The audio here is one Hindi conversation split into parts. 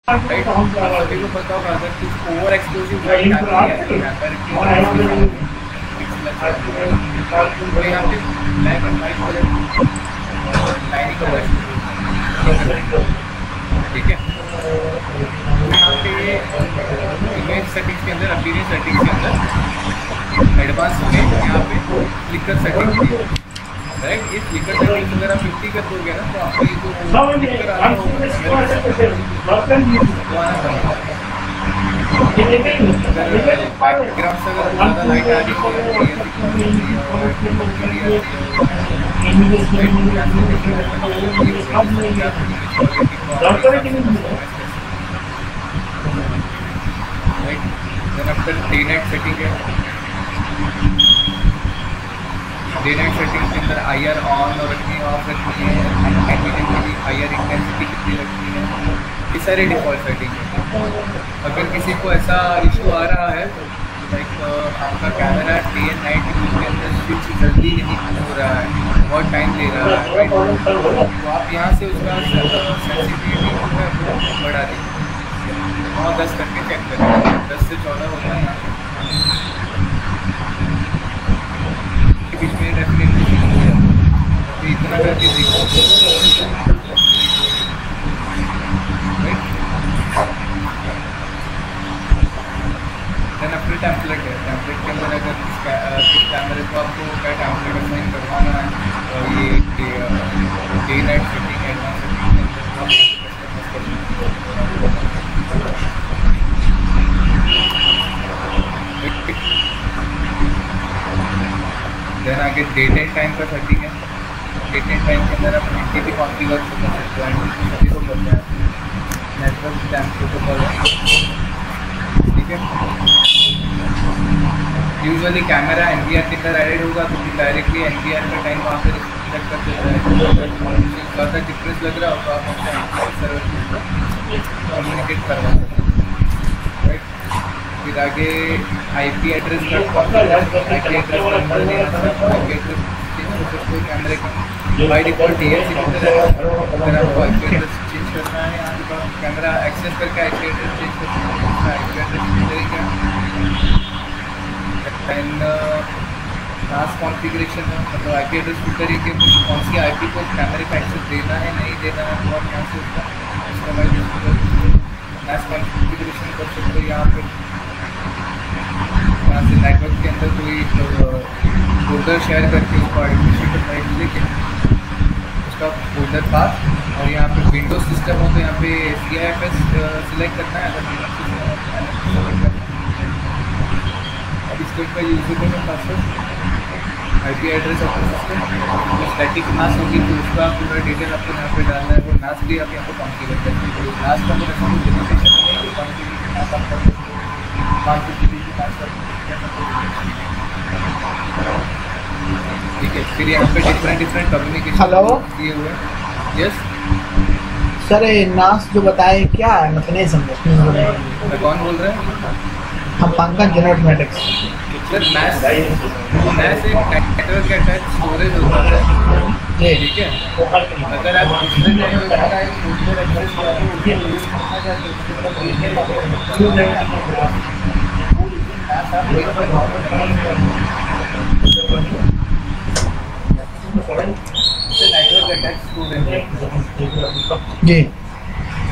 राइट। सभी को पता होगा अगर कुछ ओवर एक्सप्लोसिव तो यहाँ पे black and white colour lining colour, ठीक है। यहाँ पे इमेज सेटिंग्स के अंदर, अपीयरेंस सेटिंग्स के अंदर एडवांस में यहाँ पे फ्लिकर सेटिंग की है, राइट। ये फ्लिकर सेटिंग्स अगर आप 50 कर दोगे ना तो आपको ये जो फ्लिकर आना होगा बैकग्राउंड से अगर ज़्यादा लाइट आ रही है डे नाइट सेटिंग है। डे नाइट सेटिंग के अंदर IR ऑन और रखनी है, ऑफ रखनी है, IR इंटेंसिटी कितनी रखनी है, ये सारे डिफ़ॉल्ट सेटिंग है। अगर किसी को ऐसा इशू आ रहा है लाइक आपका कैमरा डे एंड नाइट के अंदर स्विच जल्दी नहीं हो रहा है, बहुत टाइम ले रहा है, राइट, तो आप यहाँ से उसका सेंसिटिविटी बढ़ा दीजिए, 9-10 करके चेक करें, 10 से 14 होता है यहाँ के बीच में डेफिनेटली तो इतना करके देखो, राइट। देन अपने टेम्पलेट है, टेम्पलेट के अंदर अगर किस कैमरे को आपको क्या टेम्पलेट असाइन करवाना है, ये day night setting advance then आगे डेट एंड टाइम का सेटिंग है। डेट एंड टाइम के अंदर आप NT भी कॉन्फ़िगर कर सकते हो, सभी को करना है, नेटवर्क टाइम प्रोटोकॉल है, ठीक है। यूजुअली कैमरा NVR के अंदर एडेड होगा तो डायरेक्टली NVR का टाइम वहाँ पर सेलेक्ट कर देता है। ज़्यादा डिफरेंस लग रहा हो तो आप अपने सर्वर को कम्युनिकेट करवा सकते हैं, राइट। फिर आगे IP एड्रेस का IP एड्रेस कैमरे का बाई डिफॉल्ट DHC की तरह अगर आपको IP एड्रेस चेंज करना है, आपका कैमरा एक्सेस करके IP एड्रेस चेंज कर सकते हैं, IP एड्रेस मिलेगा। एंड नास कॉन्फ़िगरेशन है, मतलब IP एड्रेस फिल्टर है कि कौन सी IP को कैमरे का एक्सेस देना है नहीं देना है, और यहाँ से उसका नास कॉन्फ़िगरेशन कर सकते हो। यहाँ पर यहाँ से नेटवर्क के अंदर कोई फोल्डर शेयर करके उसको एडमिनिस्ट्रेटर फाइल लेके उसका फोल्डर पास, और यहाँ पे विंडोज सिस्टम हो तो यहाँ पे CIFS सिलेक्ट करना है, अगर अब इसको का user name password IP address of system static नास होगी तो उसका पूरा डिटेल आपको यहाँ पे डालना है, वो नास भी आप यहाँ पे कॉन्फ़िगर करते हैं। नास का मेरा कोई लिमिटेशन नहीं है, कॉन्फ़िगर नास आप कर सकते हो, 550 नास कर, ठीक है। फिर यहाँ पे डिफरेंट कम्युनिकेशन दिए हुए हैं। यस सर, ये नास जो बताए क्या है, मतलब नहीं समझ। कौन बोल रहे हैं? हम पंकज जनरेट मैट्रिक्स। सर नास एक नेटवर्क अटैच स्टोरेज होता है, ठीक है। अगर आप दूसरे नेटवर्क का एक यूजर एड्रेस यूज करना चाहते जी,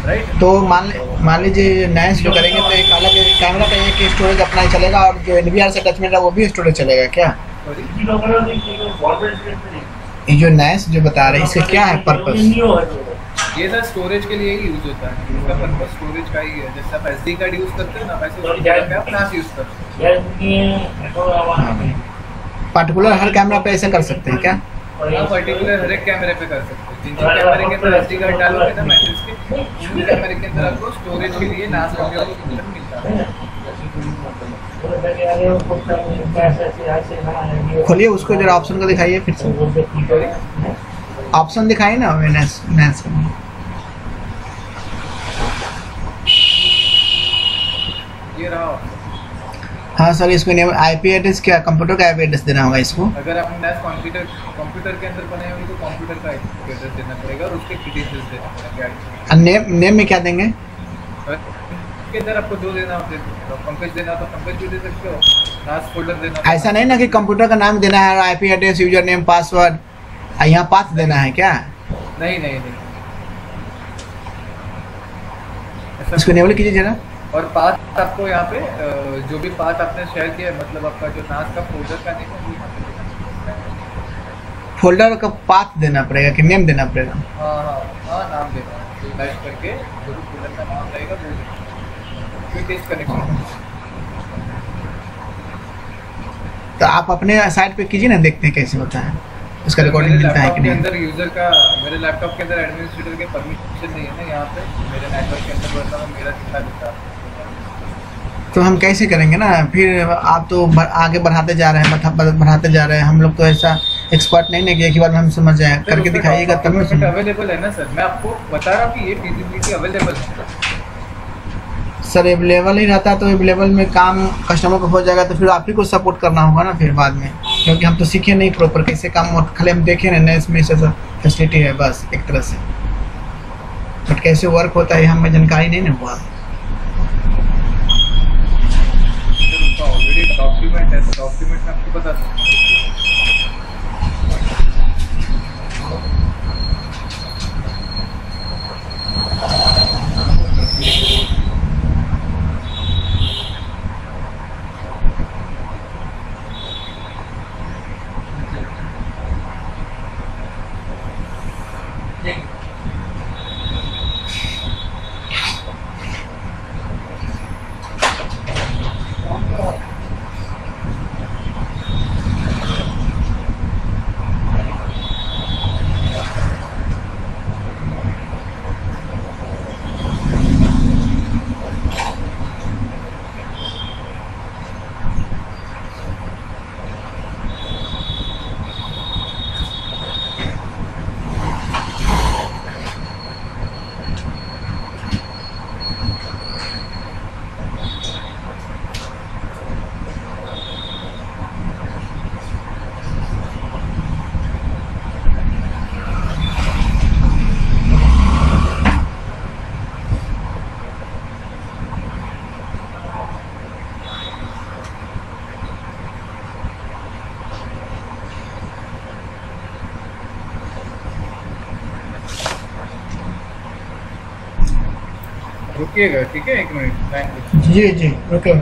राइट। तो मान लीजिए नैस जो करेंगे तो एक अलग कैमरा का एक स्टोरेज अपना ही चलेगा, और जो NVR से अटैचमेंट है वो भी स्टोरेज चलेगा क्या? ये जो नैस जो बता रहे हैं इसका क्या है पर्पस? ये सर स्टोरेज के लिए ही यूज होता है, इसका पर्पस स्टोरेज का ही है। जैसे आप SD कार्ड यूज करते हैं ना, वैसे आप नास यूज करते हैं। पर्टिकुलर हर कैमरा पे ऐसे कर सकते हैं क्या? आप पर्टिकुलर हर एक कैमरे पे कर सकते हैं। जिन कैमरे के अंदर SD कार्ड डालोगे ना मैट्रिक्स के, उन कैमरे के अंदर आपको स्टोरेज के लिए नास वगैरह मिलता है। खोलिए उसको, जरा ऑप्शन को दिखाइए फिर से, ऑप्शन दिखाइए ना नैस ये रहा। हाँ सर, इसको नेम IP एड्रेस क्या, कंप्यूटर का IP एड्रेस देना होगा इसको? अगर आप नैस कंप्यूटर के अंदर बनाए होंगे तो कंप्यूटर का IP एड्रेस देना पड़ेगा और उसके डिटेल्स देना पड़ेगा। नेम में क्या देंगे? के अंदर आपको दो देना हो दे सकते हो, पंकज देना हो तो पंकज भी दे सकते हो, नास फोल्डर देना हो ऐसा नहीं ना कि कंप्यूटर का नाम देना है, IP address, user name, password, यहाँ पाथ देना है क्या? नहीं नहीं नहीं ऐसा इसको इनेबल कीजिए जरा। और पाथ आपको यहाँ पे जो भी पाथ आपने शेयर किया है, मतलब आपका जो नास का फोल्डर का नेम है वो यहाँ पे देना है। फोल्डर का पाथ देना पड़ेगा कि नेम देना पड़ेगा? हाँ हाँ हाँ, नाम देना है, तो टाइप करके जो भी फोल्डर का नाम रहेगा वो देना, फिर टेस्ट कनेक्शन। तो आप अपने साइट पे कीजिए ना, देखते हैं कैसे होता है, उसका रिकॉर्डिंग मेरे मिलता है लैपटॉप कि के नहीं। अंदर यूजर का, मेरे लैपटॉप के अंदर एडमिनिस्ट्रेटर के परमिशन नहीं है ना यहाँ पे, मेरे नेटवर्क के अंदर वरना मैं मेरा दिखा देता। तो हम कैसे करेंगे ना फिर? आप तो आगे बढ़ाते जा रहे हैं, बढ़ाते जा रहे हैं, हम लोग तो ऐसा एक्सपर्ट नहीं है कि एक ही बार में हम समझ जाए, करके दिखाइएगा तब ना। अवेलेबल है ना सर, मैं आपको बता रहा हूँ कि ये फिजिबिलिटी अवेलेबल है सर अवेलेबल ही रहता है तो अवेलेबल में काम कस्टमर को हो जाएगा, तो फिर आप ही को सपोर्ट करना होगा ना फिर बाद में, क्योंकि हम तो सीखे नहीं प्रॉपर कैसे काम, खाली हम देखे ना इसमें से तो फैसिलिटी है बस एक तरह से, बट कैसे वर्क होता है हमें जानकारी नहीं ना हुआ। ऑलरेडी डॉक्यूमेंट है, तो डॉक्यूमेंट में आपको बता सकता हूँ। रुकिएगा ठीक है, एक मिनट लाइन पे। जी जी ओके।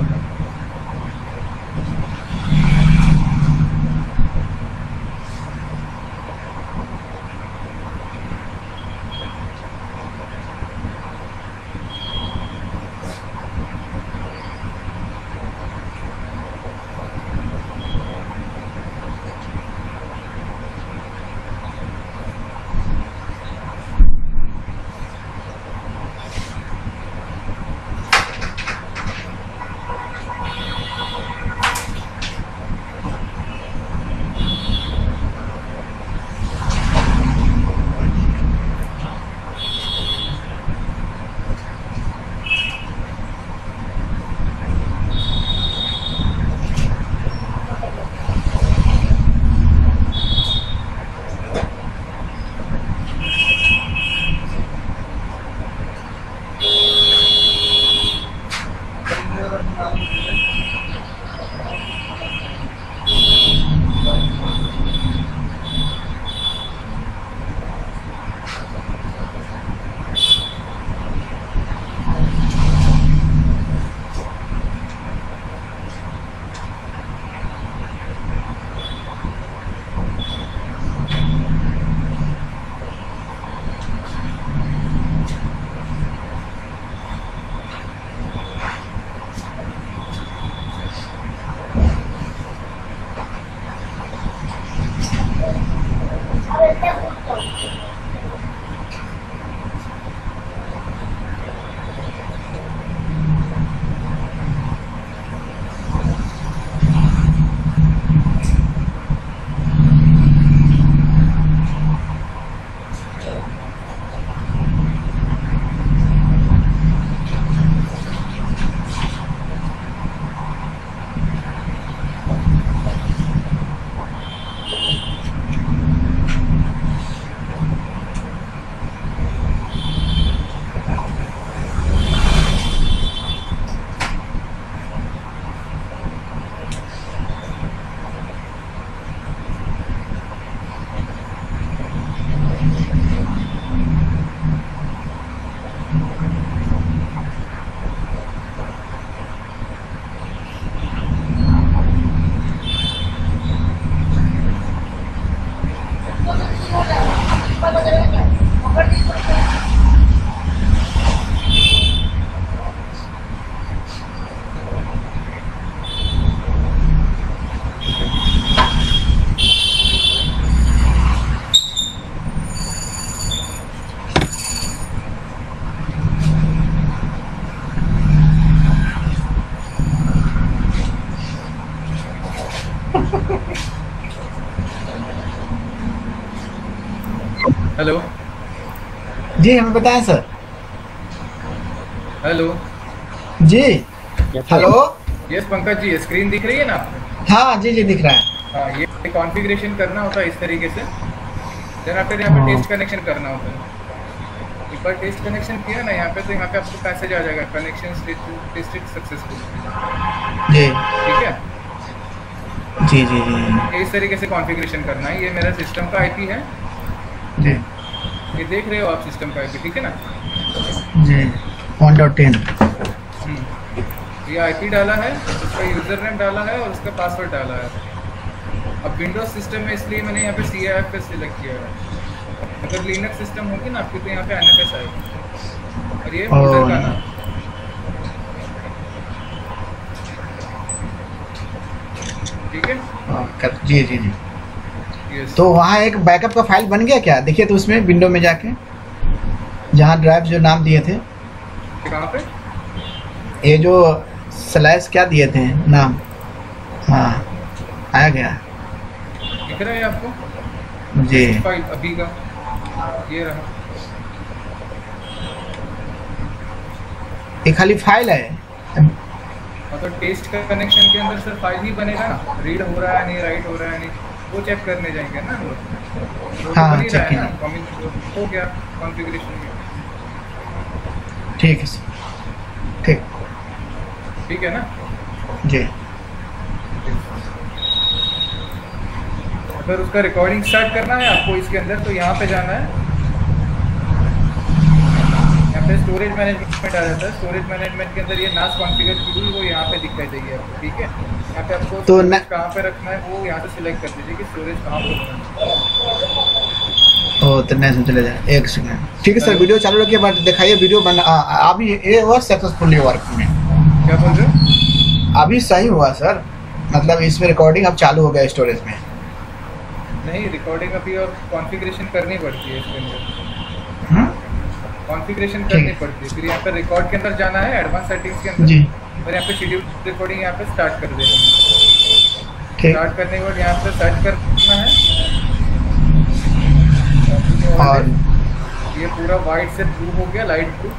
हेलो जी हमें बताएं सर। हेलो। जी hello. Yes Pankaj ji, screen दिख रही है ना आपको? हाँ जी जी दिख रहा है। हाँ, ये कॉन्फ़िगरेशन करना होता है इस तरीके से। देन आफ्टर यहाँ पे टेस्ट कनेक्शन करना होता है। एक बार टेस्ट कनेक्शन किया ना यहाँ पे, तो यहाँ पे आपको मैसेज आ जाएगा कनेक्शन टेस्टेड सक्सेसफुल। जी ठीक है, जी जी जी ये इस तरीके से कॉन्फ़िगरेशन करना है। ये मेरा सिस्टम का आईपी है, जी ये देख रहे हो आप सिस्टम का आईपी, ठीक है ना? जी 1.10। ये आईपी डाला है, उसका यूज़र नेम डाला है और उसका पासवर्ड डाला है। अब विंडोज सिस्टम में इसलिए मैंने यहाँ पे CIFS सिलेक्ट किया है। अगर लिनक्स सिस्टम होगी ना आपकी, तो यहाँ पे NFS आएगा। और ये फोल्डर का नाम, ठीक है? जी जी जी। यस। तो वहाँ एक बैकअप का फाइल बन गया क्या? देखिए तो उसमें विंडो में जाके, जहाँ ड्राइव जो नाम दिए थे, कहाँ पे? ये जो स्लैश क्या दिए थे नाम, हाँ आया गया। दिख रहा है आपको? जी फाइल अभी का ये रहा। ये खाली फाइल है। तो टेस्ट का कनेक्शन के अंदर सर फाइल ही बनेगा ना, रीड हो रहा है नहीं, राइट हो रहा है नहीं, वो चेक करने जाएंगे ना हम लोग। हाँ, बन ही चेक रहा है ना, कीजिए। हो गया कॉन्फ़िगरेशन में। ठीक है सर, ठीक ठीक है ना? जी। अगर उसका रिकॉर्डिंग स्टार्ट करना है आपको इसके अंदर, तो यहाँ पे जाना है। यहाँ पे स्टोरेज मैनेजमेंट आ जाता है। स्टोरेज मैनेजमेंट के अंदर ये नास कॉन्फ़िगर की हुई वो यहाँ पे दिखाई देगी आपको, ठीक है? यहाँ पे आपको तो स्टोरेज कहाँ पे रखना है वो यहाँ से सिलेक्ट कर दीजिए कि स्टोरेज कहाँ पे रखना है। ओ तो नेक्स्ट में चले जाए, एक सेकंड। ठीक है सर, वीडियो चालू रखिए, बट दिखाइए वीडियो बन अभी ये वर्क सक्सेसफुली वर्क में। क्या बोल रहे हो? अभी सही हुआ सर, मतलब इसमें रिकॉर्डिंग अब चालू हो गया स्टोरेज में। नहीं, रिकॉर्डिंग अभी और कॉन्फ़िगरेशन करनी पड़ती है इसके अंदर। कॉन्फ़िगरेशन करनी पड़ती है, फिर यहाँ पे रिकॉर्ड के अंदर जाना है, एडवांस सेटिंग्स के अंदर जी। और यहाँ पे शेड्यूल रिकॉर्डिंग यहाँ पे स्टार्ट कर देना है। ठीक। स्टार्ट करने के बाद यहाँ पे सर्च करना है और ये पूरा वाइट से ब्लू हो गया, लाइट ब्लू,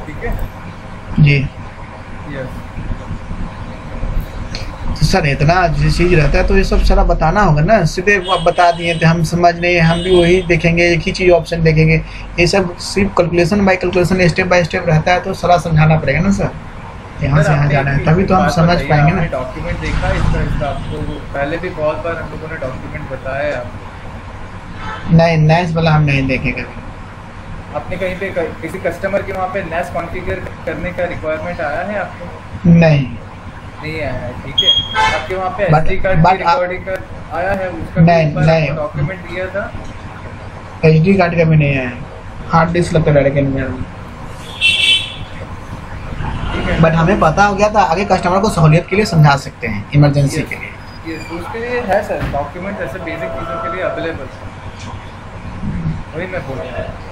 ठीक है? जी। यस। तो सर इतना जो चीज़ रहता है तो ये सब सारा बताना होगा ना, सीधे आप बता दिए थे, हम समझ नहीं, हम भी वही देखेंगे, एक ही चीज़ ऑप्शन देखेंगे। ये सब सिर्फ calculation by calculation step by step रहता है, तो सारा समझाना पड़ेगा ना सर, यहाँ से यहाँ जाना है, तभी तो हम समझ पाएंगे ना। डॉक्यूमेंट देखा इसका आपको पहले भी बहुत बार हम लोगों ने डॉक्यूमेंट बताया है आपको। नहीं, नैस वाला हम नहीं देखे कभी। आपने कहीं पे किसी कस्टमर के वहाँ पे नेस कॉन्फ़िगर करने का रिक्वायरमेंट आया है आपको? नहीं आया है, ठीक है? आपके वहाँ पे But- SD कार्ड but की रिकॉर्डिंग का आया है, उसका नहीं। डॉक्यूमेंट दिया था? HD कार्ड का भी नहीं है, हार्ड डिस्क लगता है डायरेक्ट में। बट हमें पता हो गया था, आगे कस्टमर को सहूलियत के लिए समझा सकते हैं, इमरजेंसी के लिए। ये उसके लिए है सर, डॉक्यूमेंट ऐसे बेसिक चीज़ों के लिए अवेलेबल, वही मैं बोल रहा हूँ।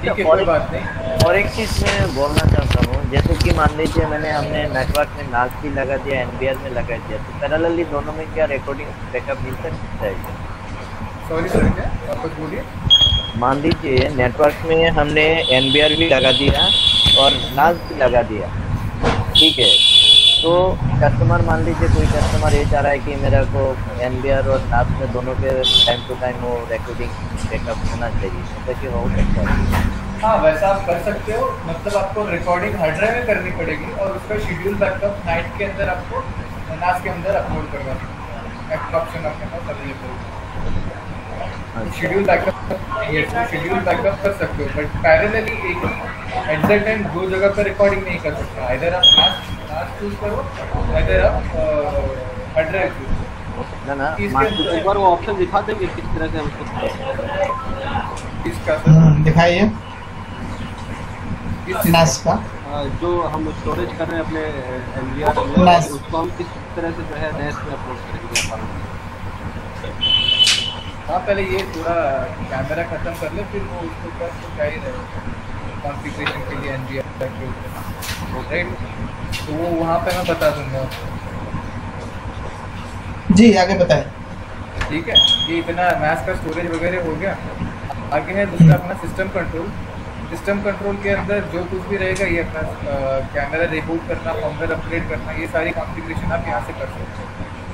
ठीक है, कोई बात नहीं। और एक चीज़ मैं बोलना चाहता हूँ, जैसे कि मान लीजिए हमने नेटवर्क में नास भी लगा दिया, NBR में लगा दिया, तो पैरेलली दोनों में क्या रिकॉर्डिंग बैकअप मिल सकता है? सॉरी सर, क्या वापस बोलिए। मान लीजिए नेटवर्क में हमने NBR भी लगा दिया और नास भी लगा दिया, ठीक है? तो कस्टमर, मान लीजिए कोई कस्टमर ये चाह रहा है कि मेरे को NBR और नास में दोनों के टाइम टू टाइम वो रिकॉर्डिंग बैकअप होना चाहिए, तो क्या हो सकता है? हाँ, वैसा आप कर सकते हो। मतलब आपको रिकॉर्डिंग हार्ड ड्राइव में करनी पड़ेगी और उसका शेड्यूल बैकअप नाइट के अंदर आपको नास के अंदर अपलोड करवा सकते हैं। ऑप्शन आपके पास अवेलेबल है। शेड्यूल बैकअप कर सकते हो, बट पैरेलली एक एट द टाइम दो जगह पर रिकॉर्डिंग नहीं कर सकते। इधर आप नास चूज करो, इधर आप हार्ड ड्राइव चूज करो। ना एक बार वो ऑप्शन दिखा देंगे किस तरह से हम उसको इसका दिखाइए नास का, जो हम स्टोरेज कर रहे हैं अपने NBR में, Nice. उसको हम किस तरह से जो है नेस में अपलोड करेंगे? हाँ, पहले ये पूरा कैमरा खत्म कर ले, फिर वो उसके ऊपर तो क्या ही रहेगा कॉन्फ़िगरेशन के लिए NBR राइट। तो वो वहाँ पे मैं बता दूंगा। जी आगे बताएं। ठीक है, ये इतना मैथ का स्टोरेज वगैरह हो गया। आगे है दूसरा अपना सिस्टम कंट्रोल। सिस्टम कंट्रोल के अंदर जो कुछ भी रहेगा ये अपना कैमरा रिबूट करना, फर्मवेयर अपग्रेड करना, ये सारी कॉन्फ़िगरेशन आप यहाँ से कर सकते हो।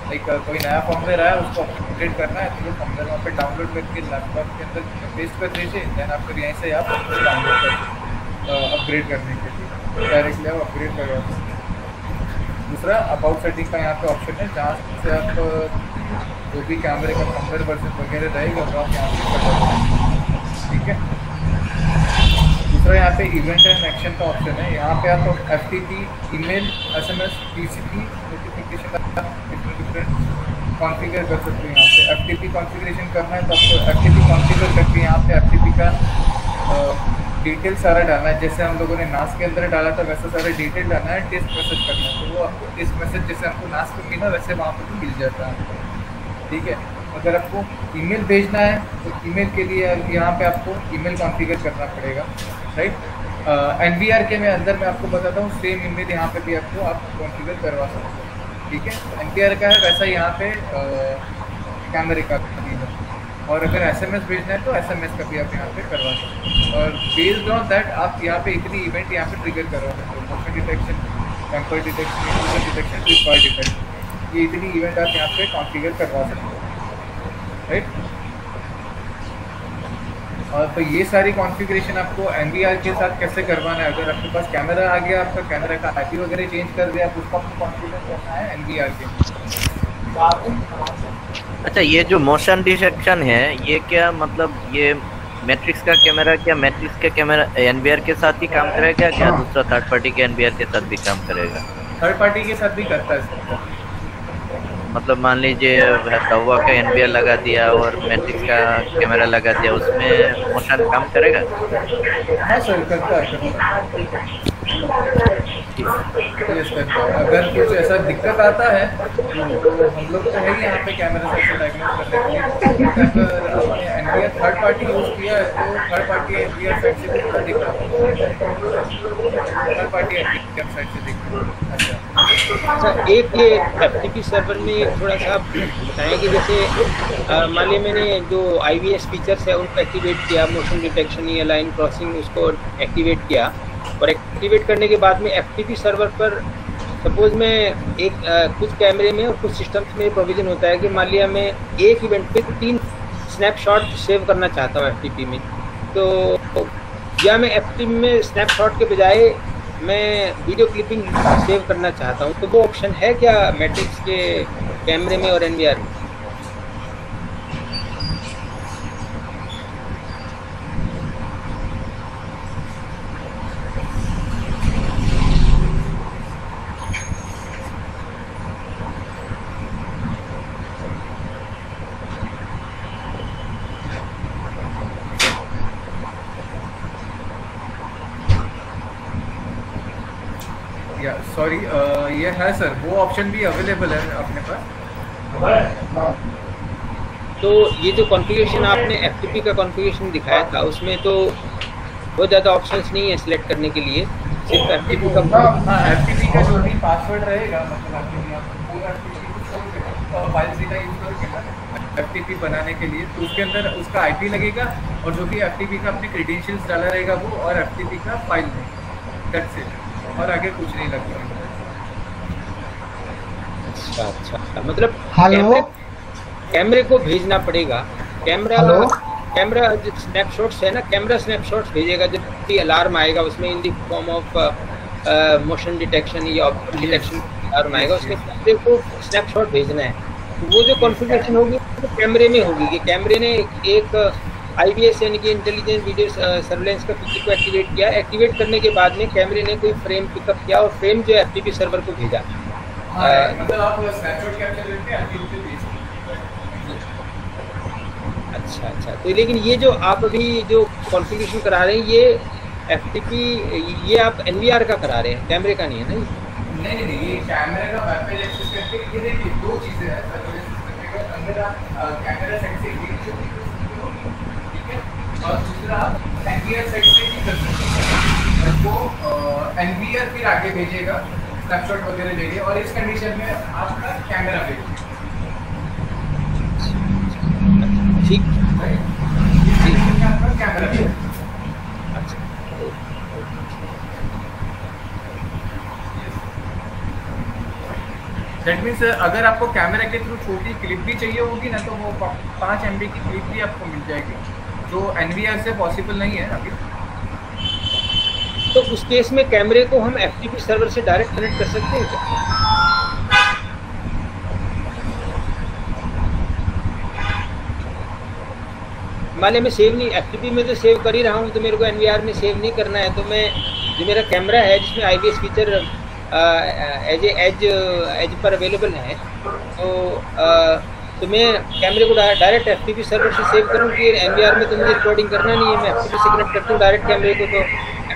लाइक कोई नया फर्मवेयर आया उसको अपग्रेड करना है तो वो फर्मवेयर वहाँ पे डाउनलोड करके लैपटॉप के अंदर पेस्ट कर दीजिए, देन आप फिर यहीं से आप डाउनलोड कर सकते अपग्रेड करने के लिए डायरेक्टली आप अपग्रेड करवा सकते। दूसरा अबाउट सेटिंग का यहाँ पे ऑप्शन है जहाँ से आप जो भी कैमरे का फर्मवेयर वर्जन वगैरह रहेगा वो आप यहाँ से कर सकते। ठीक है, दूसरा यहाँ पे इवेंट एंड एक्शन का ऑप्शन है। यहाँ पे आप FTP, email, SMS, TCP notification different configure कर सकते हो। यहाँ पे FTP कॉन्फ़िगरेशन करना है तो आपको FTP कॉन्फ़िगर करके यहाँ पे FTP का डिटेल सारा डालना है। जैसे हम लोगों ने नास के अंदर डाला था वैसा सारा डिटेल डालना है, टेस्ट मैसेज करना है तो वो आपको टेस्ट मैसेज जैसे हमको नास में मिला वैसे वहाँ पर भी मिल जाता है। ठीक है, अगर आपको ईमेल भेजना है तो ईमेल के लिए यहाँ पे आपको ईमेल कॉन्फ़िगर करना पड़ेगा, राइट। NVR के में अंदर मैं आपको बताता हूँ सेम ईमेल यहाँ पे भी आपको आप कॉन्फ़िगर करवा सकते हो। ठीक है, NVR का है वैसा यहाँ पे कैमरे का भी है। और अगर SMS भेजना है तो SMS का भी आप यहाँ पे करवा सकते हो। और बेस्ड ऑन दैट आप यहाँ पे इतनी इवेंट यहाँ पे ट्रिगर करवा सकते हो। Motion detection, tamper detection, intrusion detection, require detection, ये इतनी इवेंट आप यहाँ पे कॉन्फ़िगर करवा सकते हो, राइट। और तो ये सारी कॉन्फ़िगरेशन आपको NVR के साथ कैसे करवाना है। अगर आपके पास कैमरा आ गया, आपका कैमरा का IP वगैरह चेंज कर दिया, आप उसको आपको कॉन्फ़िगर करना है NVR के। अच्छा, ये जो मोशन डिटेक्शन है ये क्या मतलब ये मैट्रिक्स का कैमरा क्या मैट्रिक्स के कैमरा NVR के साथ ही काम करेगा क्या दूसरा थर्ड पार्टी के NVR के साथ भी काम करेगा? थर्ड पार्टी के साथ भी करता है। मतलब मान लीजिए तवा का NVR लगा दिया और मैट्रिक्स का कैमरा लगा दिया, उसमें मोशन काम करेगा? हाँ सर, करता है। अगर कुछ ऐसा दिक्कत आता है तो हम लोग तो है ही यहाँ पे कैमरा से डायग्नोस करने के लिए। अगर आपने NVR थर्ड पार्टी यूज़ किया है तो थर्ड पार्टी NVR साइड से दिखता थर्ड पार्टी NVR साइड से दिखता। अच्छा, एक ये FTP सर्वर में थोड़ा सा बताएं कि जैसे मान लीजिए मैंने जो IVS फीचर्स है उनको एक्टिवेट किया, मोशन डिटेक्शन या लाइन क्रॉसिंग उसको एक्टिवेट किया और एक्टिवेट करने के बाद में FTP सर्वर पर सपोज मैं एक कुछ कैमरे में और कुछ सिस्टम्स में प्रोविज़न होता है कि मान लिया मैं एक इवेंट पे 3 स्नैपशॉट सेव करना चाहता हूँ FTP में, तो या मैं FTP में स्नैपशॉट के बजाय मैं वीडियो क्लिपिंग सेव करना चाहता हूँ, तो वो ऑप्शन है क्या मैट्रिक्स के कैमरे में और NVR में? सॉरी, ये है सर, वो ऑप्शन भी अवेलेबल है अपने पास। तो ये जो कॉन्फ़िगरेशन आपने FTP का कॉन्फ़िगरेशन दिखाया था उसमें तो बहुत ज़्यादा ऑप्शंस नहीं है सिलेक्ट करने के लिए, सिर्फ FTP का। हाँ, FTP का जो भी पासवर्ड रहेगा, मतलब पूरा FTP फाइल सीधा यूज़ करके FTP बनाने के लिए, तो उसके अंदर उसका IP लगेगा और जो भी FTP का अपने क्रेडेंशियल्स डाला रहेगा वो, और FTP का फाइल कट से, और आगे कुछ नहीं लगता। अच्छा, मतलब हेलो, कैमरे को भेजना पड़ेगा। कैमरा स्नैपशॉट्स है ना, कैमरा स्नैपशॉट्स भेजेगा जब भी अलार्म आएगा उसमें in the form of motion detection या ऑब्जेक्ट डिटेक्शन अलार्म आएगा, उसके कैमरे को स्नैपशॉट भेजना है। तो वो जो कॉन्फ़िगरेशन होगी वो कैमरे में होगी कि कैमरे ने एक IVS यानी कि इंटेलिजेंट वीडियो सर्वेलेंस का फीचर को एक्टिवेट किया। एक्टिवेट करने के बाद में कैमरे ने कोई फ्रेम पिकअप किया और फ्रेम जो FTP सर्वर को भेजा। मतलब आप स्नैपशॉट कैप्चर करके FTP पे भेज सकते हैं। अच्छा, तो लेकिन ये जो आप अभी जो कॉन्फ़िगरेशन करा रहे हैं ये FTP ये आप NVR का करा रहे हैं, कैमरे का नहीं है ना? नहीं, ये कैमरे का वेब पेज एक्सेस करके, ये देखिए दो चीज़ें हैं। अंदर आप कैमरा साइड से और दूसरा NVR साइड से भी कर सकते हैं। तो NVR फिर आगे भेजेगा स्नैपशॉट वगैरह लेके, और इस कंडीशन में आपका कैमरा भेजेगा। ठीक कैमरा है। दैट मीन्स अगर आपको कैमरा के थ्रू छोटी क्लिप भी चाहिए होगी ना, तो वो 5 MB की क्लिप भी आपको मिल जाएगी, जो NVR से पॉसिबल नहीं है अभी। तो उस केस में कैमरे को हम FTP सर्वर से डायरेक्ट कनेक्ट कर सकते हैं क्या? मान लीजिए मैं सेव नहीं, FTP में तो सेव कर ही रहा हूँ, तो मेरे को NVR में सेव नहीं करना है, तो मैं जो मेरा कैमरा है जिसमें IBS फीचर एज पर अवेलेबल है, तो मैं कैमरे को डायरेक्ट FTP सर्वर से सेव करूँ कि NVR में तो मुझे रिकॉर्डिंग करना नहीं है, मैं FTP से कनेक्ट करता हूँ डायरेक्ट कैमरे को, तो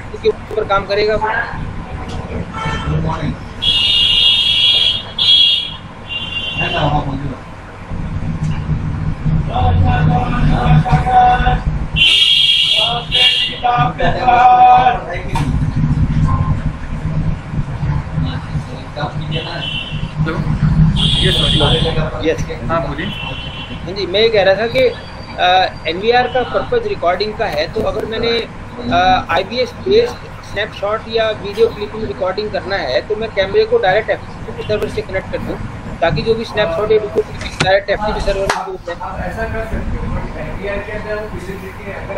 FTP के ऊपर काम करेगा वो। यस, हाँ बोलिए। हाँ जी, मैं ये कह रहा था कि NVR का पर्पज़ रिकॉर्डिंग का है, तो अगर मैंने IBS बेस्ड स्नैपशॉट या वीडियो क्लिपिंग रिकॉर्डिंग करना है, तो मैं कैमरे को डायरेक्ट FTP सर्वर से कनेक्ट कर दूँ, ताकि जो भी स्नैपशॉट या video clipping direct FTP server में यूज है। ऐसा कर सकते हो, NVR के अंदर विजिबिलिटी अगर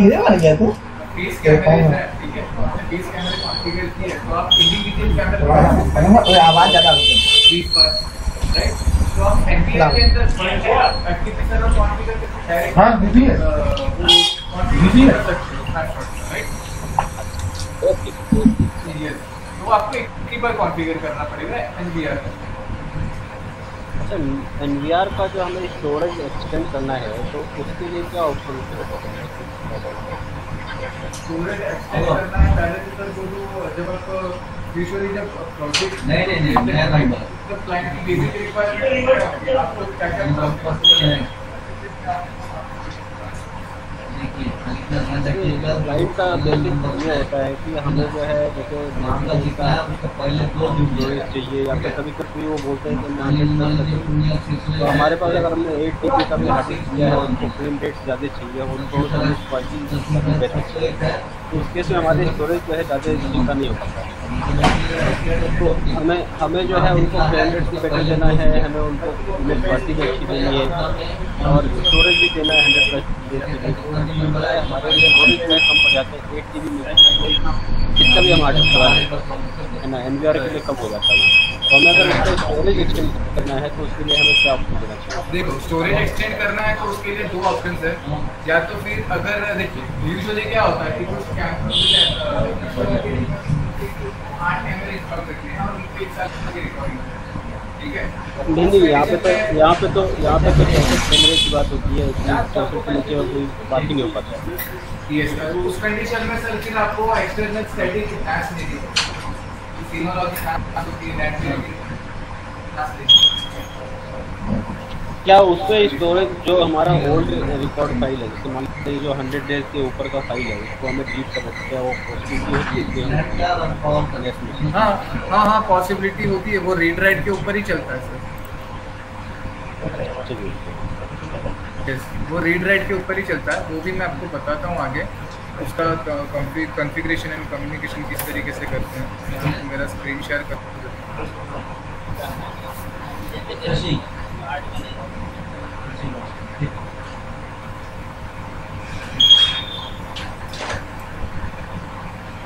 ये वाला क्या तू? फेस कैमरा है, ठीक है, फेस कैमरा कॉन्फ़िगर किया है, तो आप इंडिविजुअल कैमरा ओए आवाज ज्यादा होती है। 20 पर, राइट? तो आप NVR के अंदर FTP सर्वर कॉन्फ़िगर करके डायरेक्ट हाँ, दीजिए। कॉन्फ़िगर कर सकते हो स्नैपशॉट, राइट? ओके, यस, तो आपको एक ही बार कॉन्फ़िगर करना पड़ेगा NVR का। अच्छा, NVR का जो हमें स्टोरेज एक्सटेंड करना है, तो उसके लिए क्या ऑप्शन है? स्टोरेज एक्सटेंड करना है पहले तो सर, वो जब आप यूजुअली जब प्रोजेक्ट नहीं जब क्लाइंट की बेसिक रिक्वायरमेंट आपको क्या क्या क्लाइंट का बेसिक ये होता है कि हमें जो है जैसे स्टोरेज चाहिए, या फिर कभी कभी वो बोलते हैं कि तो हमारे पास अगर हमने 8 GB का भी हार्ड डिस्क किया है, उनको फ्रेम रेट ज़्यादा चाहिए, उनको सर्विस क्वालिटी बेहतर चाहिए, तो उस केस में हमारे स्टोरेज जो है ज़्यादा चिंता नहीं हो पाता। तो हमें जो है उनको फ्रेम रेट भी बेटर देना है, हमें उनको इमेज क्वालिटी भी अच्छी देनी है, और स्टोरेज भी देना है 100+ हमारे स्टोरेज में कम पड़ जाते हैं। 8 GB में जितना भी हम हार्ड डिस्क करा है ना, NVR के लिए कम हो जाता है। तो हमें अगर उसका स्टोरेज एक्सटेंड करना है, तो उसके लिए हमें क्या ऑप्शन देना चाहिए? देखो, स्टोरेज एक्सटेंड करना है तो उसके लिए 2 ऑप्शंस है। या तो फिर अगर देखिए यूजुअली क्या होता है कि कुछ कैमरे 8 कैमरे इंस्टॉल करते हैं और उनको एक साथ की रिकॉर्डिंग है, ठीक है? नहीं, यहाँ पे तो 64 कैमरे की बात होती है, 64 के नीचे और कोई बात ही नहीं हो पाता। यस, उस कंडीशन में सर फिर आपको एक्सटर्नल स्टैटिक फ्लैश लेनी होगी, सिग्नोलॉजी फ्लैश होती है, नेट की फ्लैश लेनी होगी। क्या उसमें स्टोरेज जो हमारा ओल्ड रिकॉर्ड फाइल है, जैसे मान लीजिए जो 100 डेज के ऊपर का फाइल है, उसको हमें डिलीट कर सकते हैं, वो पॉसिबिलिटी होती है? हाँ, पॉसिबिलिटी होती है, वो रीड राइट के ऊपर ही चलता है सर। चलिए, यस, वो रीड राइट के ऊपर ही चलता है, वो भी मैं आपको बताता हूँ आगे। उसका कॉन्फ़िगरेशन एंड कम्युनिकेशन किस तरीके से करते हैं, तो मेरा स्क्रीन शेयर कर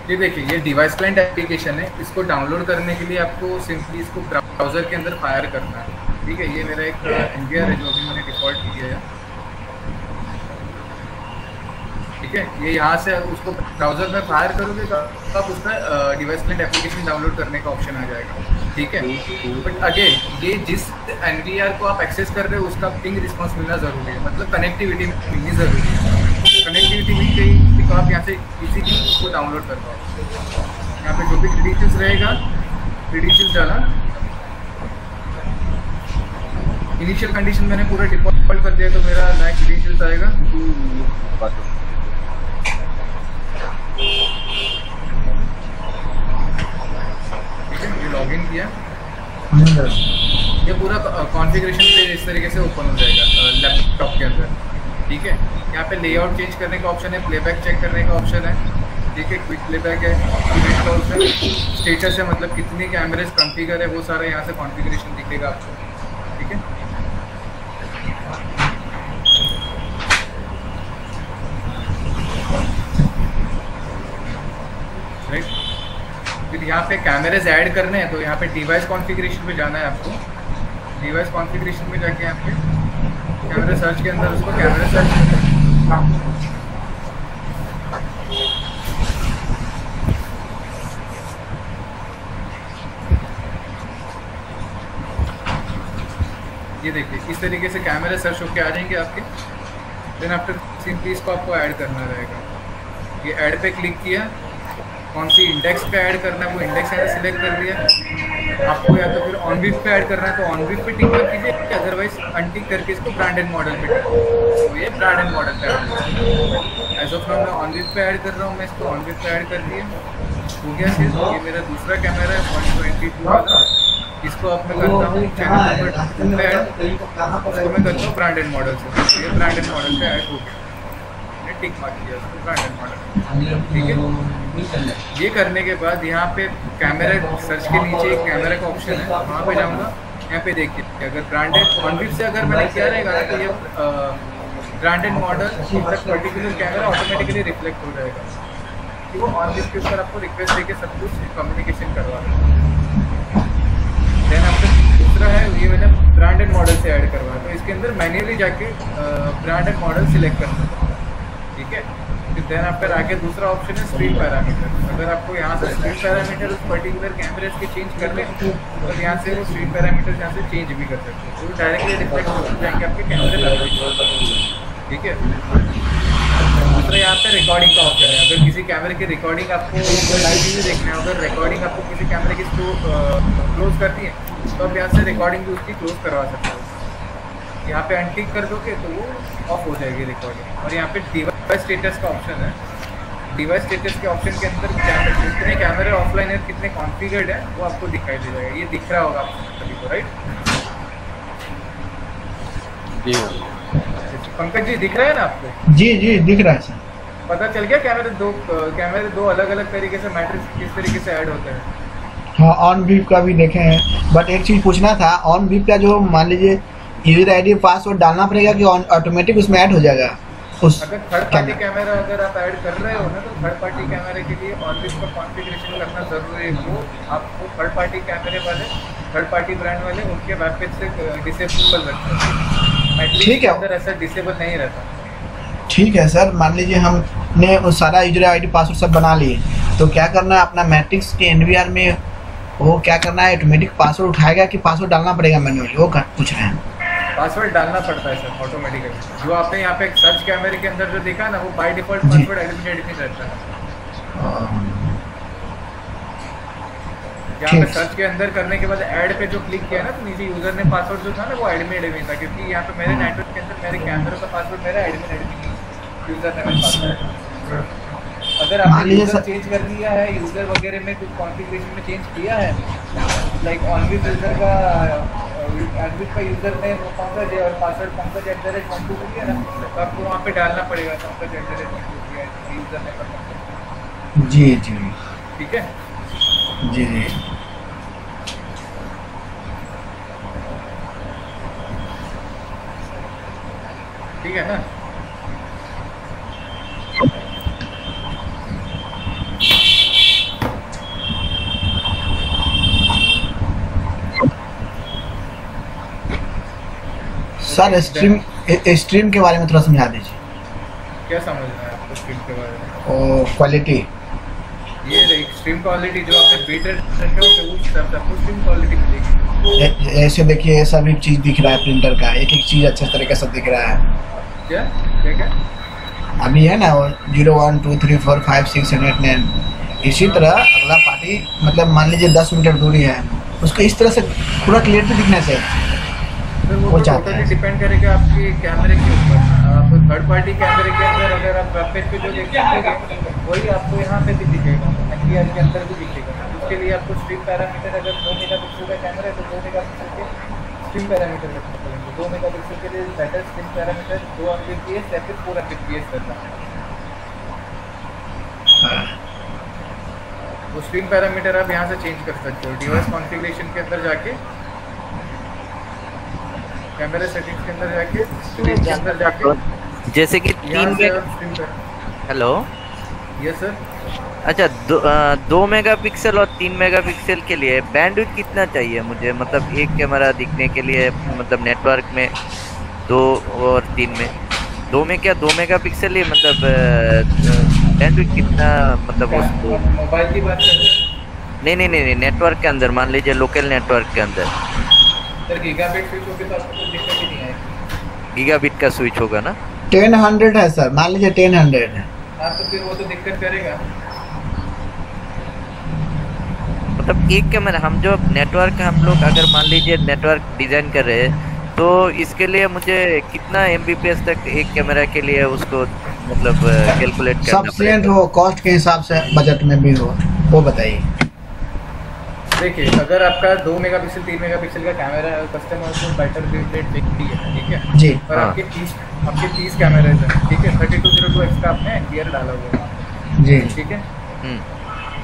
ये देखिए, ये डिवाइस क्लाइंट एप्लीकेशन है। इसको डाउनलोड करने के लिए आपको सिंपली इसको ब्राउज़र के अंदर फायर करना है, ठीक है? ये मेरा एक NVR है जो अभी मैंने डिफ़ॉल्ट किया है, ठीक है? ये यहाँ से उसको ब्राउज़र में फायर करोगे तो आप उसका डिवाइस क्लाइंट एप्लीकेशन डाउनलोड करने का ऑप्शन आ जाएगा, ठीक है? बट अगेन, ये जिस NVR को आप एक्सेस कर रहे हो उसका पिंग रिस्पॉन्स मिलना ज़रूरी है, मतलब कनेक्टिविटी मिलनी ज़रूरी है। कनेक्टिविटी मिल गई तो आप यहाँ से इजीली उसको डाउनलोड कर पाओ। यहाँ पे जो भी क्रेडेंशियल्स रहेगा, क्रेडेंशियल्स डाला, इनिशियल कंडीशन मैंने पूरा डिफॉल्ट कर दिया, तो मेरा नया क्रेडेंशियल्स आएगा। ठीक है, ये लॉगिन किया, ये पूरा कॉन्फ़िगरेशन पेज इस तरीके से ओपन हो जाएगा लैपटॉप के अंदर। ठीक है, यहाँ पे लेआउट चेंज करने का ऑप्शन है, प्लेबैक चेक करने का ऑप्शन है, ठीक है, क्विक प्लेबैक है, इवेंट का ऑप्शन, स्टेटस है, मतलब कितने कैमरेज कॉन्फ़िगर है वो सारा यहाँ से कॉन्फ़िगरेशन दिखेगा आपको, ठीक है। राइट, फिर यहाँ पे कैमरेज ऐड करने हैं तो यहाँ पे डिवाइस कॉन्फ़िगरेशन पे जाना है आपको। डिवाइस कॉन्फ़िगरेशन में जाके यहाँ पे कैमरा सर्च के अंदर उसको कैमरा सर्च ये देखिए इस तरीके से कैमरा सर्च होके आ जाएंगे आपके। देन आफ्टर सिंपली इसको आपको ऐड करना रहेगा। ये ऐड पे क्लिक किया, कौन सी इंडेक्स पे ऐड करना है वो इंडेक्स ऐड सिलेक्ट कर दिया। आपको या तो फिर ऑन विफ पे ऐड करना है तो ऑन विफ पे टिक कर कीजिए, अदरवाइज अनटिक करके इसको ब्रांडेड मॉडल पे टिक, तो ये ब्रांडेड मॉडल पे ऐड है। एज ऑफ नाउ मैं ऑन विफ पे ऐड कर रहा हूँ, मैं इसको ऑन विफ पे ऐड कर दिया, हो गया सिर्फ। ये मेरा दूसरा कैमरा है 122 वाला, इसको अब मैं करता हूँ चैनल पे ऐड, इसको मैं करता हूँ ब्रांडेड मॉडल से, ये ब्रांडेड मॉडल पे ऐड हो गया, टिक मार दिया उसको ब्रांडेड मॉडल, ठीक है। ये करने के बाद यहाँ पे कैमरा सर्च के नीचे एक कैमरा का ऑप्शन है, वहाँ पे जाऊँगा, यहाँ पे देखिए अगर ब्रांडेड ऑन विफ से अगर मैंने किया रहेगा ना तो ये branded model particular camera automatically reflect हो जाएगा कि वो ऑन विफ के ऊपर आपको रिक्वेस्ट देके सब कुछ कम्युनिकेशन करवा देगा। देन आपका दूसरा है ये मैंने ब्रांडेड मॉडल से ऐड करवा, तो इसके अंदर मैन्युअली जाके ब्रांडेड मॉडल सिलेक्ट करना है, ठीक है। फिर देन आफ्टर आगे दूसरा ऑप्शन है स्ट्रीम पैरामीटर। अगर आपको यहाँ से स्ट्रीम पैरामीटर उस पर्टिकुलर कैमरे के चेंज करने तो यहाँ से वो स्ट्रीम पैरामीटर यहाँ से चेंज भी कर सकते हैं, तो डायरेक्टली रिफ्लेक्ट हो जाएंगे आपके कैमरे पर, ठीक है। दूसरा यहाँ पे रिकॉर्डिंग का ऑप्शन है। अगर किसी कैमरे की रिकॉर्डिंग आपको लाइव वीडियो देखना है, अगर रिकॉर्डिंग आपको किसी कैमरे की क्लोज करनी है तो आप यहाँ से रिकॉर्डिंग भी उसकी क्लोज करवा सकते हो। यहाँ पे अनटिक कर दोगे तो वो ऑफ हो जाएगी रिकॉर्डिंग। और यहाँ पे डिवाइस स्टेटस का ऑप्शन है। डिवाइस स्टेटस के ऑप्शन के अंदर कितने कैमरे ऑफलाइन है, कितने कॉन्फ़िगर्ड है वो आपको दिखाई दे जाएगा। ये दिख रहा होगा आपको सभी को, राइट? पंकज जी दिख रहा है ना आपको? जी जी दिख रहा है सर। पता चल गया कैमरे दो अलग अलग तरीके से मैट्रिक्स किस तरीके से ऐड होते हैं? हाँ, ऑन बीप का भी देखे हैं, बट एक चीज़ पूछना था, ऑन बीप का जो मान लीजिए यूजर आईडी पासवर्ड डालना पड़ेगा कि ऑटोमेटिक उसमें ऐड हो जाएगा? उस अगर थर्ड पार्टी कैमरा अगर आप ऐड कर रहे हो ना तो थर्ड पार्टी कैमरे के लिए ऑन बीप का कॉन्फ़िगरेशन करना ज़रूरी है। वो आपको थर्ड पार्टी कैमरे वाले, थर्ड पार्टी ब्रांड वाले उनके वेब पेज से डिसेबल रखते हैं। ठीक है, अंदर ऐसा डिसेबल नहीं रहता। ठीक है सर। मान लीजिए हमने वो सारा यूजर आईडी पासवर्ड सब बना लिए, तो क्या करना है अपना मैट्रिक्स के एनवीआर में वो क्या करना है, ऑटोमेटिक पासवर्ड उठाएगा कि पासवर्ड डालना पड़ेगा मैन्युअली, वो पूछ रहे हैं? पासवर्ड डालना पड़ता है सर ऑटोमेटिकली। जो आपने यहाँ पे एक सर्च कैमरे के अंदर जो देखा ना वो बाय डिफॉल्ट पासवर्ड एडमिन रहता है। यहाँ पे सर्च के अंदर करने के बाद ऐड पे जो क्लिक किया ना तो नीचे यूजर ने पासवर्ड जो था ना वो एडमिन था, क्योंकि यहाँ पे मेरे नेटवर्क के अंदर मेरे कैमरे का पासवर्ड मेरा एडमिन यूजर ने पासवर्ड। अगर आपने यूजर चेंज कर लिया है, यूजर वगैरह में कुछ कॉन्फ़िगरेशन में चेंज किया है, लाइक ऑनविप यूजर का एडमिन का यूजर ने पंकज और पासवर्ड पंकज@12 किया ना तो आपको वहाँ पे डालना पड़ेगा पंकज@12 यूजर ने। जी जी ठीक है, जी जी ठीक है ना। सर स्ट्रीम के बारे में थोड़ा समझा दीजिए। क्या समझना है आपको स्ट्रीम के बारे में? क्वालिटी, ये स्ट्रीम क्वालिटी जो आपने बीट रेट रखे हो उस तरह से स्ट्रीम क्वालिटी मिलेगी। ऐसे देखिए सभी चीज़ दिख रहा है, प्रिंटर का एक एक चीज़ अच्छे तरीके से दिख रहा है। क्या क्या क्या अभी है ना 0 1 2 3 4 5 6 7 8 9, इसी तरह अगला पार्टी मतलब मान लीजिए 10 मीटर दूरी है, उसको इस तरह से पूरा क्लियरली दिखना चाहिए। वो टोटली डिपेंड करेगा आपके कैमरे के ऊपर। आप थर्ड पार्टी कैमरे के अंदर अगर आप वेब पेज पे जो देखेंगे वही आपको यहाँ पे भी दिखेगा, एनवीआर के अंदर भी दिखेगा। उसके लिए आपको स्ट्रीम पैरामीटर अगर 2 मेगापिक्सल का कैमरा है तो 2 मेगापिक्सल के स्ट्रीम पैरामीटर रखना पड़ेंगे। 2 मेगापिक्सल के लिए बेटर स्क्रीन पैरामीटर 2 Mbps या फिर 4 Mbps करना है। वो स्क्रीन पैरामीटर आप यहाँ से चेंज कर सकते हो डिवाइस कॉन्फ़िगरेशन के अंदर जाके, कैमरा सेटिंग्स के अंदर जाके, स्क्रीन के अंदर जाके, जैसे कि 3 हेलो यस सर। अच्छा 2 मेगापिक्सल और 3 मेगापिक्सल के लिए बैंडविड्थ कितना चाहिए मुझे, मतलब एक कैमरा दिखने के लिए, मतलब नेटवर्क में 2 और 3 में, 2 में क्या 2 मेगापिक्सल ही, मतलब बैंडविड्थ कितना, मतलब उसको मोबाइल की बात कर रहे हैं? नहीं नेटवर्क के अंदर, मान लीजिए लोकल नेटवर्क के अंदर। सर गीगाबिट स्विच होके तो आपको कोई दिक्कत ही नहीं आएगी। गीगाबिट का स्विच होगा ना? 1000 है सर, मान लीजिए 1000 है। हाँ तो फिर वो तो दिक्कत करेगा। मतलब एक कैमरा, हम जो नेटवर्क हम लोग अगर मान लीजिए नेटवर्क डिजाइन कर रहे हैं तो इसके लिए मुझे कितना Mbps तक एक कैमरा के लिए उसको मतलब कैलकुलेट करना पड़ेगा? सफिशिएंट हो, कॉस्ट के हिसाब से बजट में भी हो, वो बताइए। देखिए अगर आपका 2 मेगापिक्सल 3 मेगापिक्सल का कैमरा है, कस्टमर को बेटर बिट रेट देखती है, ठीक है जी। और आपके 30 कैमराज हैं, ठीक है, 3202x का आपने NPR डाला हुआ है, जी ठीक है,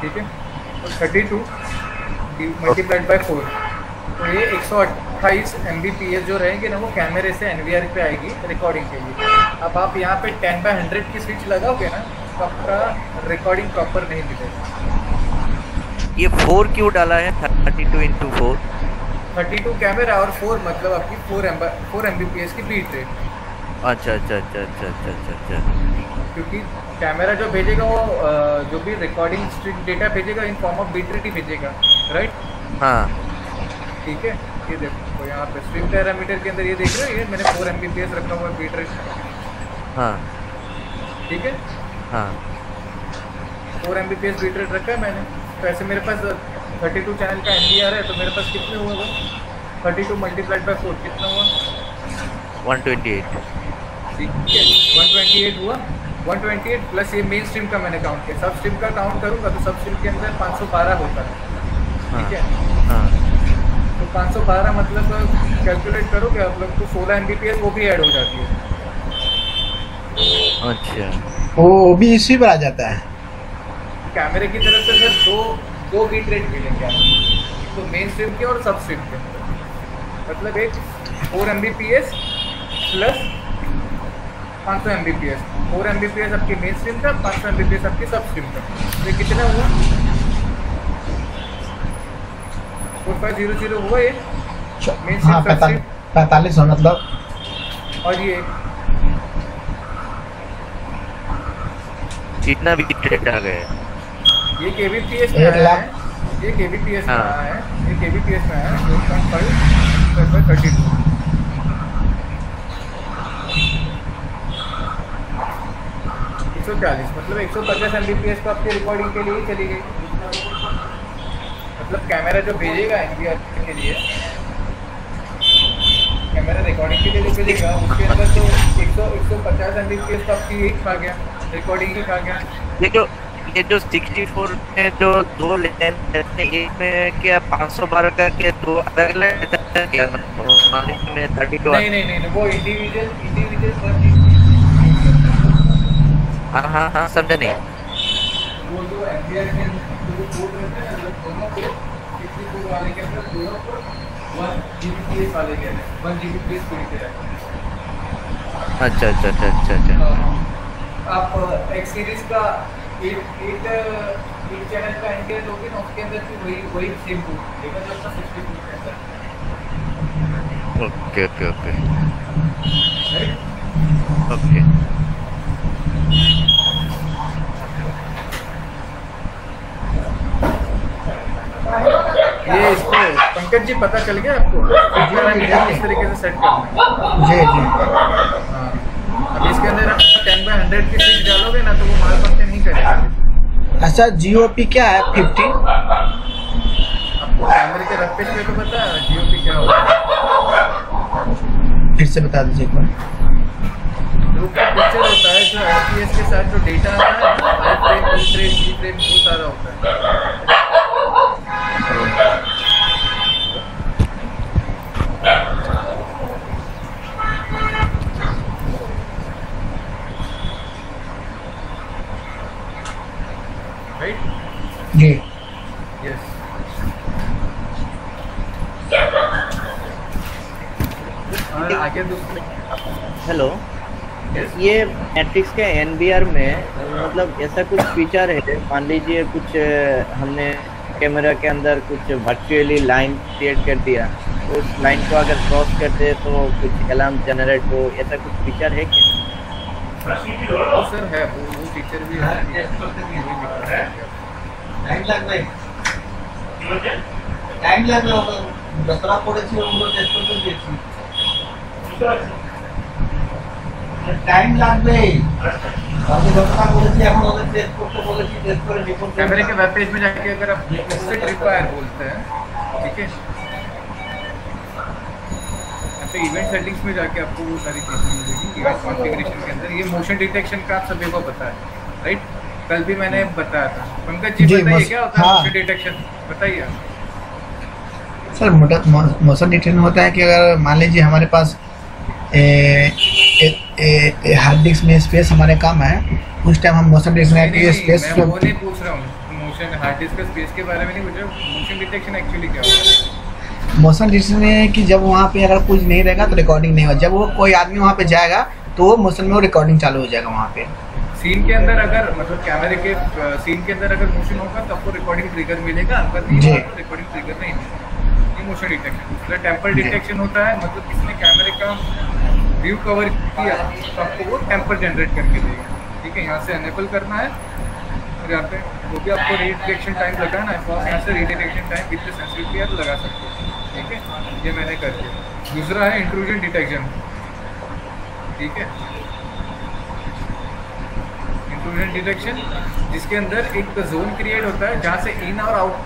ठीक है, तो 32 मल्टीप्लाइड बाय 4, तो ये 128 Mbps जो रहेंगे ना वो कैमरे से NVR पे आएगी रिकॉर्डिंग के लिए। अब आप यहाँ पे 10/100 की स्विच लगाओगे ना तो आपका रिकॉर्डिंग प्रॉपर नहीं मिलेगा। ये 4 क्यों डाला है 32x4? 32 कैमरा और 4 मतलब आपकी 4 Mbps की बीट रेट। अच्छा। क्योंकि कैमरा जो भेजेगा वो जो भी रिकॉर्डिंग डेटा भेजेगा in form of beat rate ही भेजेगा, राइट? हाँ ठीक है, ये देखो यहाँ पे स्ट्रीम पैरामीटर के अंदर ये देख रहे हो, ये मैंने 4 Mbps रखा हुआ है बीट रेट। हाँ ठीक है, हाँ 4 Mbps बीट रेट रखा है मैंने। तो ऐसे मेरे पास 32 चैनल का NVR है, तो मेरे पास कितने हुए वो 32 मल्टीप्लाइड बाय 4 कितना हुआ? 128। ठीक है, 128 हुआ। 128 प्लस ये मेन स्ट्रीम का मैंने काउंट किया। सब स्ट्रीम का काउंट करूँगा तो सब स्ट्रीम के अंदर 512 होता है, ठीक है। हाँ तो 512 मतलब कैलकुलेट करोगे आप लोग तो 16 Mbps वो भी ऐड हो जाती है। अच्छा, वो भी इसी पर आ जाता है। कैमरे की तरफ से सर दो बीट रेट मिलेंगे आपको, तो मेन स्ट्रीम के और सब स्ट्रीम के, मतलब एक 4 Mbps प्लस 500 Mbps, 4 Mbps आपकी मेन स्ट्रीम का, 500 Mbps आपकी सब स्ट्रीम का। तो ये कितना हुआ? 4500 हुआ ये मेन हाँ, स्ट्रीम 4500 मतलब। और ये इतना भी रेट आ गया। ये kbps में आया है, ये kbps में आया है, ये kbps में आया है 4.5/32। 140 मतलब 150 Mbps तो आपकी रिकॉर्डिंग के लिए ही चली गई। मतलब कैमरा जो भेजेगा NVR के लिए, कैमरा रिकॉर्डिंग के लिए जो भेजेगा उसके अंदर तो 150 Mbps तो आपकी एक खा गया, रिकॉर्डिंग ही खा गया। ये जो 64 में जो 2 लेन रहते हैं, एक में क्या 512 का क्या 2 अलग-अलग क्या, मतलब में 32? नहीं वो इंडिविजुअल हाँ समझा नहीं। वो जो NVR के जो कोड रहते हैं ना, दोनों को 64 वाले के अंदर दोनों को 1 Gbps वाले के अंदर 1 Gbps स्पीड के रहते हैं। अच्छा। आप एक सीरीज का एक चैनल का NVR लोगे ना, उसके अंदर भी वही सेम कोड लेकिन जो आपका 64 के अंदर। Okay right? ओके। ये इसको पंकज जी पता चल गया आपको किस तरीके से सेट करना है? जी। हाँ, अब इसके अंदर आप 10/100 की स्विच डालोगे ना तो वो माल फंक्शन नहीं करेगा। अच्छा, GOP क्या है? 50 आपको कैमरे के रफ पेज पे तो पता है GOP क्या होता है? फिर से बता दीजिए एक बार। ग्रुप का पिक्चर होता है जो FPS के साथ जो डेटा आता है ना, हाई फ्रेम, फुल फ्रेम, सी फ्रेम, वो सारा होता है। जी यस। और आगे दूसरे हेलो, yes. ये मैट्रिक्स के एनबीआर में मतलब ऐसा कुछ फीचर है, मान लीजिए कुछ हमने कैमरा के अंदर कुछ वर्चुअली लाइन क्रिएट कर दिया, तो उस लाइन को अगर क्रॉस करते तो कुछ अलार्म जनरेट हो, ऐसा कुछ फीचर है क्या? सर है, वो फीचर भी है। टाइम लग रहा होगा, दसरा पड़ेছি ওগুলো টেস্ট করতে দিয়েছি, টাইম লাগবে। আমি দসরা পড়েছি, এখন ওদের টেস্ট করতে বলেছি, টেস্ট করে রিপোর্ट कैमरे के वेब पेज में जाके अगर आप इससे ट्रिपवायर बोलते हैं, ठीक है, तो इवेंट सेटिंग्स में जाके आपको वो सारी चीज़ें मिलेगी इवेंट कॉन्फ़िगरेशन के अंदर। ये मोशन डिटेक्शन का आप सभी को पता है, राइट? कल भी मैंने बताया था। पंकज जी बताइए क्या होता है मोशन डिटेक्शन, बताइए आप। सर मोशन डिटेक्शन होता है कि अगर मान लीजिए हमारे पास हार्ड डिस्क में स्पेस हमारे कम है, उस टाइम हम मोशन डिटेक्शन के स्पेस मैं वो नहीं पूछ रहा हूँ, मोशन हार्ड डिस्क का स्पेस के बारे में नहीं पूछ रहा हूँ। मोशन डिटेक्शन एक्चुअली क्या होता है? मोशन डिटेक्शन है कि जब वहाँ पे अगर कुछ नहीं रहेगा तो रिकॉर्डिंग नहीं होगा, जब वो कोई आदमी वहाँ पे जाएगा तो वो मोशन में वो रिकॉर्डिंग चालू हो जाएगा वहाँ पे। सीन के अंदर अगर मतलब कैमरे के सीन के अंदर अगर मोशन होगा तो आपको रिकॉर्डिंग ट्रिगर मिलेगा, अगर नहीं होगा तो रिकॉर्डिंग ट्रिगर नहीं मिलेगा। ये मोशन डिटेक्शन। दूसरा टेम्पर डिटेक्शन होता है, मतलब किसने कैमरे का व्यू कवर किया तो आपको वो टेम्पर जनरेट करके देगा, ठीक है। यहाँ से एनेबल करना है और यहाँ पे वो भी आपको रीडिटेक्शन टाइम लगाना है, तो आप यहाँ से रीडिटेक्शन टाइम कितने सेंसिटिविटी आप लगा सकते हो, ठीक है। ये मैंने कर दिया। दूसरा है इंट्रूजन डिटेक्शन, ठीक है। इंट्रूजन डिटेक्शन जिसके अंदर एक जोन क्रिएट होता है जहाँ से इन और आउट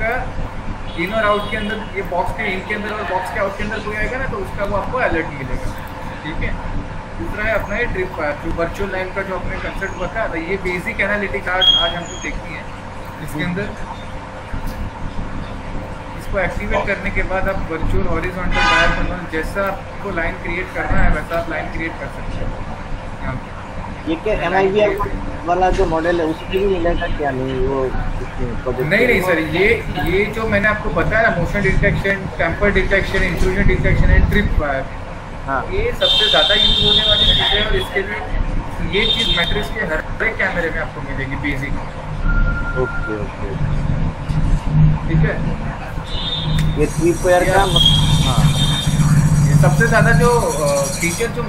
के अंदर ये बॉक्स के इन के अंदर और बॉक्स के आउट के अंदर कोई आएगा ना तो उसका वो आपको अलर्ट मिलेगा, ठीक है। दूसरा है अपना ये ट्रिप फायर, जो वर्चुअल लाइन का जो अपने कंसेप्ट बताया था, ये बेसिक एनालिटिक्स आज हमको देखनी है। इसके अंदर इसको एक्टिवेट करने के बाद आप वर्चुअल हॉरिजॉन्टल डायगोनल जैसा आपको लाइन क्रिएट करना है वैसा आप लाइन क्रिएट कर सकते हो यहाँ पे। ये क्या एनआईवीआर वाला जो मॉडल है उसमें भी मिलेगा क्या? नहीं वो नहीं सर, ये जो मैंने आपको बताया ना, motion detection, tamper detection, intrusion detection and trip wire, हाँ, ये सबसे ज़्यादा यूज होने वाली चीज़ है और इसके लिए ये चीज़ मैट्रिक्स के हर एक कैमरे में आपको मिलेगी बेसिक। ओके ओके, ठीक है। ये ट्रिपवायर का हाँ, ये सबसे ज़्यादा जो फीचर जो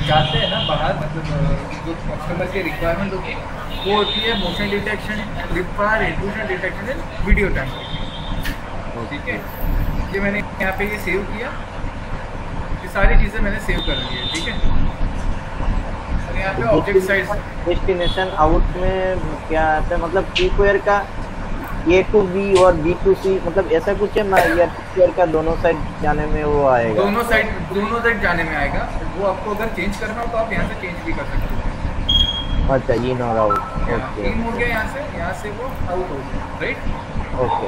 जाते हैं ना बाहर, मतलब जो कस्टमर के रिक्वायरमेंट होती है वो होती है motion detection, trip wire, intrusion detection and video tamper, ठीक है। ये मैंने यहाँ पे ये सेव किया, सारी चीज़ें मैंने सेव कर ली है, ठीक है। और यहाँ पे ऑब्जेक्ट साइज डेस्टिनेशन आउट में क्या आता है, मतलब ट्रिपवायर का A to B और B to C, मतलब ऐसा कुछ है ना, या ट्रिपवायर का दोनों साइड जाने में वो आएगा? दोनों साइड जाने में आएगा। वो आपको अगर चेंज करना हो तो आप यहाँ से चेंज भी कर सकते हो। अच्छा, इन और आउट, ओके। इन हो गया यहाँ से वो आउट हो गया, राइट। ओके,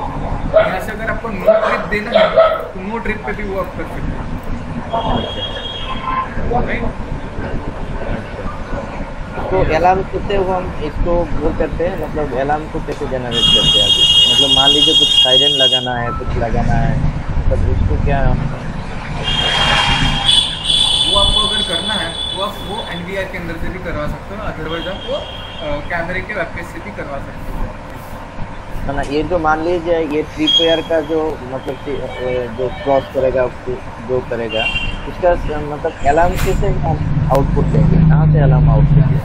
यहाँ से अगर आपको नो ट्रिप देना है तो नो ट्रिप पे भी वो आप कर सकते हो, राइट। तो अलार्म कैसे वो हम इसको वो करते हैं, मतलब अलार्म को कैसे जनरेट करते हैं अभी? मतलब मान लीजिए कुछ साइरन लगाना है, कुछ लगाना है, मतलब उसको क्या वो आपको अगर करना है तो आप वो NVR के अंदर से भी करवा सकते हो, अदरवाइज आप वो कैमरे के वेब पेज से भी करवा सकते हो, है ना। ये जो मान लीजिए ये ट्रिपवायर का जो मतलब जो क्रॉस करेगा जो करेगा उसका मतलब अलार्म कैसे आउटपुट देंगे, कहाँ से अलार्म आउटपुट देंगे?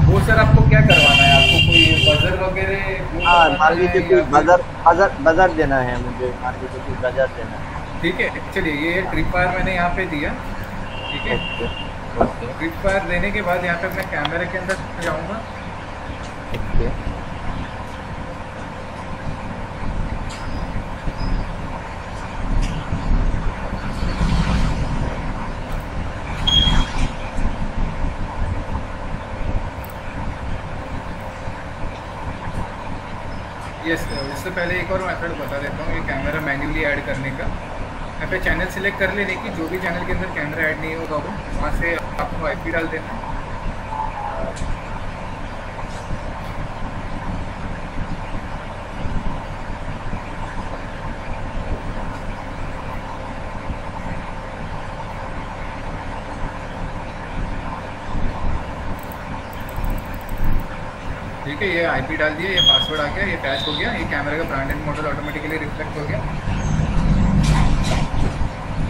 वो सर आपको क्या करवाना है? आपको कोई बजर वगैरह? हाँ, मान लीजिए कोई बजर देना है मुझे, मान लीजिए कोई बजर देना है, ठीक है। चलिए ये ट्रिप फायर मैंने यहाँ पे दिया, ठीक है। ट्रिप फायर देने के बाद यहाँ पे मैं कैमरे के अंदर जाऊँगा, ओके। यस, इससे पहले एक और मेथड बता देता हूँ, ये कैमरा मैन्युअली ऐड करने का। यहाँ पे चैनल सिलेक्ट कर लेने की, जो भी चैनल के अंदर कैमरा ऐड नहीं होगा वो वहाँ से आपको IP डाल देना है। 1 ठीक है, ये आईपी डाल दिया, ये पासवर्ड आ गया, ये पैच हो गया, ये कैमरे का brand and model automatically reflect हो गया।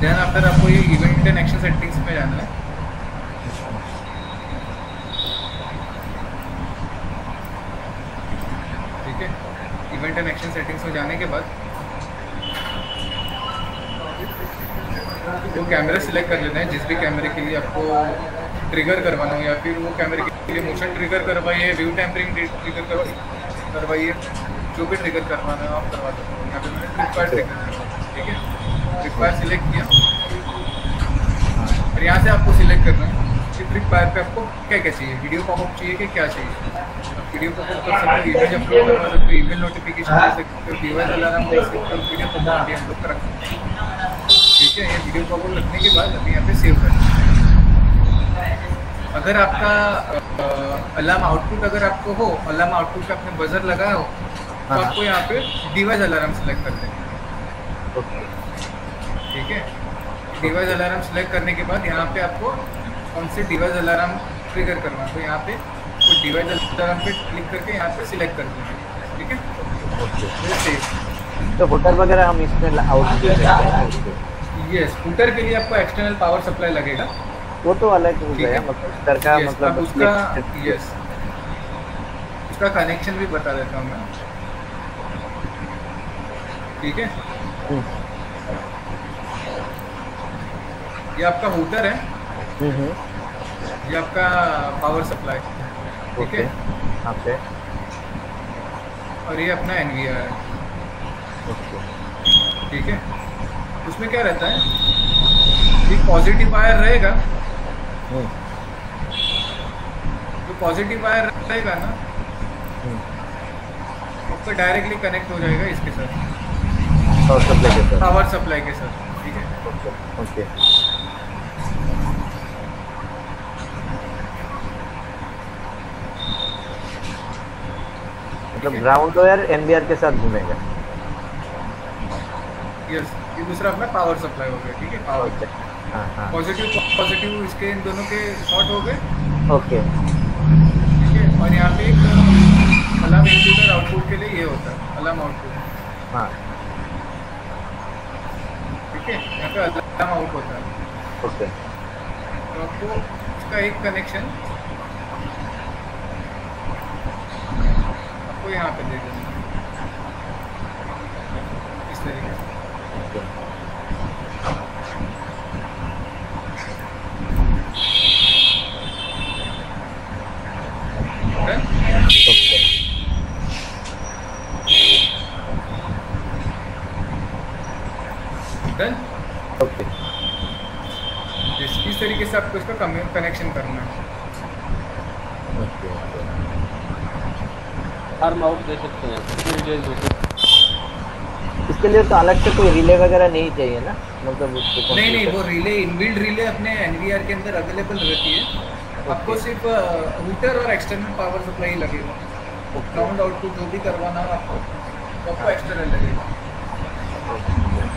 देन आफ्टर आपको ये इवेंट एंड एक्शन सेटिंग्स में जाना है। ठीक है, इवेंट एंड एक्शन सेटिंग्स में जाने के बाद वो कैमरा सिलेक्ट कर लेना है जिस भी कैमरे के लिए आपको ट्रिगर करवाना हो, या फिर वो कैमरे के लिए मोशन ट्रिगर करवाइए, व्यू टेम्परिंग ट्रिगर करवाइए, जो भी ट्रिगर करवाना है आप करवा सकते हो। यहाँ पे मैंने ट्रिप फायर ट्रिगर करवाया। ठीक है, ट्रिप फायर सिलेक्ट किया और यहाँ से आपको सिलेक्ट करना है कि ट्रिप फायर पे आपको क्या क्या चाहिए, वीडियो पॉपअप चाहिए कि क्या चाहिए। वीडियो पॉपअप कर सकते हो, इमेज अपलोड करवा सकते हो, ईमेल नोटिफिकेशन दे सकते हो, डिवाइस अलार्म दे सकते हो, वीडियो पॉपअप भी हम लोग कर सकते हैं। ठीक है, ये वीडियो पॉपअप रखने के बाद अभी यहाँ पे सेव करना है। अगर आपका अलार्म आउटपुट अगर आपको हो, अलार्म आउटपुट पे आपने बजर लगाया हो, तो आपको यहाँ पे डिवाइस अलार्म सेलेक्ट कर देना है। ठीक है, डिवाइस अलार्म सेलेक्ट करने के बाद यहाँ पे आपको कौन से डिवाइस अलार्म ट्रिगर करना है, तो यहाँ पे वो डिवाइस अलार्म पे क्लिक करके यहाँ पे सिलेक्ट कर देना है। ठीक है, सेव। तो फुटर वगैरह हम इसमें आउट दे सकते हैं। यस, फुटर के लिए आपको एक्सटर्नल पावर सप्लाई लगेगा, वो तो अलग हो गया, मतलब फुटर का yes, मतलब उसका यस उसका कनेक्शन भी बता देता हूँ मैं। ठीक है, ये आपका हुटर है, ये आपका पावर सप्लाई। ठीक है, ओके, और ये अपना एनवीआर है। ठीक है, उसमें क्या रहता है, एक पॉजिटिव वायर रहेगा, जो पॉजिटिव वायर रहेगा ना उसको डायरेक्टली कनेक्ट हो जाएगा इसके साथ, पावर सप्लाई के साथ। ठीक है, ओके, मतलब ग्राउंड वायर एनबीआर के साथ घूमेगा। यस, ये दूसरा अपना पावर सप्लाई हो गया। ठीक है, पावर पॉजिटिव इसके इन दोनों के शॉर्ट हो गए। ओके, ठीक है, और यहाँ पे एक अलार्म इंडिकेटर आउटपुट के लिए ये होता है अलार्म आउटपुट। हाँ, ठीक है, यहाँ पे अलार्म आउट होता है। ओके, तो आपको इसका एक कनेक्शन आपको यहाँ पे दे देना इस तरीके से। डन। ओके, इस तरीके से आपको इसका कनेक्शन करना है। आर्म आउट दे सकते हैं। इसके लिए तो अलग से कोई रिले वगैरह नहीं चाहिए ना, मतलब उसको नहीं, वो रिले इनबिल्ड रिले अपने एनवीआर के अंदर अवेलेबल रहती है। आपको सिर्फ रूटर और एक्सटर्नल पावर सप्लाई लगेगा। ग्राउंड आउटपुट जो भी करवाना हो आपको एक्सटर्नल लगेगा।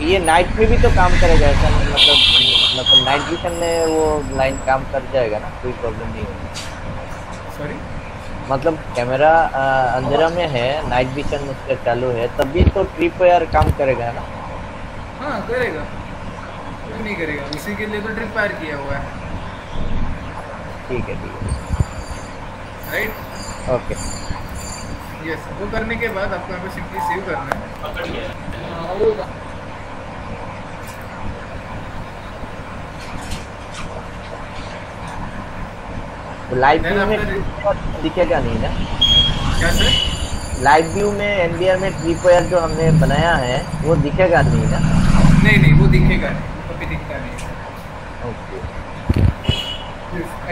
ये नाइट में भी तो काम करेगा ऐसा, मतलब नाइट विजन में वो लाइन काम कर जाएगा ना, कोई प्रॉब्लम नहीं होगी। सॉरी, मतलब कैमरा अंधेरा में है, नाइट विजन उसका चालू है, तभी तो ट्रिप वायर काम करेगा ना। हाँ करेगा, क्यों नहीं करेगा, उसी के लिए तो ट्रिप फायर किया हुआ है। ठीक है, राइट, ओके। यस, वो करने के बाद आपको यहाँ पे सिंपली सेव करना है। लाइव व्यू में दिखेगा नहीं ना? क्या सर? लाइव व्यू में एनबीआर में ट्रिप वायर जो हमने बनाया है वो दिखेगा नहीं ना? नहीं, वो दिखेगा नहीं, वो कभी दिखता नहीं। ओके,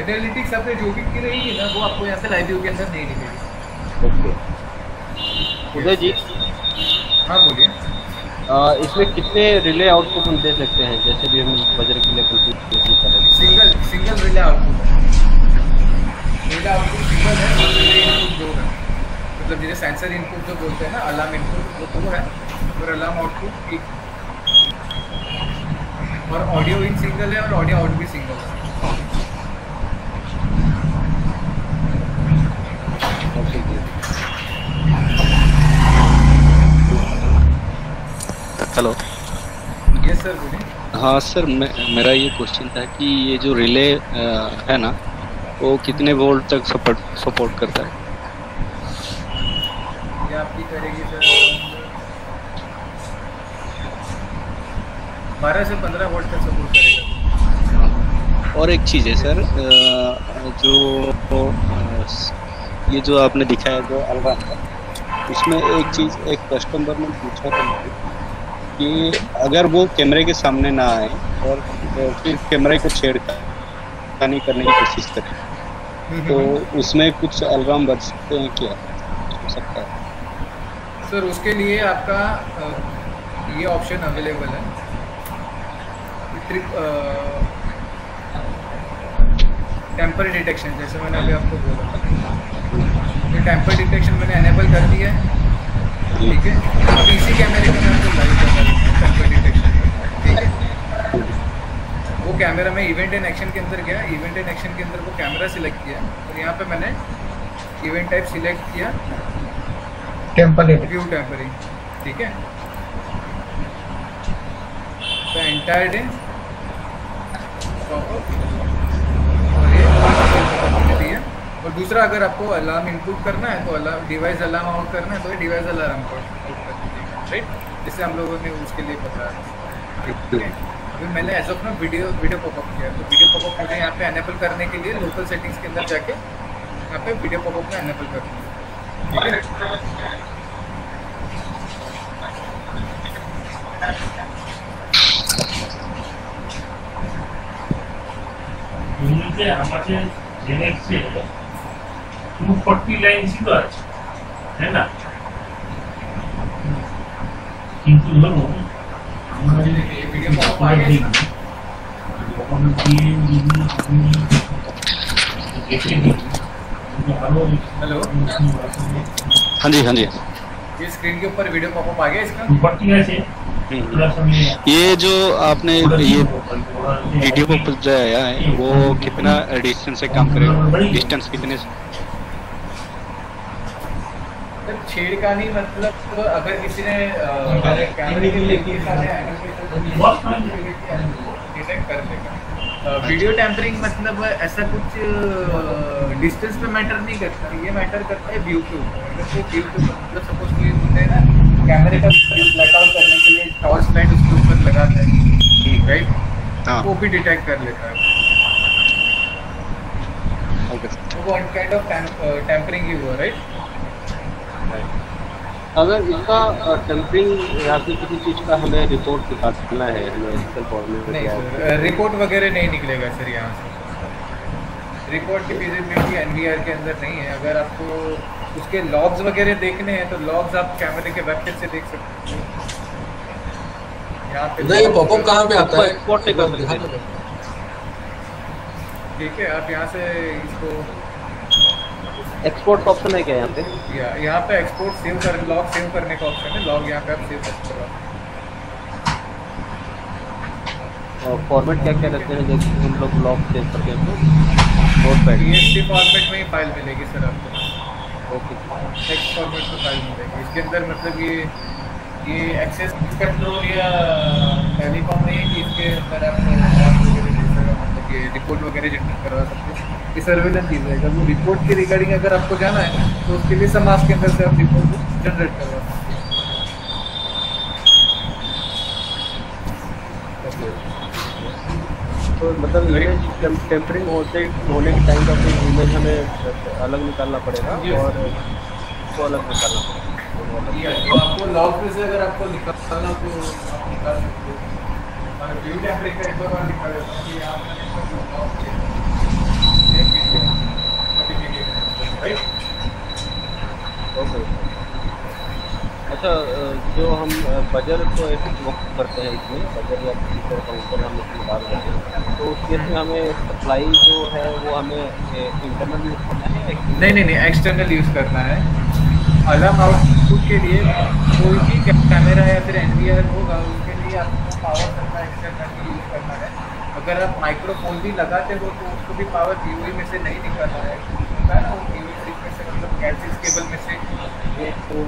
एनालिटिक्स आपने जो भी की रहेगी ना वो आपको यहाँ से लाइव व्यू के अंदर नहीं दिखेगी। ओके, उदय जी। हाँ बोलिए। इसमें कितने रिले आउटपुट हम दे सकते हैं, जैसे भी हम बजर के लिए कॉन्फ़िगरेशन करें? सिंगल रिले आउटपुट सिंगल है, और रिले इनपुट दो है। मतलब जैसे सेंसर इनपुट जो बोलते हैं ना, अलार्म इनपुट वो दो है, और अलार्म आउटपुट एक, और ऑडियो इन सिंगल है और ऑडियो आउट भी सिंगल है। हेलो। यस सर बोलिए। हाँ सर, मेरा ये क्वेश्चन था कि ये जो रिले है ना, वो कितने वोल्ट तक सपोर्ट करता है? ये आपकी करेगी सर 12 से 15 वोल्ट तक सपोर्ट करेगा। और एक चीज़ है सर, जो ये जो आपने दिखाया जो अलवा है, उसमें एक चीज़ एक कस्टमर ने पूछा था मुझे कि अगर वो कैमरे के सामने ना आए और फिर कैमरे को छेड़खानी करने की कोशिश करें, तो उसमें कुछ अलार्म बज सकते हैं क्या? हो सकता है सर, उसके लिए आपका ये ऑप्शन अवेलेबल है, टेम्पर डिटेक्शन, जैसे मैंने अभी आपको बोला। ये टेम्पर डिटेक्शन मैंने एनेबल कर दिया है, ठीक है। अभी इसी कैमरे का मैं आपको लाइव बता रहा हूँ टेम्पर डिटेक्शन, ठीक है। वो कैमरा में इवेंट एंड एक्शन के अंदर गया, इवेंट एंड एक्शन के अंदर वो कैमरा सिलेक्ट किया और यहाँ पे मैंने इवेंट टाइप सिलेक्ट किया, व्यू टेम्परिंग, ठीक है। तो एंटायर डे और दूसरा, अगर आपको अलार्म इनपुट करना है तो डिवाइस अलार्म आउट करना है तो डिवाइस अलार्म आउट कर दीजिएगा, राइट। जिससे हम लोगों ने उसके लिए बताया, ठीक है। अभी मैंने एज ऑफ ना वीडियो पॉपअप किया, तो वीडियो पॉपअप मुझे यहाँ पे एनेबल करने के लिए लोकल सेटिंग्स के अंदर जाके यहाँ पे वीडियो पॉपअप में एनेबल कर दूँगा, ठीक है। আমাদের জেনেক্সে 240 লাইন ছিল আছে, তাই না? কিন্তু ধরুন আমরা যদি ভিডিও পপ আগে দেখি, যখন দিয়ে আমি দেখে নিই, ভালো। हेलो, हाँ जी, हाँ जी। ये स्क्रीन के ऊपर वीडियो पॉपअप आ गया इसका। 240 আছে। ये जो आपने ये वीडियो को पहुंचाया है, वो कितना डिस्टेंस से काम करेगा? डिस्टेंस कितने से? छेड़खानी मतलब अगर किसी ने कैमरे के लिए डिटेक्ट कर लेगा। वीडियो टैंपरिंग मतलब ऐसा कुछ डिस्टेंस पे मैटर नहीं करता, ये मैटर करता है व्यू के ऊपर। अगर कोई व्यू के ऊपर मतलब सपोज कोई होता है ना, कैमरे का व्यू ब्लैकआउट करने के लिए टॉर्च लाइट उसके ऊपर लगाता है, राइट, वो भी डिटेक्ट कर लेता है। वो वन काइंड ऑफ टैंपरिंग ही हुआ, राइट। अगर इसका टेम्परिंग या फिर किसी चीज़ का हमें रिपोर्ट निकालना है, हमें एक्सेल फॉर्मेट में, नहीं सर, रिपोर्ट वगैरह नहीं निकलेगा सर यहाँ से। रिपोर्ट की फिजिबिलिटी एनवीआर के अंदर नहीं है। अगर आपको उसके लॉग्स वगैरह देखने हैं तो लॉग्स आप कैमरे के वेबसाइट से देख सकते हैं। यहाँ पे नहीं, ये पॉपअप कहाँ पे आता है? एक्सपोर्ट नहीं कर सकते, ठीक है। आप यहाँ से इसको एक्सपोर्ट का ऑप्शन है क्या यहाँ पे? यहाँ पे एक्सपोर्ट सेव कर, लॉग सेव करने का ऑप्शन है। लॉग यहाँ पे आप सेव कर सकते हो। और फॉर्मेट क्या क्या रहते हैं जैसे हम लोग लॉग सेव करते हैं तो नोटपैड PST फॉर्मेट में ही फाइल मिलेगी सर आपको। ओके, टेक्स्ट फॉर्मेट में फाइल मिलेगी। इसके अंदर मतलब ये एक्सेस कंट्रोल या टेलीकॉम नहीं है कि इसके अंदर आप मतलब ये रिपोर्ट वगैरह जनरेट करवा सकते हैं। ये सर्वेलेंस चीज़ है। अगर वो रिपोर्ट के रिगार्डिंग अगर आपको जाना है तो उसके लिए समाज के अंदर से आप रिपोर्ट जनरेट करवा सकते हैं। तो मतलब इमेज टेम्परिंग होने के टाइम का कोई इमेज हमें अलग निकालना पड़ेगा और उसको अलग निकालना पड़ेगा। तो आपको लॉग में से अगर आपको निकालना तो आप निकाल सकते हो। और व्यू टेम्परिंग का एक बार निकाल देता हूँ कि आप ओके। अच्छा, जो हम बजर को मुक्त करते हैं इसमें, बजर या किसी तरह का ऊपर हम इसमें डाल देते हैं, तो उसके लिए हमें सप्लाई जो है वो हमें इंटरनल यूज़ करना है? नहीं, एक्सटर्नल यूज़ करना है। अलार्म आउटपुट के लिए कोई भी कैमरा या फिर एनवीआर होगा उसके लिए आपको पावर सप्लाई एक्सटर्नल यूज़ करना है। अगर आप माइक्रोफोन भी लगाते हो तो उसको भी पावर पीओई में से नहीं निकालना है। होता है ना, वो पीओई में से मतलब कैसेट केबल में से वो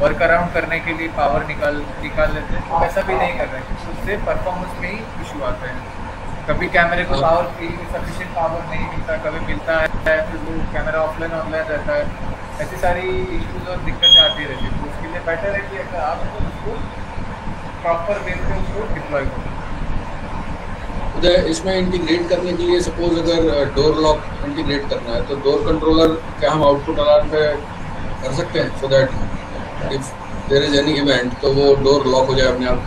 वर्क अराउंड करने के लिए पावर निकाल लेते हैं, तो वैसा भी नहीं कर रहे हैं। उससे परफॉर्मेंस में ही इशू आते हैं। कभी कैमरे को पावर की सफिशिएंट पावर नहीं मिलता, कभी मिलता है फिर वो कैमरा ऑफलाइन ऑनलाइन रहता है। ऐसी सारी इश्यूज और दिक्कतें आती रहती है। तो उसके लिए बेटर है कि अगर आप उसको प्रॉपर वे से उसको डिप्लॉय करो। इसमें इंटीग्रेट करने के लिए सपोज अगर डोर लॉक इंटीग्रेट करना है तो डोर कंट्रोलर क्या हम आउटपुट अलार्म पे कर सकते हैं, so that if there is any event तो वो डोर लॉक हो जाए अपने आप?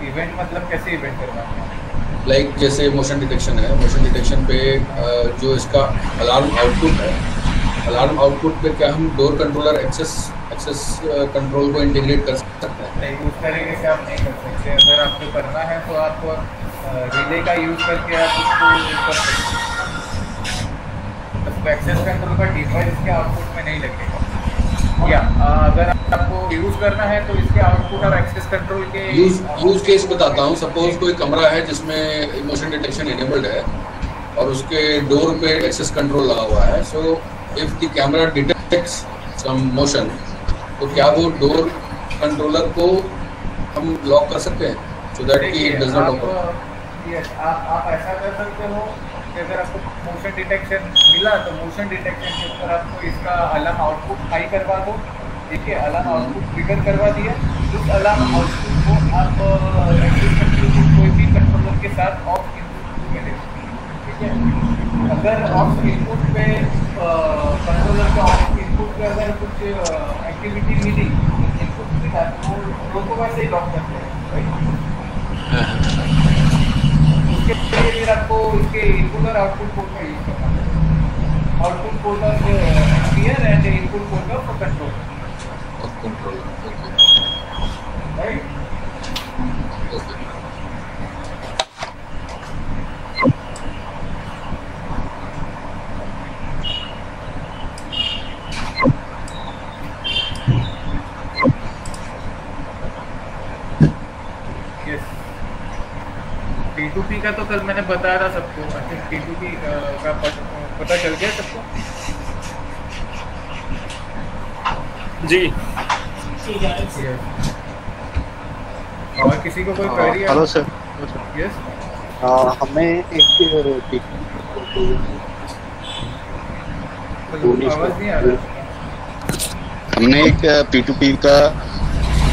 इवेंट मतलब कैसे इवेंट करना है? लाइक जैसे मोशन डिटेक्शन है, मोशन डिटेक्शन पे जो इसका अलार्म आउटपुट है, अलार्म आउटपुट पे क्या हम डोर कंट्रोलर एक्सेस कंट्रोल को इंटीग्रेट कर सकते हैं? नहीं, उस तरीके से आप नहीं कर सकते। अगर आपको करना है तो आप रिले का यूज़ करके आप उसको कर सकते हैं। एक्सेस कंट्रोल का डिवाइस इसके आउटपुट में नहीं लगेगा। या अगर आपको यूज़ करना है तो इसके आउटपुट और एक्सेस कंट्रोल के यूज केस बताता हूँ। सपोज कोई कमरा है जिसमें मोशन डिटेक्शन इनेबल्ड है और उसके डोर पे एक्सेस कंट्रोल लगा हुआ है। So if the camera detects some motion तो क्या वो डोर कंट्रोलर को हम लॉक कर सकते हैं सो दैट कि it does not open? Yes, आप ऐसा कर सकते हो कि अगर आपको मोशन डिटेक्शन मिला तो मोशन डिटेक्शन के ऊपर आपको इसका अलार्म आउटपुट हाई करवा दो। ठीक है, अलार्म आउटपुट ट्रिगर करवा दिया। उस अलार्म आउटपुट को आप कोई भी कंट्रोलर के साथ ऑफ इनपुट में दे। ठीक है, अगर ऑफ इनपुट पे कंट्रोलर का ऑफ इनपुट पे अगर कुछ एक्टिविटी मिली, इनपुट मिला तो वो को वैसे ही लॉक करते हैं। उसके लिए फिर आपको इसके इनपुट और आउटपुट पोर्ट का यूज करना है। Output port of ampere and input port of controller. Right? P2P का तो कल मैंने बताया था सबको। आई थिंक P2P का पता चल गया सबको? जी। और किसी को कोई क्वेरी है? Hello sir. यस, हमें एक आवाज नहीं आ रहा। हमने एक P2P का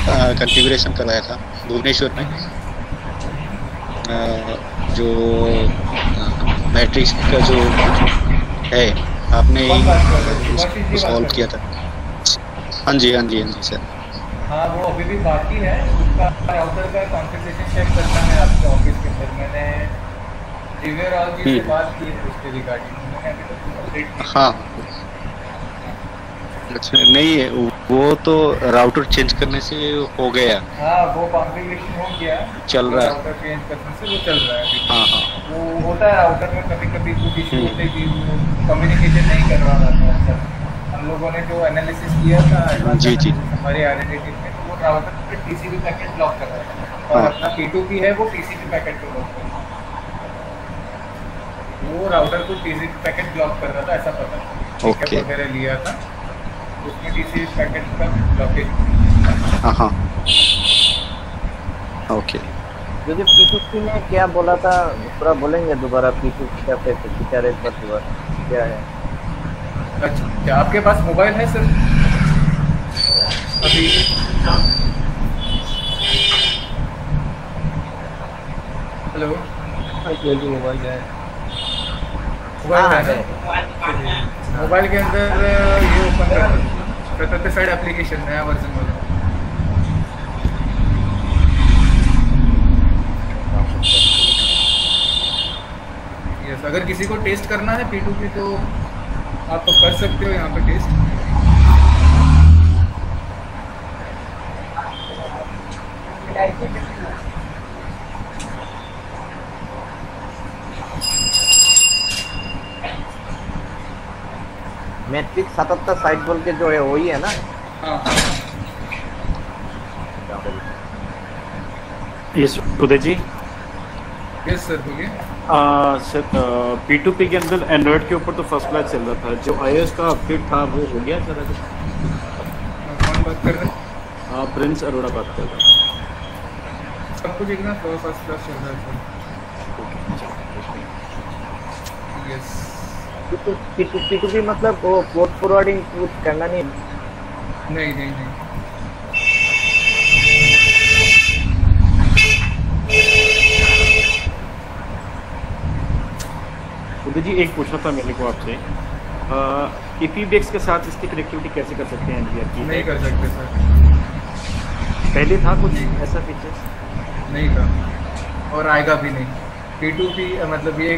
कॉन्फ़िगरेशन कराया था भुवनेश्वर में। जो मैट्रिक्स का जो है आपने उसको सॉल्व किया था। हाँ जी सर। हाँ, वो अभी भी बाकी है। उसका राउटर का कॉन्फ़िगरेशन चेक करना है आपके ऑफिस के अंदर। मैंने दिव्य राव जी से बात की है उसके रिगार्डिंग। मैंने अभी तक अपडेट नहीं। हाँ, अच्छा नहीं है वो तो राउटर चेंज करने से हो गया। हाँ, वो कॉन्फ़िगरेशन हो गया, चल रहा है। राउटर चेंज करने से वो चल रहा है अभी। हाँ। वो होता है राउटर में कभी कुछ इशू होते हैं कि वो कम्युनिकेशन नहीं कर रहा था। हम लोगों ने जो एनालिसिस किया था जी हमारे आरएनए में, वो राउटर पे टीसीपी पैकेट ब्लॉक कर रहा है और अपना P2P है वो टीसीपी पैकेट को ब्लॉक कर रहा है। वो राउटर को टीसीपी पैकेट ब्लॉक कर रहा था, ऐसा पता है। ओके। वगैरह लिया था उसमें टीसीपी पैकेट का ब्लॉकेज। हाँ ओके। जो P2P में क्या बोला था पूरा बोलेंगे दोबारा? P2P क्या फीचर है, एक बार दोबारा क्या है? अच्छा, क्या आपके पास मोबाइल है सर अभी? हेलो, मोबाइल है। मोबाइल है ना? मोबाइल के अंदर ये ओपन कर साइड एप्लीकेशन नया वर्जन वाला। यस, अगर किसी को टेस्ट करना है P2P तो आप तो कर सकते हो यहाँ पे टेस्ट। मैट्रिक्स 77 साइट बोल के जो है वही है ना? हाँ, यस उदय जी। यस सर, बोलिए। सर P2P के अंदर एंड्रॉयड के ऊपर तो फर्स्ट क्लास चल रहा था, जो iOS का अपडेट था वो हो गया सर? कौन बात कर रहे हैं? प्रिंस अरोड़ा बात कर रहा हूँ। सब कुछ एकदम फर्स्ट क्लास चल रहा है सर। यस। P2P मतलब वो पोर्ट फॉरवर्डिंग कुछ करना नहीं? नहीं। उदय जी एक पूछना था मेरे को आपसे, EPBX के साथ इसकी कनेक्टिविटी कैसे कर सकते हैं NVR की? नहीं कर सकते सर। पहले था कुछ ऐसा फीचर्स? नहीं था और आएगा भी नहीं। P2P मतलब ये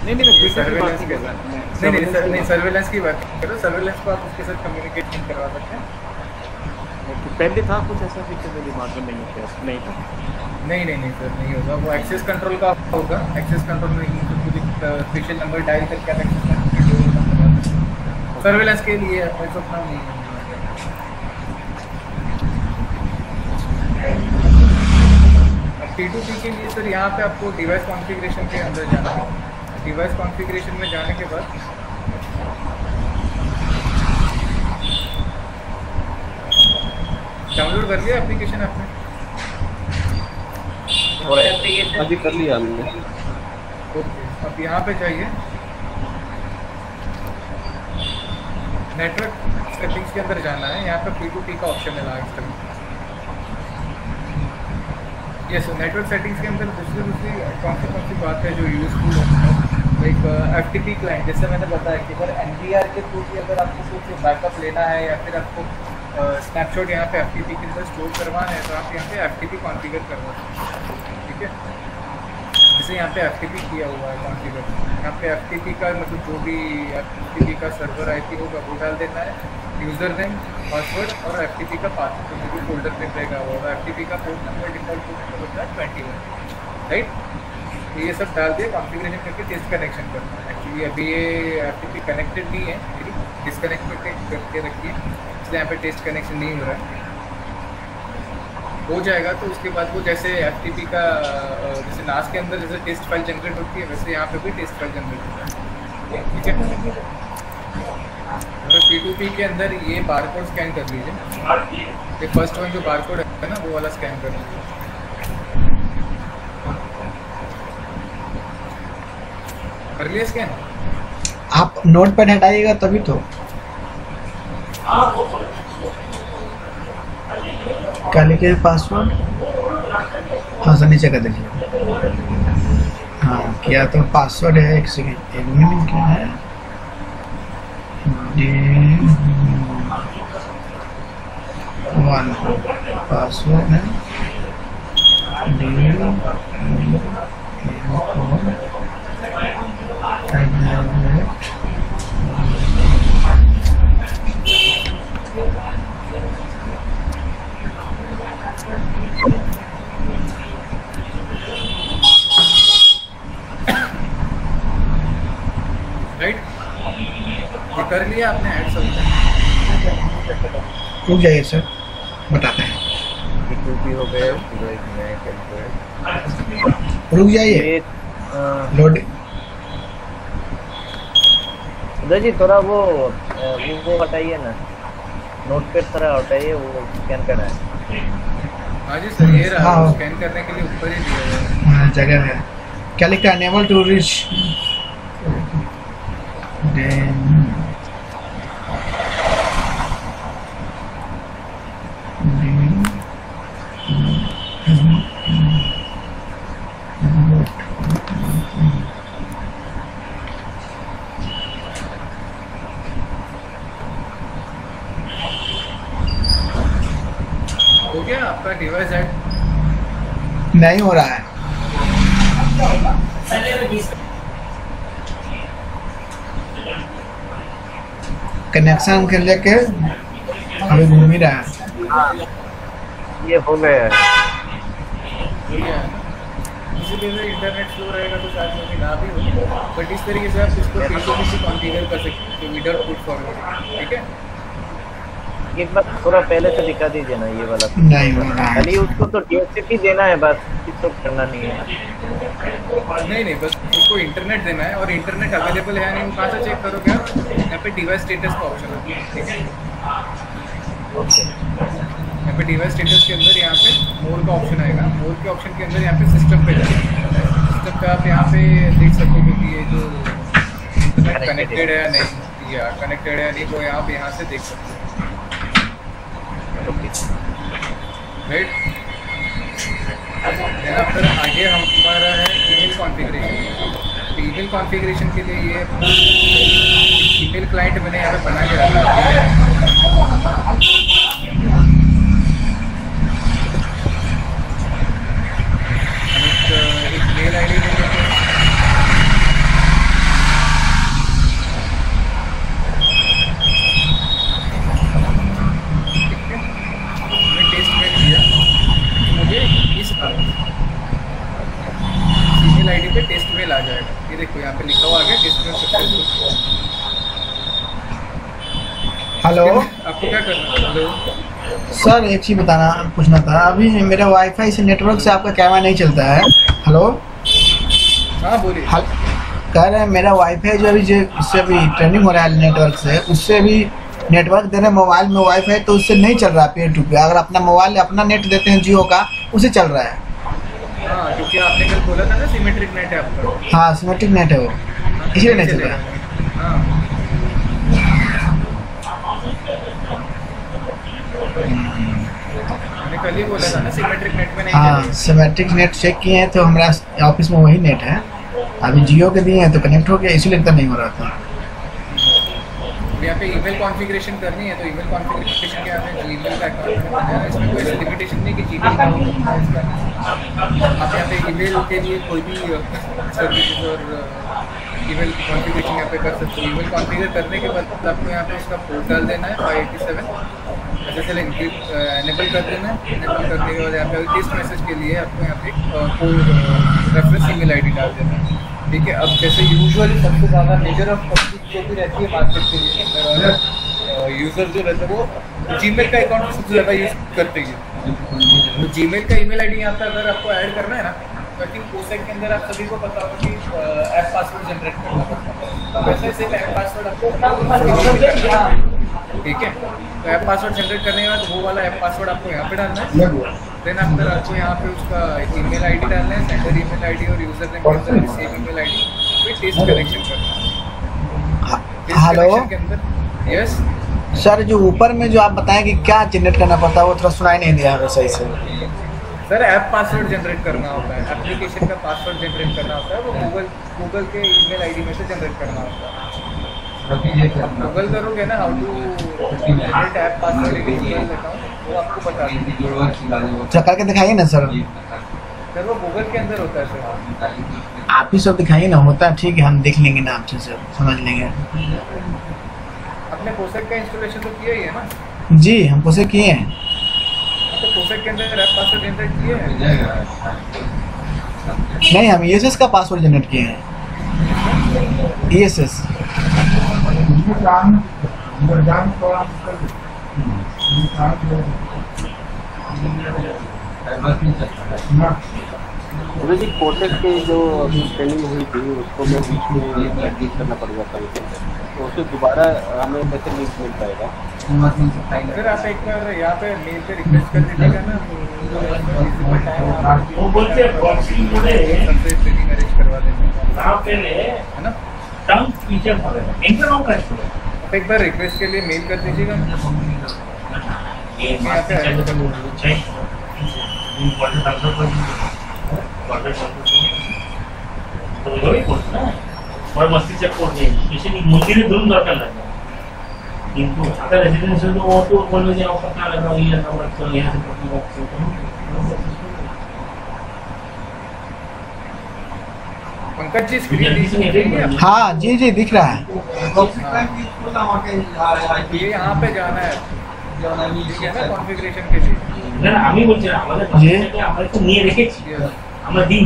नहीं सर्वेलेंस की बात नहीं, सर्वेलेंस की बात करो। सर्वेलेंस को आप उसके साथ कम्युनिकेट नहीं करवा सकते हैं। पहले था कुछ ऐसा फीचर मेरे दिमाग में नहीं था? नहीं सर नहीं होगा। वो एक्सेस कंट्रोल का होगा। एक्सेस कंट्रोल में कुछ स्पेशल नंबर डायल करके आप एक्सेस कंट्रोल सर्वेलेंस के लिए ऐसा अपना नहीं है। P2P के लिए सर यहाँ पे आपको डिवाइस कॉन्फ़िगरेशन के अंदर जाना है। डिवाइस कॉन्फ़िगरेशन में जाने के बाद डाउनलोड कर लिया एप्लीकेशन आपने? अभी कर लिया हमने। ओके, अब यहाँ पे जाइए, नेटवर्क सेटिंग्स के अंदर जाना है। यहाँ पे P2P का ऑप्शन है लास्ट में। यस, नेटवर्क सेटिंग्स के अंदर दूसरी कौन सी बात है जो यूजफुल है? लाइक FTP क्लाइंट, जैसे मैंने बताया कि अगर NVR के थ्रू भी अगर आपको कुछ बैकअप लेना है या फिर आपको स्नैपशॉट यहाँ पे FTP के अंदर स्टोर करवाना है तो आप यहाँ पे FTP कॉन्फ़िगर करवा सकते हैं। ठीक है, जैसे यहाँ पे FTP किया हुआ है कॉन्फ़िगर, यहाँ पे FTP का मतलब जो भी FTP का सर्वर IP होगा वो डाल देना है, यूज़र नेम, पासवर्ड और FTP का पासवर्ड जो भी फोल्डर में रहेगा वो, और FTP का port number default port number होता है 21, राइट? ये सब डाल दिया, कॉन्फ़िगरेशन करके टेस्ट कनेक्शन करना है। एक्चुअली अभी ये FTP कनेक्टेड नहीं है, मेरी डिसकनेक्ट करके रखिए, इसलिए यहाँ पे टेस्ट कनेक्शन नहीं हो रहा है। हो जाएगा तो उसके बाद वो जैसे FTP का जैसे नास के अंदर जैसे टेस्ट फाइल जनरेट होती है वैसे यहाँ पे भी टेस्ट फाइल जनरेट होता है। ठीक है, अगर P2P के अंदर ये बारकोड स्कैन कर लीजिए, ये फर्स्ट वन जो बारकोड है ना वो वाला स्कैन कर लीजिए। कर लिया स्कैन? आप नोटपैड हटाइएगा तभी तो। क्या लिखे पासवर्ड? हाँ सर नीचे कर देखिए। हाँ किया तो पासवर्ड है, एक सेकेंड, एडमिन क्या है? वन पासवर्ड है राइट, ये कर लिया आपने ऐड सब? रुक जाइए सर, बताते हैं। P2P हो गए, रुक जाइए, लोड। उदय जी थोड़ा वो हटाइए ना, नोटपैड थोड़ा हटाइए, वो स्कैन करना है। हाँ जी सर, ये रहा, स्कैन करने के लिए ऊपर ही दिया हुआ है। जगह है, क्या लिखा है? अनेबल टू रीच हो गया आपका डिवाइस ऐड? नहीं हो रहा है। कनेक्शन के लेके अभी घूम ही रहा है। ये हो गया है। इसीलिए इंटरनेट स्लो रहेगा तो शायद मुझे ना भी हो, बट इस तरीके से आप इसको P2P कॉन्फ़िगर कर सकते हैं विदाउट पुट फॉरवर्ड। ठीक है, एक बार थोड़ा पहले से दिखा दीजिए ना ये वाला। नहीं बन रहा है। खाली उसको तो DHCP देना है बस, कुछ तो करना नहीं है। नहीं बस उसको इंटरनेट देना है, और इंटरनेट अवेलेबल है नहीं, वो कहाँ से चेक करोगे आप? यहाँ पे डिवाइस स्टेटस का ऑप्शन है, ठीक है। यहाँ पे डिवाइस स्टेटस के अंदर यहाँ पे मोर का ऑप्शन आएगा। मोर के ऑप्शन के अंदर यहाँ पे सिस्टम पे जाएगा। सिस्टम पे आप यहाँ पे देख सकोगे कि ये जो इंटरनेट कनेक्टेड है या नहीं, या कनेक्टेड है या नहीं, वो आप यहाँ से देख सकते हो, राइट। फिर आगे हमारा है ईमेल कॉन्फ़िगरेशन। ईमेल कॉन्फ़िगरेशन के लिए ये ईमेल क्लाइंट मैंने यहाँ पे बना के रखा है। एक मेल आईडी दे देते हैं। मैं टेस्ट मेल किया, मुझे इस ईमेल आईडी पे टेस्ट मेल आ जाएगा। ये देखो यहाँ पे लिखा हुआ आ गया टेस्ट मेल सक्सेसफुल। हेलो, आपको क्या करना है? हेलो सर एक चीज़ बताना पूछना था। अभी मेरे वाईफाई से नेटवर्क से आपका कैमरा नहीं चलता है। हेलो, हाँ बोलिए। कह रहे हैं मेरा वाईफाई जो अभी इससे अभी ट्रेनिंग हो रहा है नेटवर्क से, उससे भी नेटवर्क दे रहे हैं मोबाइल में वाईफाई, तो उससे नहीं चल रहा पेयर टू पेयर। अगर अपना मोबाइल अपना नेट देते हैं जियो का, उसे चल रहा है। हाँ, क्योंकि आपने कल बोला था ना सिमेट्रिक नेट है आपका। हाँ सिमेट्रिक नेट है वो, इसलिए नहीं चल रहा है। हाँ मैंने कल ही बोला था ना सिमेट्रिक नेट में नहीं हाँ चलेगा। सिमेट्रिक नेट चेक किए हैं तो हमारा ऑफिस में वही नेट है। अभी जियो के दिए हैं तो कनेक्ट हो गया, इसीलिए इतना नहीं हो रहा था। यहाँ पे ईमेल कॉन्फ़िगरेशन करनी है, तो ईमेल कॉन्फ़िगरेशन क्या है? जीमेल का अकाउंट बनाया है। इसमें कोई लिमिटेशन नहीं कि जीमेल का होगा इसका। आप यहाँ पे ईमेल के लिए कोई भी सर्विसेज और ईमेल की कॉन्फ़िगरेशन यहाँ पे कर सकते हो। ईमेल कॉन्फ़िगर करने के बाद आपको यहाँ पे इसका पोर्ट डाल देना है 587 SSL इनेबल कर देना है। इनेबल करने के बाद यहाँ पे टेस्ट मैसेज के लिए आपको यहाँ पे कोई रेफरेंस ईमेल आईडी डाल देना है, ठीक है। अब जैसे यूजुअली सबसे ज़्यादा मेजर ऑफ पब्लिक जो भी रहती है मार्केट के लिए, यूज़र जो रहता है वो जीमेल का अकाउंट सबसे ज़्यादा यूज़ करते हैं। तो जीमेल का ईमेल आईडी यहाँ पे अगर आपको ऐड करना है ना, तो आई थिंक कोसेक के अंदर आप सभी को पता होगा कि ऐप पासवर्ड जनरेट करना पड़ता है। वैसे सिर्फ ऐप पासवर्ड आपको, ठीक है। तो ऐप पासवर्ड जनरेट करने के बाद वो वाला ऐप पासवर्ड आपको यहाँ पे डालना है। देन आफ्टर आपको यहाँ पे उसका ईमेल आईडी डालना है, सेंडर ईमेल आईडी और यूजर नेम के अंदर सेम ईमेल आईडी, फिर टेस्ट कनेक्शन करना है। हेलो के अंदर यस सर, जो ऊपर में जो आप बताएं कि क्या जनरेट करना पड़ता है वो थोड़ा सुनाई नहीं दिया हमें सही से। सर ऐप पासवर्ड जनरेट करना होता है, एप्लीकेशन का पासवर्ड जनरेट करना होता है, वो गूगल के ईमेल आईडी में से जनरेट करना होता है। गूगल करोगे ना how to generate app password in Google account, वो आपको बता देंगे। अच्छा करके दिखाइए ना सर। सर वो गूगल के अंदर होता है सर। आप ही सब दिखाइए ना, होता है ठीक है, हम देख लेंगे ना आपसे सर, समझ लेंगे। आपने कोसेक का इंस्टॉलेशन तो किया ही है ना? जी हम कोसेक किए हैं। तो कोसेक के अंदर ऐप पासवर्ड जनरेट किए हैं? नहीं, हम ESS का पासवर्ड जनरेट किए हैं। ESS जी कोटेक के जो ट्रेनिंग हुई थी उसको मैं बीच में एडिट करना पड़ जाता है, तो उसे दोबारा हमें कैसे लिंक मिल पाएगा? सर आप एक बार यहाँ पे मेल पे रिक्वेस्ट कर दीजिएगा ना, वो बोलते हैं सबसे ट्रेनिंग अरेंज करवा देंगे, है ना? आप एक बार रिक्वेस्ट के लिए मेल कर दीजिएगा, यहाँ पे ऐड कर दीजिए। मस्तीच्या कोणी मंदिर दोन दरकार लागला কিন্তু आता रेजिडेंशियल तो तो बोलने जाओ पता लगा ये नंबर तो यहां से पंकज जी स्क्रीन दिख रही है? हाँ जी जी दिख रहा है। ये यहाँ पे जाना है, ठीक है ना, कॉन्फ़िगरेशन के लिए। না আমি বলছি না আমাদের বাচ্চাকে আমরা তো নিয়ে রেখেছি, আমরা দিন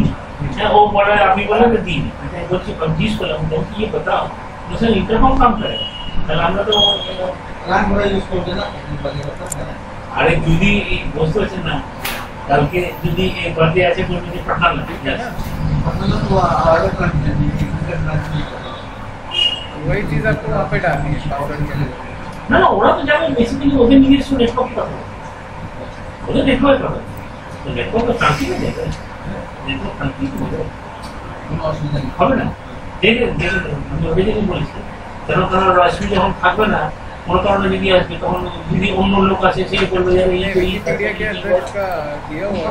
হ্যাঁ ও বড় আপনি বলেন না দিন বলছি 25 করলাম तो ये बताओ दूसरा इंटरकॉम काम करेगा তাহলে আমরা তো আরে যদি এই বস্তু আছে না কালকে যদি এই বার্থডে আছে বলতে পাঠান না वही चीज आपको वहाँ पे डालनी है पाउडर के लिए না না ওরা তো যাবে বেসিক্যালি ওদের নিজস্ব নেটওয়ার্ক পাবে ওদের নেটওয়ার্ক পাবে তো নেটওয়ার্ক শান্তি হয়ে যাবে নেটওয়ার্ক শান্তি হবে না দেখে আমি ওদের বলেছি কারণ রশ্মি যখন থাকবে না কোনো কারণে যদি আসবে তখন যদি অন্য লোক আসে সে বলবে যে এই मीडिया के अंदर इसका किया हुआ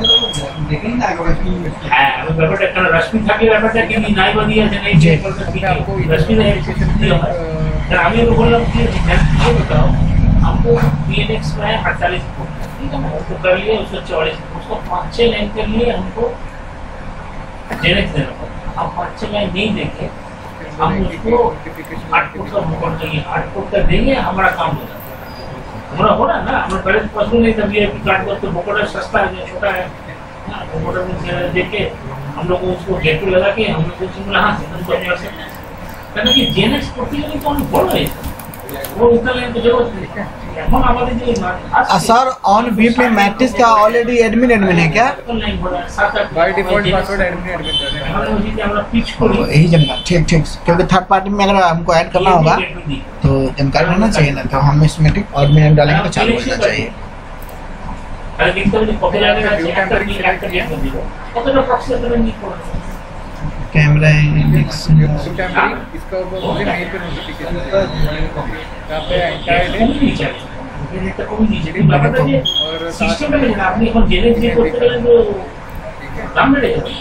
হ্যাঁ আমি ব্যাপারটা কারণ রশ্মি থাকলে ব্যাপারটা কি নাই বা দিয়ে আছে নাই যে आपको रश्मि ने एप्लीकेशन दिया है सर আমি बोल रहा हूं कि ये बताओ हमको पीएनएक्स में 48 ठीक है उसको कर लिए 144 उसको 5-6 लाइन के लिए हमको जेनेक्स देना पड़ता अब 5-6 लाइन नहीं देंगे हम उसको 8 फुट का मोटर चाहिए 8 फुट का देंगे हमारा काम हो जाता हमारा हो ना हमारा पहले पसंद नहीं था वीआईपी कार्ड पर तो मोटर सस्ता है छोटा है मोटर में देख के हम लोग उसको गेट पे लगा के हम लोग को बोला हां हमको अपना से कहना कि जेनेक्स करते हैं तो हम बोल रहे हैं वो उतना लाइन तो जरूरत नहीं है এখন আমাদের যে सर ऑन वी पे मैट्रिक्स का ऑलरेडी एडमिन है क्या बाय डिफॉल्ट पासवर्ड एडमिन कर रहे हैं আমরা যদি আমরা পিच করি यही जानकारी ठीक ठीक क्योंकि थर्ड पार्टी में अगर हमको ऐड करना होगा तो जानकारी होना चाहिए ना तो हम इसमें एडमिन डालेंगे तो चालू होना चाहिए আরে লিখতে হবে কত জায়গা আছে একটা কি একটা দিয়ে দিব কতটা প্রক্সি করে নিয়ে পড়া कैमरा इंडेक्स टेम्परिंग इसका मुझे मेल पे नोटिफिकेशन यहाँ पे और सिस्टम में आपने এখন জেনে যে করতে গেলে তো দাম বেড়ে যাবে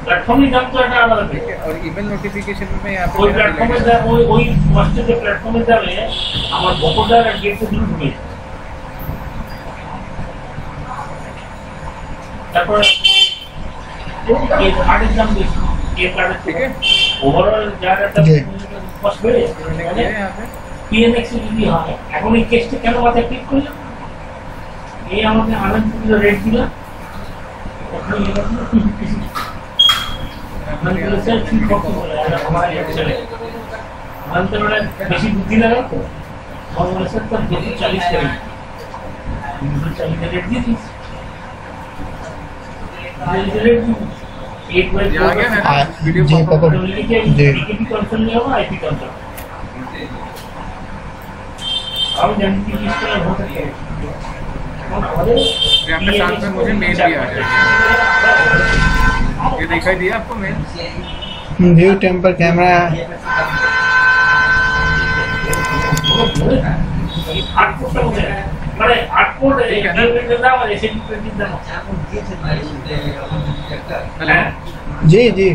প্ল্যাটফর্মের দাম তো একটা আলাদা ठीक है और ईमेल नोटिफिकेशन में यहाँ पे ওই প্ল্যাটফর্মের দাম ওই মাস্টার যে প্ল্যাটফর্মের দামে আমার বকরদার আর গেট তো দুটো ঢুকে তারপর ये कार्ड एग्जाम देखो ये कार्ड ठीक है ओवरऑल যারা কষ্ট বেড়ে यहाँ पे पीएनएक्स যদি হয় এখন এই কেসটা কেন মাথায় ক্লিক করলাম এই আমাকে আনন্দপুর রেট দিলা ওখানে এটা মানে সেলফ ঠিক করতে বলে हमारा ये चले अंत में বেশি বুদ্ধি লাগাই তো और बोले सर तब 240 करें 240 रेट दी थी एक बार आ गया ना वीडियो जी पकड़ जी टीटीपी कंसर्न में होगा आईपी कंसर्न अब जानती किस तरह हो सकता है यहाँ पे साथ में मुझे मेल भी आ जाएगा ये दिखाई दिया आपको mail view tamper camera 8 foot हो गया মানে 8 फुट एक दाम है ऐसे 20 दाम है जी जी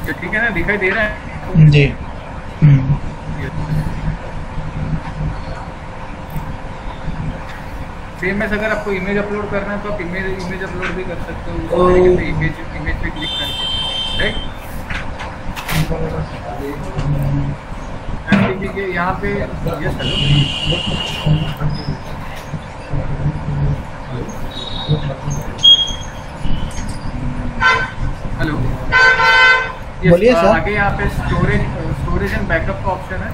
ठीक है ना दिखाई दे रहा है जी सेम एस अगर आपको इमेज अपलोड करना है तो आप इमेज अपलोड भी कर सकते हो इमेज पे क्लिक करके राइट एमटीपी के यहाँ पे यस हेलो बोलिए सर आगे यहाँ पे स्टोरेज एंड बैकअप का ऑप्शन है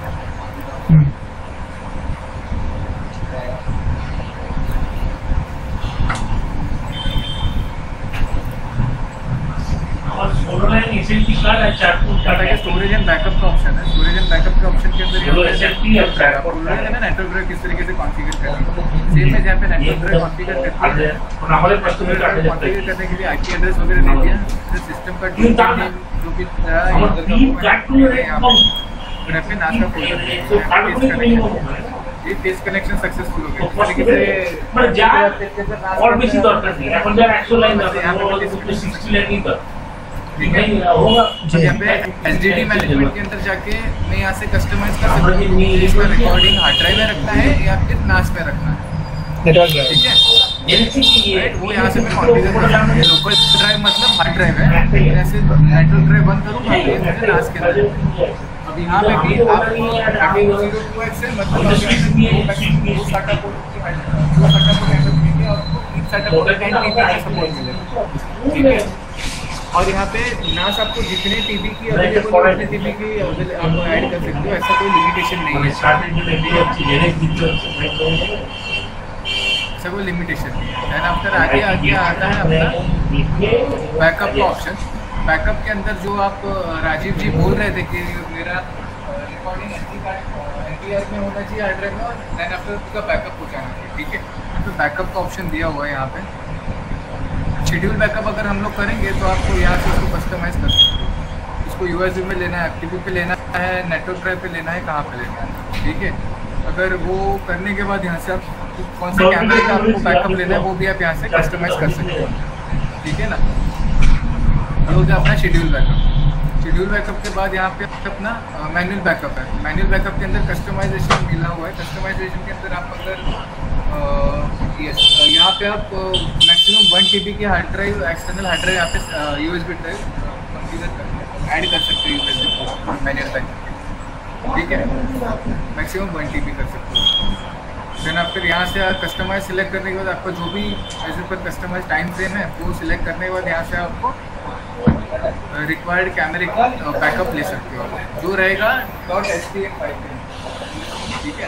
स्टोरेज एंड बैकअप का ऑप्शन है स्टोरेज एंड बैकअप के ऑप्शन के अंदर ना नेटवर्क ड्राइव किस तरीके से कॉन्फ़िगर करना है सेम है जहाँ पे नेटवर्क ड्राइव कॉन्फ़िगर करने के लिए आईपी एड्रेस वगैरह दे दिया सिस्टम का जो भी ये टेस्ट कनेक्शन सक्सेसफुल हो गया और बेसी दरकार नहीं এখন যার 100 লাইন দরকার 60 লাইন नहीं दरकार यहाँ पे एसडीडी मैनेजमेंट के अंदर जाके मैं यहाँ से कस्टमाइज कर सकता हूँ इसका रिकॉर्डिंग हार्ड ड्राइव में रखना है या फिर नास पे रखना है नेटवर्क ड्राइव ठीक है वो यहाँ से मैं कॉन्फ़िगर कर सकता हूँ लोकल ड्राइव मतलब हार्ड ड्राइव है जैसे नेटवर्क ड्राइव बंद करूँगा ये मुझे नास के अंदर अब यहाँ पे भी आप 02x से मतलब सेटअप होगा 10 TB का सपोर्ट मिलेगा ठीक है और यहाँ पे नास आपको जितने टीबी की अवेलेबल हो उतने टीबी की आपको ऐड कर सकते हो, ऐसा कोई लिमिटेशन नहीं है, ऐसा कोई लिमिटेशन नहीं है। एंड आफ्टर आगे आगे आता है अपना बैकअप का ऑप्शन। बैकअप के अंदर जो आप राजीव जी बोल रहे थे कि मेरा रिकॉर्डिंग NTR में होना चाहिए हार्ड ड्राइव में, और देन आफ्टर उसका बैकअप हो जाना चाहिए, ठीक है। तो बैकअप का ऑप्शन दिया हुआ है यहाँ पे। शेड्यूल बैकअप अगर हम लोग करेंगे तो आपको यहाँ से उसको कस्टमाइज़ कर सकते हो, उसको USB में लेना है, FTP पे लेना है, नेटवर्क ड्राइव पे लेना है, कहाँ पे लेना है, ठीक है। अगर वो करने के बाद यहाँ से आप कौन से कैमरे का आपको बैकअप लेना है वो भी आप यहाँ से कस्टमाइज़ कर सकते हो, ठीक है ना। ये हो गया अपना शेड्यूल बैकअप। शेड्यूल बैकअप के बाद यहाँ पे अपना मैनुअल बैकअप है। मैनुअल बैकअप के अंदर कस्टमाइजेशन मिला हुआ है। कस्टमाइजेशन के अंदर आप अगर यहाँ पे आप मैक्सिमम 1 TB की hard drive, external hard drive यहाँ पे USB ड्राइव कॉन्फ़िगर ऐड कर सकते हो USB मैनुअल बैकअप, ठीक है। मैक्सिमम 1 TB कर सकते हो। देन आप फिर यहाँ से कस्टमाइज सिलेक्ट करने के बाद आपको जो भी as per customise time frame है वो सिलेक्ट करने के बाद यहाँ से आपको रिक्वायर्ड कैमरे का बैकअप ले सकते हो, जो रहेगा .htm फाइल में, ठीक है।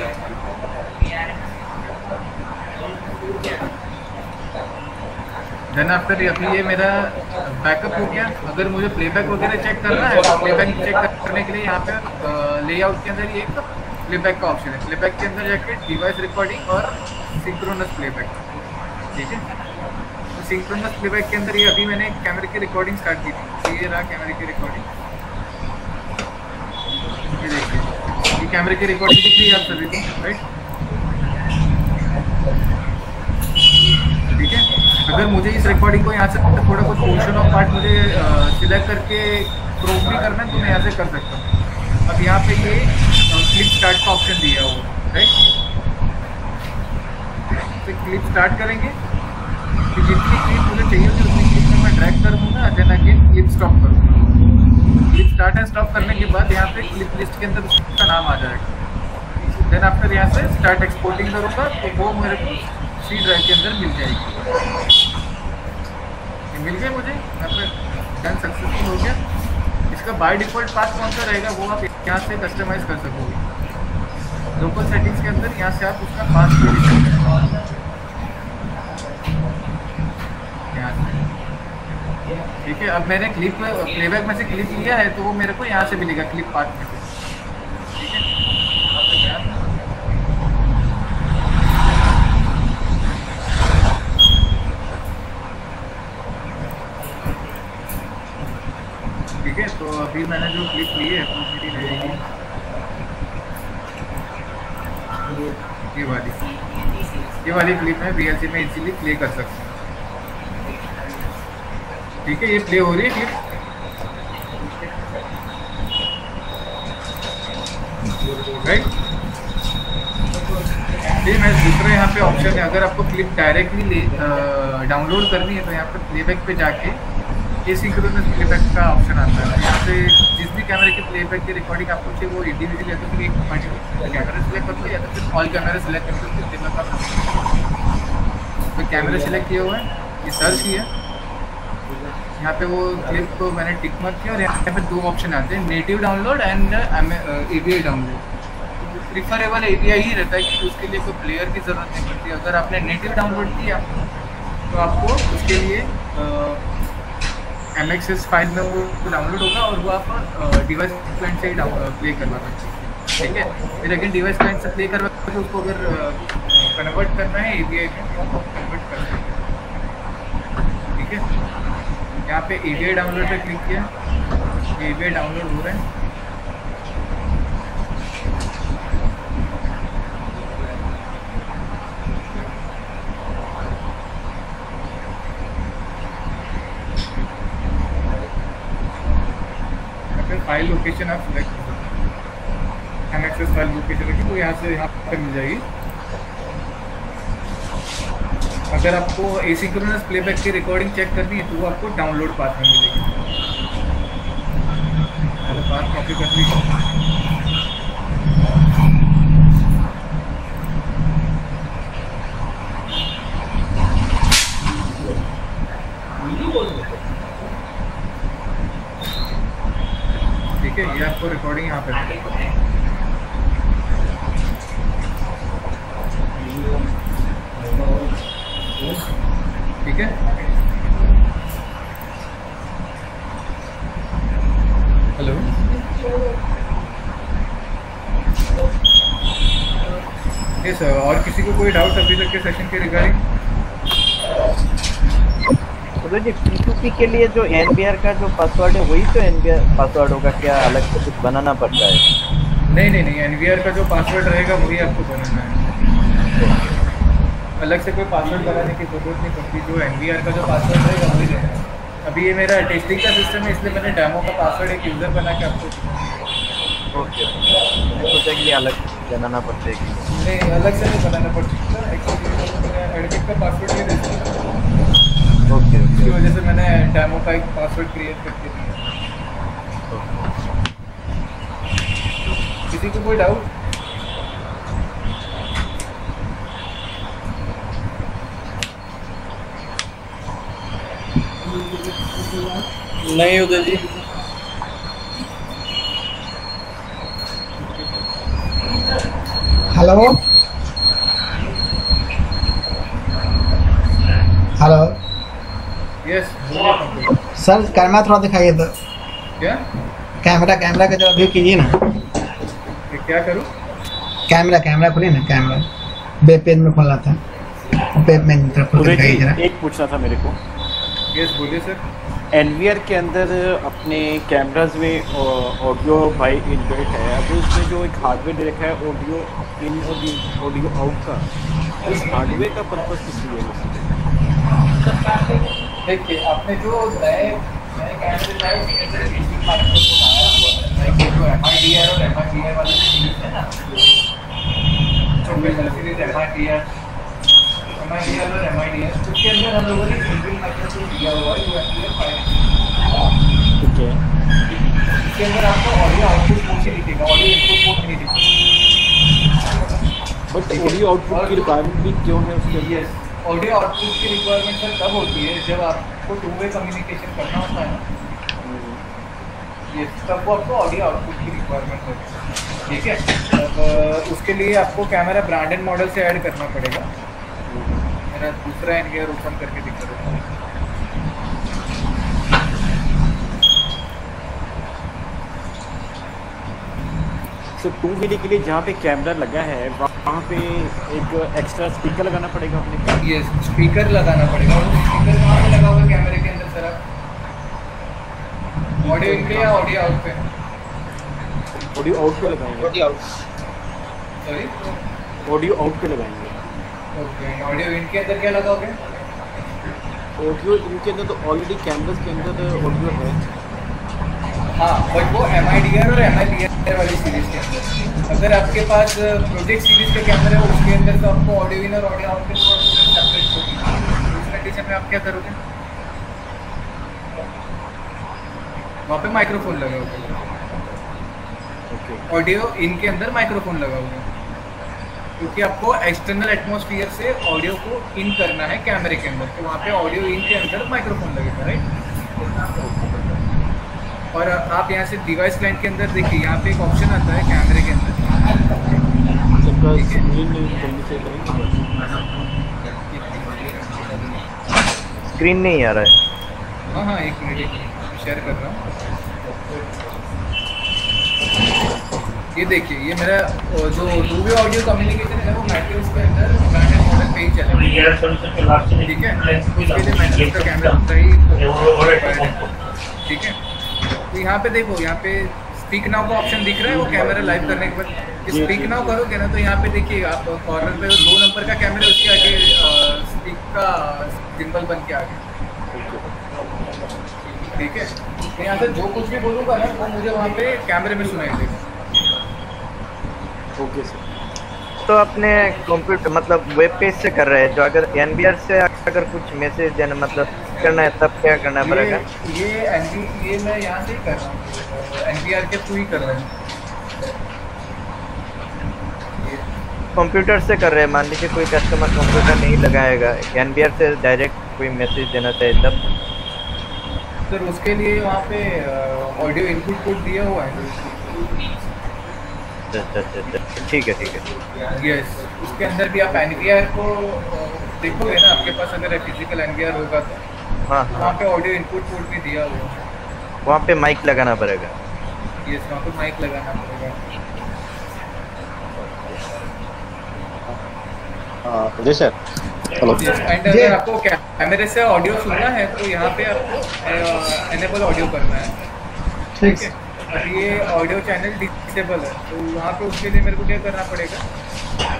देन आफ्टर अभी ये मेरा बैकअप हो गया। अगर मुझे प्लेबैक वगैरह चेक करना है तो प्लेबैक चेक करने के लिए यहाँ पे लेआउट के अंदर एक प्लेबैक का ऑप्शन है। प्लेबैक के अंदर जाके डिवाइस रिकॉर्डिंग और सिंक्रोनस प्लेबैक, ठीक है। तो सिंक्रोनस प्लेबैक के अंदर ये अभी मैंने कैमरे की रिकॉर्डिंग स्टार्ट की थी, ये रहा कैमरे की रिकॉर्डिंग, ये देखिए ये कैमरे की रिकॉर्डिंग दिख रही है आप सभी को, राइट, ठीक है। अगर मुझे इस रिकॉर्डिंग को यहाँ से थोड़ा बहुत पोर्शन ऑफ पार्ट मुझे सिलेक्ट करके प्रूव भी करना है तो मैं यहाँ से कर सकता हूँ। अब यहाँ पे ये क्लिप स्टार्ट का ऑप्शन दिया हुआ है, राइट। तो क्लिप स्टार्ट करेंगे तो जितनी क्लिप मुझे चाहिए होगी उतनी क्लिप में मैं ड्रैग कर दूँगा, देन अगेन क्लिप स्टॉप करूँगा। क्लिप स्टार्ट एंड स्टॉप करने के बाद यहाँ पे क्लिप लिस्ट के अंदर उसका नाम आ जाएगा। देन आफ्टर यहाँ से स्टार्ट एक्सपोर्टिंग करूँगा तो वो मेरे को C ड्राइव के अंदर मिल जाएगी। मिल गए मुझे, यहाँ पे डन सक्सेसफुल हो गया। इसका बाय डिफ़ॉल्ट पाथ कौन सा रहेगा वो आप यहाँ से कस्टमाइज़ कर सकोगे। लोकल सेटिंग्स के अंदर यहाँ से आप उसका पाथ ले सकते हो, यहाँ से, ठीक है। अब मैंने क्लिप प्लेबैक में से क्लिप लिया है तो वो मेरे को यहाँ से मिलेगा क्लिप पाथ में से, ठीक है। ठीक है, तो अभी मैंने जो क्लिप ली है वो मेरी रहेगी ये वाली क्लिप है। VLC में इजीली प्ले कर सकते हैं, ठीक है। ये प्ले हो रही है क्लिप, राइट। सेम है दूसरा यहाँ पे ऑप्शन है, अगर आपको क्लिप डायरेक्टली डाउनलोड करनी है तो यहाँ पे प्लेबैक पे जाके एसिंक्रोनस प्लेबैक का ऑप्शन आता है। यहाँ पे जिस भी कैमरे के प्लेबैक की रिकॉर्डिंग आपको चाहिए वो इंडिविजुअल या तो फिर एक पर्टिकुलर कैमरा सिलेक्ट कर लो या तो फिर ऑल कैमरा सिलेक्ट कर सकते हो। तो कैमरा सिलेक्ट किया हुआ है, ये सर्च किया, यहाँ पे वो क्लिप को मैंने टिक मार्क किया और यहाँ पे दो ऑप्शन आते हैं, native download and API download. Preferable API ही रहता है कि उसके लिए कोई प्लेयर की ज़रूरत नहीं पड़ती। अगर आपने नेटिव डाउनलोड किया तो आपको उसके लिए MXS फाइल में वो डाउनलोड होगा और वो आप डिवाइस क्लाइंट से ही प्ले करवा सकते हैं, ठीक है। फिर अगेन डिवाइस क्लाइंट से प्ले करवा सकते उसको अगर कन्वर्ट करना है API में कन्वर्ट कर सकते हैं, ठीक है। यहाँ पे API डाउनलोड पे क्लिक किया, API डाउनलोड हो रहा है। फाइल लोकेशन आप सिलेक्ट कर सकते हैं, MXS फाइल लोकेशन रखी तो यहाँ से यहाँ पे मिल जाएगी। अगर आपको एसिंक्रोनस प्लेबैक की रिकॉर्डिंग चेक करनी है तो वो आपको डाउनलोड पाथ में मिलेगी। पाथ कॉपी कर लीजिए, आपको रिकॉर्डिंग यहाँ पे ठीक है। हेलो ये सर, और किसी को कोई डाउट अभी तक के सेशन के रिगार्डिंग? तो जी P2P के लिए जो NBR का जो पासवर्ड है वही तो NBR पासवर्ड होगा, क्या अलग से कुछ बनाना पड़ता है? नहीं, NBR का जो पासवर्ड रहेगा वही आपको बनाना है, अलग से कोई पासवर्ड बनाने की जरूरत नहीं पड़ती। जो NBR का जो पासवर्ड रहेगा वही रहेगा। अभी ये मेरा टेस्टिंग का सिस्टम है, इसलिए मैंने डेमो का पासवर्ड एक यूज़र बना के आपको ओके सोचा कि अलग बनाना पड़ता है। नहीं, अलग से नहीं बनाना पड़ता, एक्चुअली एडमिन का पासवर्ड ये रहता है। ओके इसी वजह से मैंने डेमो का एक पासवर्ड क्रिएट करके दिया। किसी को कोई डाउट? नहीं Uday ji. Hello hello yes sir, camera थोड़ा दिखाइए तो। क्या कैमरा का जरा व्यू कीजिए ना। क्या करूँ? कैमरा खोलिए ना, कैमरा वेब पेज में खोलना था, वेब में तरफ खोल के दिखाइए जरा। एक पूछना था मेरे को। यस बोलिए सर। NVR के अंदर अपने कैमराज में ऑडियो बाई इनबिल्ट है, अभी उसमें जो एक हार्डवेयर रखा है ऑडियो इन ऑडियो आउट का, उस हार्डवेयर का पर्पस किस लिए है? देखिए आपने जो नए कैमरे लाए माइक्रोफोन आया हुआ है, MIDR और MIDR वाले सीरीज है ना, प्रोफेशनल सीरीज MIDR और MIDR, उसके अंदर हम लोगों ने इनबिल्ट माइक्रोफोन दिया हुआ है UFP 5। ठीक है, इसके अंदर आपको ऑडियो आउटपुट पोर्ट ही दिखेगा, ऑडियो इनपुट पोर्ट नहीं दिखेगा। बट ऑडियो आउटपुट की रिक्वायरमेंट भी क्यों है उसके लिए? ऑडियो आउटपुट की रिक्वायरमेंट सर तब होती है जब आपको टू वे कम्युनिकेशन करना होता है ना, ये तब वो आपको ऑडियो आउटपुट की रिक्वायरमेंट होती है। ठीक है, अब उसके लिए आपको कैमरा ब्रांडेड मॉडल से ऐड करना पड़ेगा। मेरा दूसरा NVR ओपन करके दिखा देता हूँ। सो 2 के लिए जहाँ पे कैमरा लगा है वहाँ पे एक एक्स्ट्रा स्पीकर लगाना पड़ेगा अपने? ये स्पीकर लगाना पड़ेगा। और स्पीकर कहाँ पे लगा हुआ है कैमरे के अंदर सर? आप ऑडियो इन पे या ऑडियो आउट पे? ऑडियो आउट पे लगाएंगे। Audio out, sorry audio out पे लगाएंगे। ओके, ऑडियो इन के अंदर क्या लगाओगे? ऑडियो इनके अंदर तो ऑलरेडी कैमरास के अंदर ऑडियो है। हाँ, बट वो MIDR और MIPR वाली सीरीज के अंदर। अगर आपके पास प्रोजेक्ट सीरीज के कैमरे हो उसके अंदर तो आपको ऑडियो इन और ऑडियो आउट के सेपरेट होगी। उस कंडीशन में आप क्या करोगे? वहाँ पे माइक्रोफोन लगाओगे, ऑडियो इन के अंदर माइक्रोफोन लगाओगे, क्योंकि आपको एक्सटर्नल एटमॉस्फेयर से ऑडियो को इन करना है कैमरे के अंदर, तो वहाँ पे ऑडियो इन के अंदर माइक्रोफोन लगेगा, राइट? और आप यहाँ से डिवाइस क्लाइंट के अंदर देखिए, यहाँ पे एक ऑप्शन आता है कैमरे के अंदर, स्क्रीन नहीं आ रहा है। हाँ, एक मिनट शेयर कर रहा हूँ। ये देखिए, ये मेरा जो टू वे ऑडियो कम्युनिकेशन है वो मैट्रिक्स के अंदर ब्रांडेड मॉडल पे ही चलेगा। ठीक है, उसके लिए मैट्रिक्स का कैमरा होता ही, ठीक है। तो यहाँ पे देखो, यहाँ पे स्पीक नाउ का ऑप्शन दिख रहा है, वो कैमरा लाइव करने के बाद स्पीक नाउ करोगे ना तो यहाँ पे देखिए आप कॉर्नर पे 2 नंबर का कैमरा, उसके आगे स्पीक का सिंबल बन के आ गया। ठीक है, मैं यहाँ से जो कुछ भी बोलूँगा ना वो मुझे वहाँ पे कैमरे में सुनाई देगा। Okay sir. तो अपने कंप्यूटर मतलब वेब पेज से कर रहे हैं, जो अगर NVR से अगर कुछ मैसेज देना मतलब करना है तब क्या करना पड़ेगा? ये मैं यहाँ से ही कर रहा हूँ, NVR के थ्रू ही कर रहा हूँ। कंप्यूटर से कर रहे हैं, मान लीजिए कोई कस्टमर कंप्यूटर नहीं लगाएगा, NVR से डायरेक्ट कोई मैसेज देना चाहिए तब? सर उसके लिए वहाँ पे ऑडियो इनपुट कोड दिया हुआ है, ठीक है यस, उसके अंदर भी आप NVR को देखोगे ना, आपके पास अगर फिजिकल NVR होगा तो हाँ वहाँ पे ऑडियो इनपुट पोर्ट भी दिया हुआ है। वहाँ पे माइक लगाना पड़ेगा। यस, वहाँ पे माइक लगाना पड़ेगा। जी सर। हेलो। एंड अगर आपको कैमरे से ऑडियो सुनना है तो यहाँ पे आपको एनेबल ऑडियो करना है, ठीक है। और ये ऑडियो चैनल डिसेबल है, तो वहाँ पे उसके लिए मेरे को क्या करना पड़ेगा,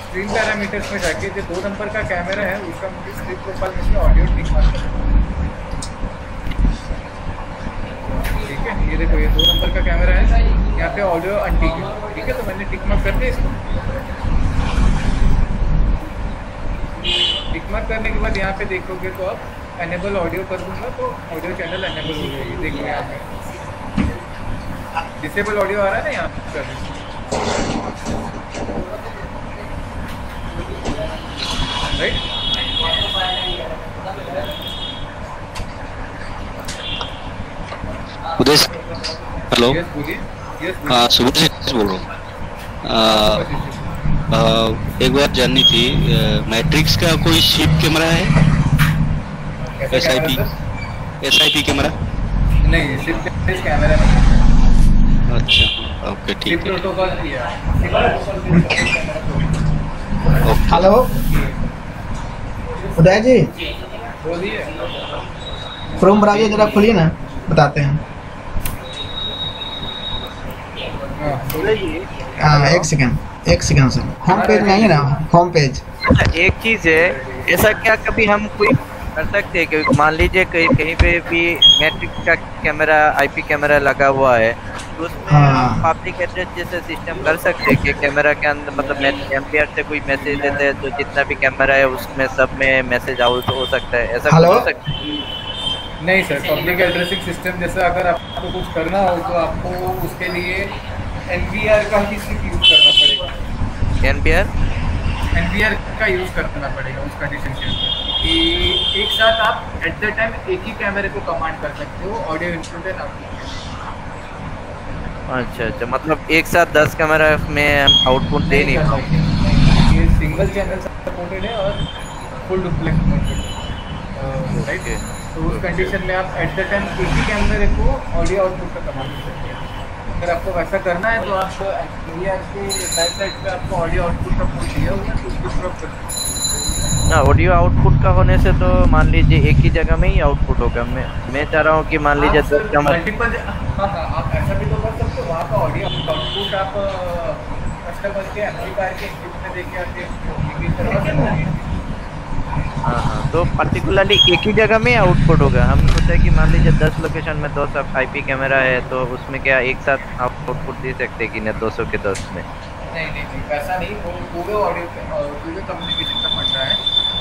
स्क्रीन पैरामीटर्स में जाके जो 2 नंबर का कैमरा है उसका मुझे स्क्रीन प्रोफाइल में से ऑडियो टिक मार्क करना है, ठीक है। ये देखो, ये 2 नंबर का कैमरा है, यहाँ पे ऑडियो अनटिक है, ठीक है। तो मैंने टिक मार्क कर दिया इसको। टिक मार्क करने के बाद यहाँ पे देखोगे तो आप एनेबल ऑडियो कर दूंगा तो ऑडियो चैनल एनेबल हो जाएगी। देखो यहाँ पे डिसेबल ऑडियो आ रहा है ना यहाँ पर, राइट। उदय हेलो। यस बोलिए। सुबह से बोल रहा हूँ। एक बात जाननी थी, मैट्रिक्स का कोई शिप कैमरा है? SIP camera? नहीं, शिप कैमरा नहीं। अच्छा, ओके, ठीक है। प्रोटोकॉल किया। हेलो उदय जी, बोलिए। क्रोम ब्राउज़र जरा खोलिए ना, बताते हैं। हाँ, एक सेकंड सर। होम पेज में आइए ना, होम पेज। एक चीज़ है, ऐसा क्या कभी हम कोई कर सकते हैं कि मान लीजिए कहीं पे भी मैट्रिक्स का कैमरा IP कैमरा लगा हुआ है, तो उसमें पब्लिक एड्रेस जैसे सिस्टम कर सकते हैं कि कैमरा के अंदर मतलब MPR से कोई मैसेज देते हैं तो जितना भी कैमरा है उसमें सब में मैसेज आउट हो सकता है, ऐसा कुछ हो सकता है? नहीं सर, पब्लिक एड्रेसिंग सिस्टम जैसे अगर आपको कुछ करना हो तो आपको उसके लिए NVR का ही यूज़ करना पड़ेगा। NVR का यूज़ करना पड़ेगा उस कंडीशन के अंदर कि एक साथ आप एट द टाइम एक ही कैमरे को कमांड कर सकते हो, ऑडियो इनपुट एंड आउटपुट। अच्छा, मतलब एक साथ 10 कैमरा में आउटपुट दे नहीं पाओगे? ये सिंगल चैनल सपोर्टेड है और फुल डुप्लेक्स सपोर्टेड है, राइट। तो उस कंडीशन में आप एट द टाइम एक ही कैमरे को ऑडियो आउटपुट का कमांड कर सकते हैं। अगर आपको वैसा करना है तो आप NVR के बैक साइड पे आपको ऑडियो आउटपुट का पोर्ट दिया होगा, तो उसको ड्रॉप कर सकते हैं। ना, ऑडियो आउटपुट का होने से तो मान लीजिए एक ही जगह में ही आउटपुट होगा। मैं चाह रहा हूँ कि मान लीजिए मल्टीपल, हाँ, आप ऐसा भी तो कर सकते हो। वहाँ का ऑडियो आउटपुट आप कस्टमर के एम्पलीफायर के इनपुट में देके आके करवा सकते हैं। हाँ, तो पर्टिकुलरली एक ही जगह में आउटपुट होगा। हम सोचा कि मान लीजिए 10 लोकेशन में 2 सब IP कैमरा है तो उसमें क्या एक साथ आउटपुट दे सकते हैं कि नहीं 200 के 10 में? नहीं, ऐसा नहीं। वो पूरे ऑडियो पूरे कम्युनिकेशन का फंडा है।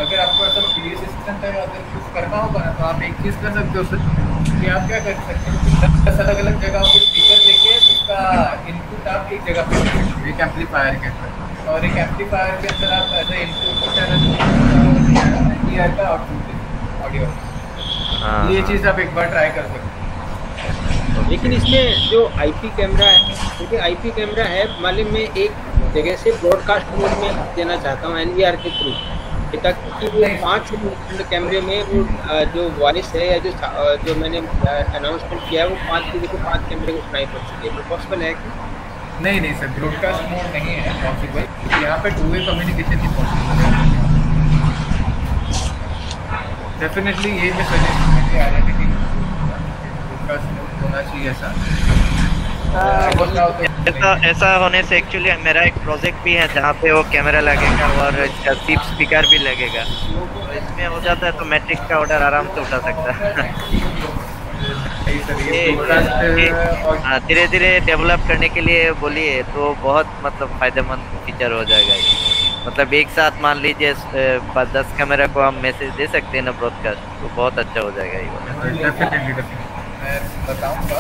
अगर आपको ऐसा PA सिस्टम का अगर कुछ करना होगा ना तो आप एक चीज़ कर सकते हो सर कि आप क्या कर सकते हो, 10 अलग-अलग जगहों पे स्पीकर लेके उसका इनपुट आप एक जगह पे दे सकते हो, एक एम्पलीफायर के अंदर, और एक एम्पलीफायर के अंदर आप एज ए इनपुट NVR का आउटपुट ऑडियो। ये चीज़ आप एक बार ट्राई कर सकते हो। लेकिन इसमें जो IP कैमरा है, क्योंकि IP कैमरा है, मालूम मैं एक जगह से ब्रॉडकास्ट मोड में देना चाहता हूँ NVR के थ्रू, ताकि वो 5 कैमरे में वो जो वॉइस है या जो मैंने अनाउंसमेंट किया है वो 5 चीज़ों को 5 कैमरे को सुनाई पड़ सके। तो पॉसिबल है कि नहीं सर, ब्रॉडकास्ट मोड नहीं है पॉसिबल। यहाँ पे 2 वे कम्युनिकेशन ही पॉसिबल है। डेफिनेटली ये मैं सजेस्ट करने आ रहा था कि ब्रॉडकास्ट मोड होना चाहिए ऐसा होने से एक्चुअली मेरा एक प्रोजेक्ट भी है जहाँ पे वो कैमरा लगेगा और सिप स्पीकर भी लगेगा, तो इसमें हो जाता है तो मैट्रिक्स का ऑर्डर आराम से उठा सकता है। धीरे धीरे डेवलप करने के लिए बोलिए तो बहुत मतलब फ़ायदेमंद फीचर हो जाएगा ये। मतलब एक साथ मान लीजिए 10 कैमरा को हम मैसेज दे सकते हैं ना ब्रॉडकास्ट, तो बहुत अच्छा हो जाएगा ये। मैं बताऊँगा,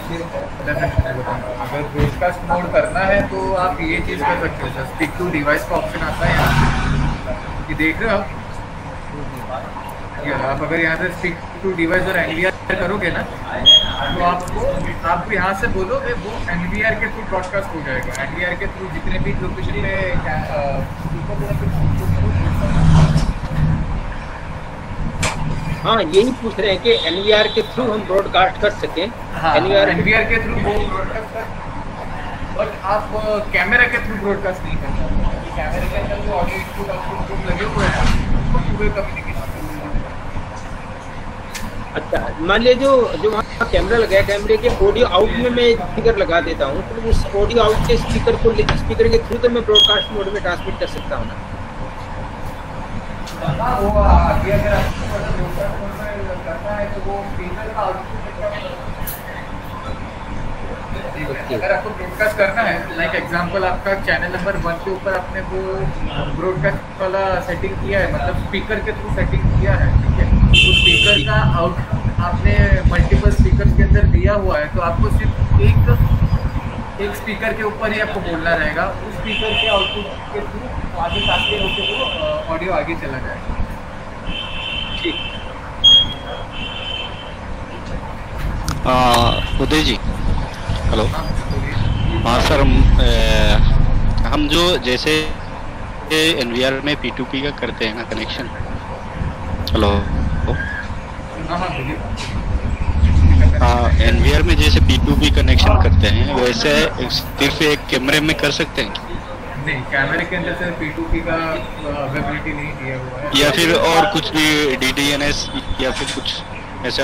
अगर ब्रॉडकास्ट मोड करना है तो आप ये चीज़ कर सकते हो सर। स्पीक टू डिवाइस का ऑप्शन आता है यहाँ, ये देख रहे हो आप? आप अगर यहाँ से स्पीक टू डिवाइस और NVR करोगे ना तो आपको यहाँ से बोलोगे वो NVR के थ्रू ब्रॉडकास्ट हो जाएगा। NVR के थ्रू जितने भी लोकेशन पे हाँ, यही पूछ रहे हैं कि NVR के थ्रू हम ब्रॉडकास्ट कर सकें। हाँ, NVR के थ्रू वो ब्रॉडकास्ट कर, और आप कैमरा के थ्रू ब्रॉडकास्ट नहीं कर सकते। कैमरे के अंदर जो ऑडियो इनपुट आउटपुट लगे हुए हैं उसको टू वे कम्युनिकेशन। अच्छा, मान लीजिए जो वहाँ कैमरा लगा है, कैमरे के ऑडियो आउट में मैं स्पीकर लगा देता हूँ, तो उस ऑडियो आउट के स्पीकर के थ्रू तो मैं ब्रॉडकास्ट मोड में ट्रांसमिट कर सकता हूँ ना। वो आगे अगर आपको ब्रॉडकास्ट मोड में करना है तो वो स्पीकर का आउटपुट अगर आपको ब्रॉडकास्ट करना है, लाइक एग्जांपल आपका चैनल नंबर 1 के ऊपर आपने वो ब्रॉडकास्ट वाला सेटिंग किया है, मतलब स्पीकर के थ्रू सेटिंग किया है, ठीक है। तो स्पीकर का आउट आपने मल्टीपल स्पीकर के अंदर दिया हुआ है, तो आपको सिर्फ एक स्पीकर के ऊपर ही आपको बोलना रहेगा। उस स्पीकर के आउटपुट के थ्रू आगे काटते होते वो ऑडियो आगे चला जाएगा। ठीक। उदय जी, हेलो। हाँ सर, हम जो जैसे NVR में P2P का करते हैं ना कनेक्शन, हेलो। हाँ, NVR में जैसे P2P कनेक्शन करते हैं वैसे सिर्फ एक कैमरे में कर सकते हैं? नहीं, कैमरे के अंदर से P2P का अवेलेबिलिटी नहीं दिया हुआ है। या फिर और कुछ भी DDNS या फिर कुछ ऐसा?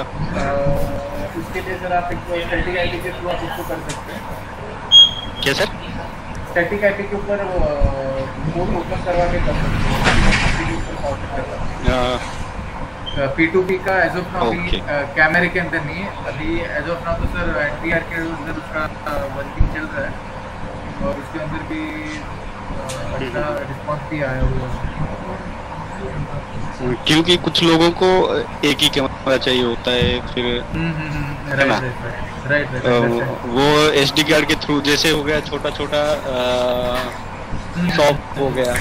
उसके लिए सर आप एक स्टैटिक आईपी के थ्रू आप उसको कर सकते हैं। क्या सर? स्टैटिक आईपी के ऊपर पोर्ट ओपन करवा के कर सकते हैं। P2P का एज ऑफ नाउ कैमरे के अंदर नहीं है अभी। एज ऑफ नाउ तो सर NVR के अंदर उसका वर्किंग चल रहा है और उसके अंदर भी अच्छा रिस्पॉन्स भी आया हुआ है। क्योंकि कुछ लोगों को एक ही कैमरा चाहिए होता है, फिर है ना, वो SD कार्ड के थ्रू जैसे हो गया, छोटा छोटा शॉप हो गया,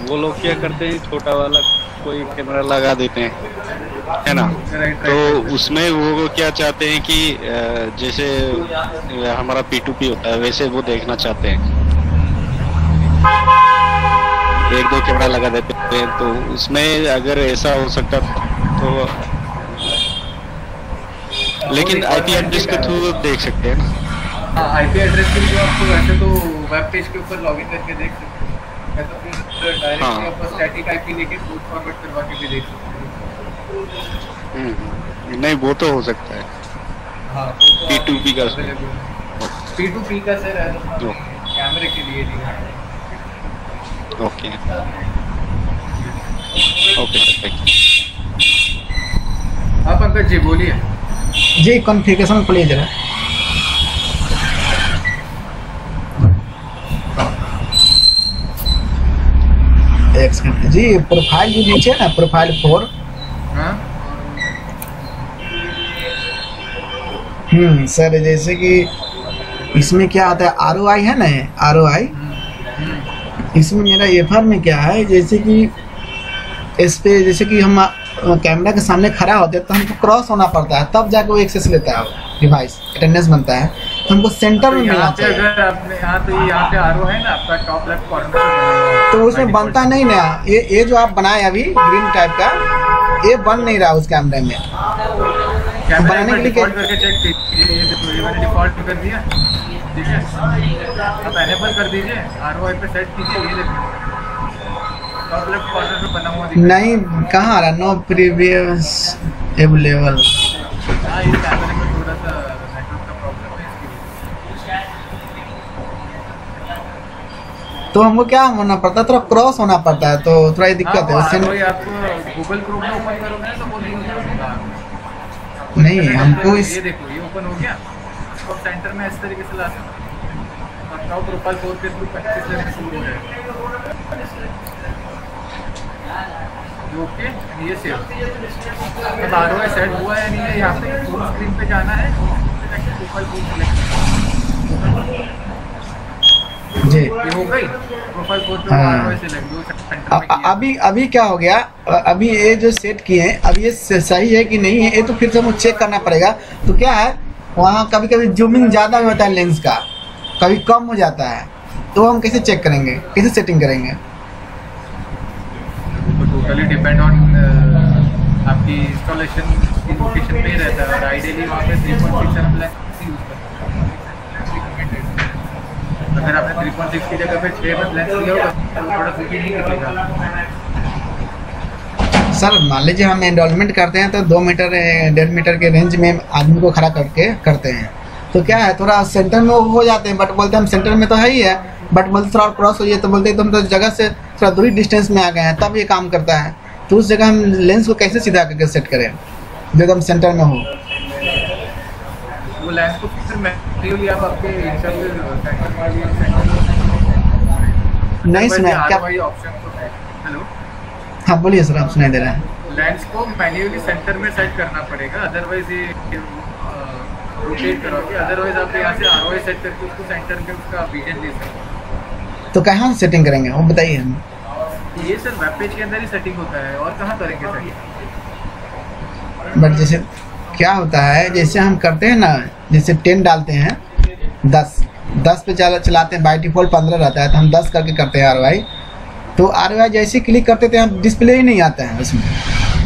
वो लोग क्या करते हैं, छोटा वाला कोई कैमरा लगा देते हैं, है ना। तो उसमें वो क्या चाहते हैं कि जैसे हमारा P2P होता है वैसे वो देखना चाहते हैं, 1-2 कैमरा लगा देते हैं। तो उसमें अगर ऐसा हो सकता तो, लेकिन IP एड्रेस के थ्रू देख सकते हैं ना। हाँ, IP एड्रेस के लिए आपको वैसे तो वेब पेज के ऊपर लॉगिन करके देख सकते हैं, या तो फिर डायरेक्टली आप स्टैटिक IP लेके पोर्ट फॉरवर्ड करवा के भी देख सकते हैं। नहीं, वो तो हो सकता है। हाँ, P2P का सर कैमरे के लिए नहीं है। Okay okay sir, thank you. हाँ पंकज जी बोलिए। जी, कॉन्फ़िगरेशन प्लीज जरा। एक सेकंड जी, प्रोफाइल जो नीचे ना, प्रोफाइल 4। हाँ सर, जैसे कि इसमें क्या आता है, ROI है ना, ROI। इसमें मेरा एफआर में क्या है, जैसे कि इस पे जैसे कि हम कैमरा के सामने खड़ा होते हैं तो हमको क्रॉस होना पड़ता है, तब जाके वो एक्सेस लेता है डिवाइस, अटेंडेंस बनता है। तो हमको सेंटर में मिलना चाहिए। अगर आपने यहाँ पे RO है ना आपका टॉप लेफ्ट कॉर्नर, तो उसमें बनता नहीं ना, ये जो आप बनाए अभी ग्रीन टाइप का, ये बन नहीं रहा उस कैमरे में। बनाने के लिए डिफॉल्ट करके चेक कीजिए, ये देखो ये मैंने डिफॉल्ट कर दिया, ठीक है। आप एनेबल कर दीजिए, ROI पे सेट कीजिए, ये देखो टॉप लेफ्ट कॉर्नर में बना हुआ दिखा। नहीं, कहाँ आ रहा, नो प्रीवियस अवेलेबल। हाँ, इस कैमरे में थोड़ा सा नेटवर्क का प्रॉब्लम है इसके लिए। तो हमको क्या होना पड़ता है, थोड़ा क्रॉस होना पड़ता है, तो थोड़ा ये दिक्कत है। आपको गूगल क्रोम में ओपन करोगे ना तो वो नहीं, हमको इस ये देखो ये ओपन हो गया, और सेंटर में इस तरीके से ला सकते हैं, और टॉप प्रोफाइल 4 के थ्रू 25 लेने शुरू हो जाएगा। ओके, ये सेव अब ROI सेट हुआ है नहीं है, यहाँ पे फुल स्क्रीन पे जाना है, प्रोफाइल 4 सेलेक्ट। जी। ये हो गई प्रोफाइल 4 पे हाँ। ROI सेलेक्ट जो सेंटर में किया। अभी क्या हो गया, अभी ये जो सेट किए हैं अब ये सही है कि नहीं है, ये तो फिर से मुझे चेक करना पड़ेगा। तो क्या है, वहाँ कभी कभी जूमिंग ज़्यादा होता है लेंस का, कभी कम हो जाता है, तो हम कैसे चेक करेंगे, कैसे सेटिंग करेंगे? तो टोटली डिपेंड ऑन आपकी इंस्टॉलेशन की लोकेशन पे ही रहता है। और आइडियली वहाँ पे 3.67 लेंस यूज़ करते हैं। अगर आपने 3.6 की जगह पे 6 लेंस लिया होगा तो थोड़ा फिट नहीं दिखेगा। सर मान लीजिए हम एनरोलमेंट करते हैं तो 2 मीटर 1.5 मीटर के रेंज में आदमी को खड़ा करके करते हैं, तो क्या है थोड़ा सेंटर में वो हो जाते हैं, बट बोलते हैं हम सेंटर में तो है ही है, बट बोलते थोड़ा क्रॉस हो जाए तो बोलते हैं तो हम तो जगह से थोड़ा दूरी डिस्टेंस में आ गए हैं, तब ये काम करता है। तो उस जगह हम लेंस को कैसे सीधा करके सेट करें जो एकदम सेंटर में हो? वो लेंस को फिर मैन्युअली आप आपके नहीं सुना क्या? ऑप्शन तो है। हेलो, हाँ बोलिए सर, आप सुनाई दे रहा है। लेंस को मैन्युअली सेंटर में सेट करना पड़ेगा, अदरवाइज ये रोटेट करोगे। अदरवाइज आप यहाँ से ROI सेट करके उसको सेंटर के उसका विजन ले सकते हो। तो कहाँ सेटिंग करेंगे वो बताइए हम। ये सर वेब पेज के अंदर ही सेटिंग होता है, और कहाँ करेंगे सेटिंग? बट जैसे क्या होता है, जैसे हम करते हैं ना, जैसे 10 डालते हैं, 10 पे चलाते हैं, बाई डिफॉल्ट 15 रहता है, तो हम 10 करके करते हैं ROI। तो ROI जैसे क्लिक करते थे हम डिस्प्ले ही नहीं आता है उसमें,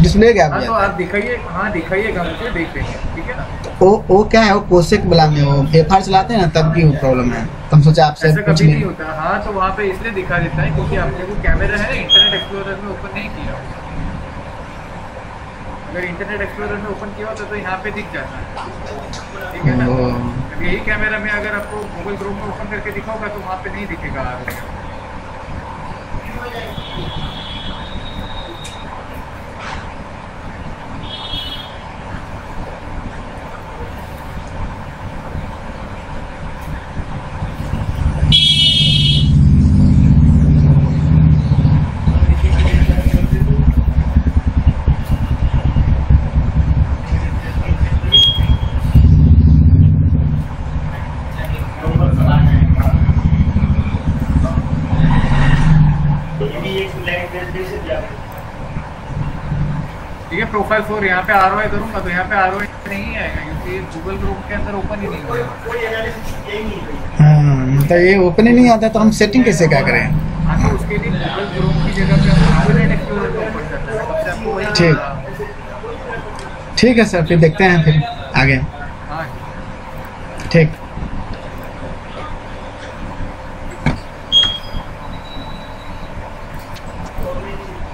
डिस्प्ले क्या हाँ, तो आप दिखाइए, हाँ दिखाइएगा मुझे, देख लेंगे, ठीक है ना। वो क्या है, वो कोसेक वाला में वो FR चलाते हैं ना, तब की वो प्रॉब्लम है, तो हम सोचा आपसे ऐसा कुछ कभी नहीं नहीं। होता। हाँ, तो वहाँ पे इसलिए दिखा देता है क्योंकि आपने वो कैमरा है इंटरनेट एक्सप्लोरर में ओपन नहीं किया। अगर इंटरनेट एक्सप्लोरर में ओपन किया होता तो यहाँ पे दिख जाता है, ठीक है ना। यही कैमरा में अगर आपको गूगल क्रोम में ओपन करके दिखाओगा तो वहाँ पे नहीं दिखेगा ROI। ठीक है, प्रोफाइल 4 यहाँ पे ROI करूँगा तो यहाँ पे ROI नहीं आएगा क्योंकि गूगल क्रोम के अंदर ओपन ही नहीं होगा। हाँ, तो ये ओपन ही नहीं आता, तो हम सेटिंग कैसे क्या करें? हाँ, तो उसके लिए गूगल क्रोम की जगह पे हम इंटरनेट एक्सप्लोरर को ओपन करना है, तब से आपको वही ठीक है सर, फिर देखते हैं फिर आगे। हाँ, ठीक।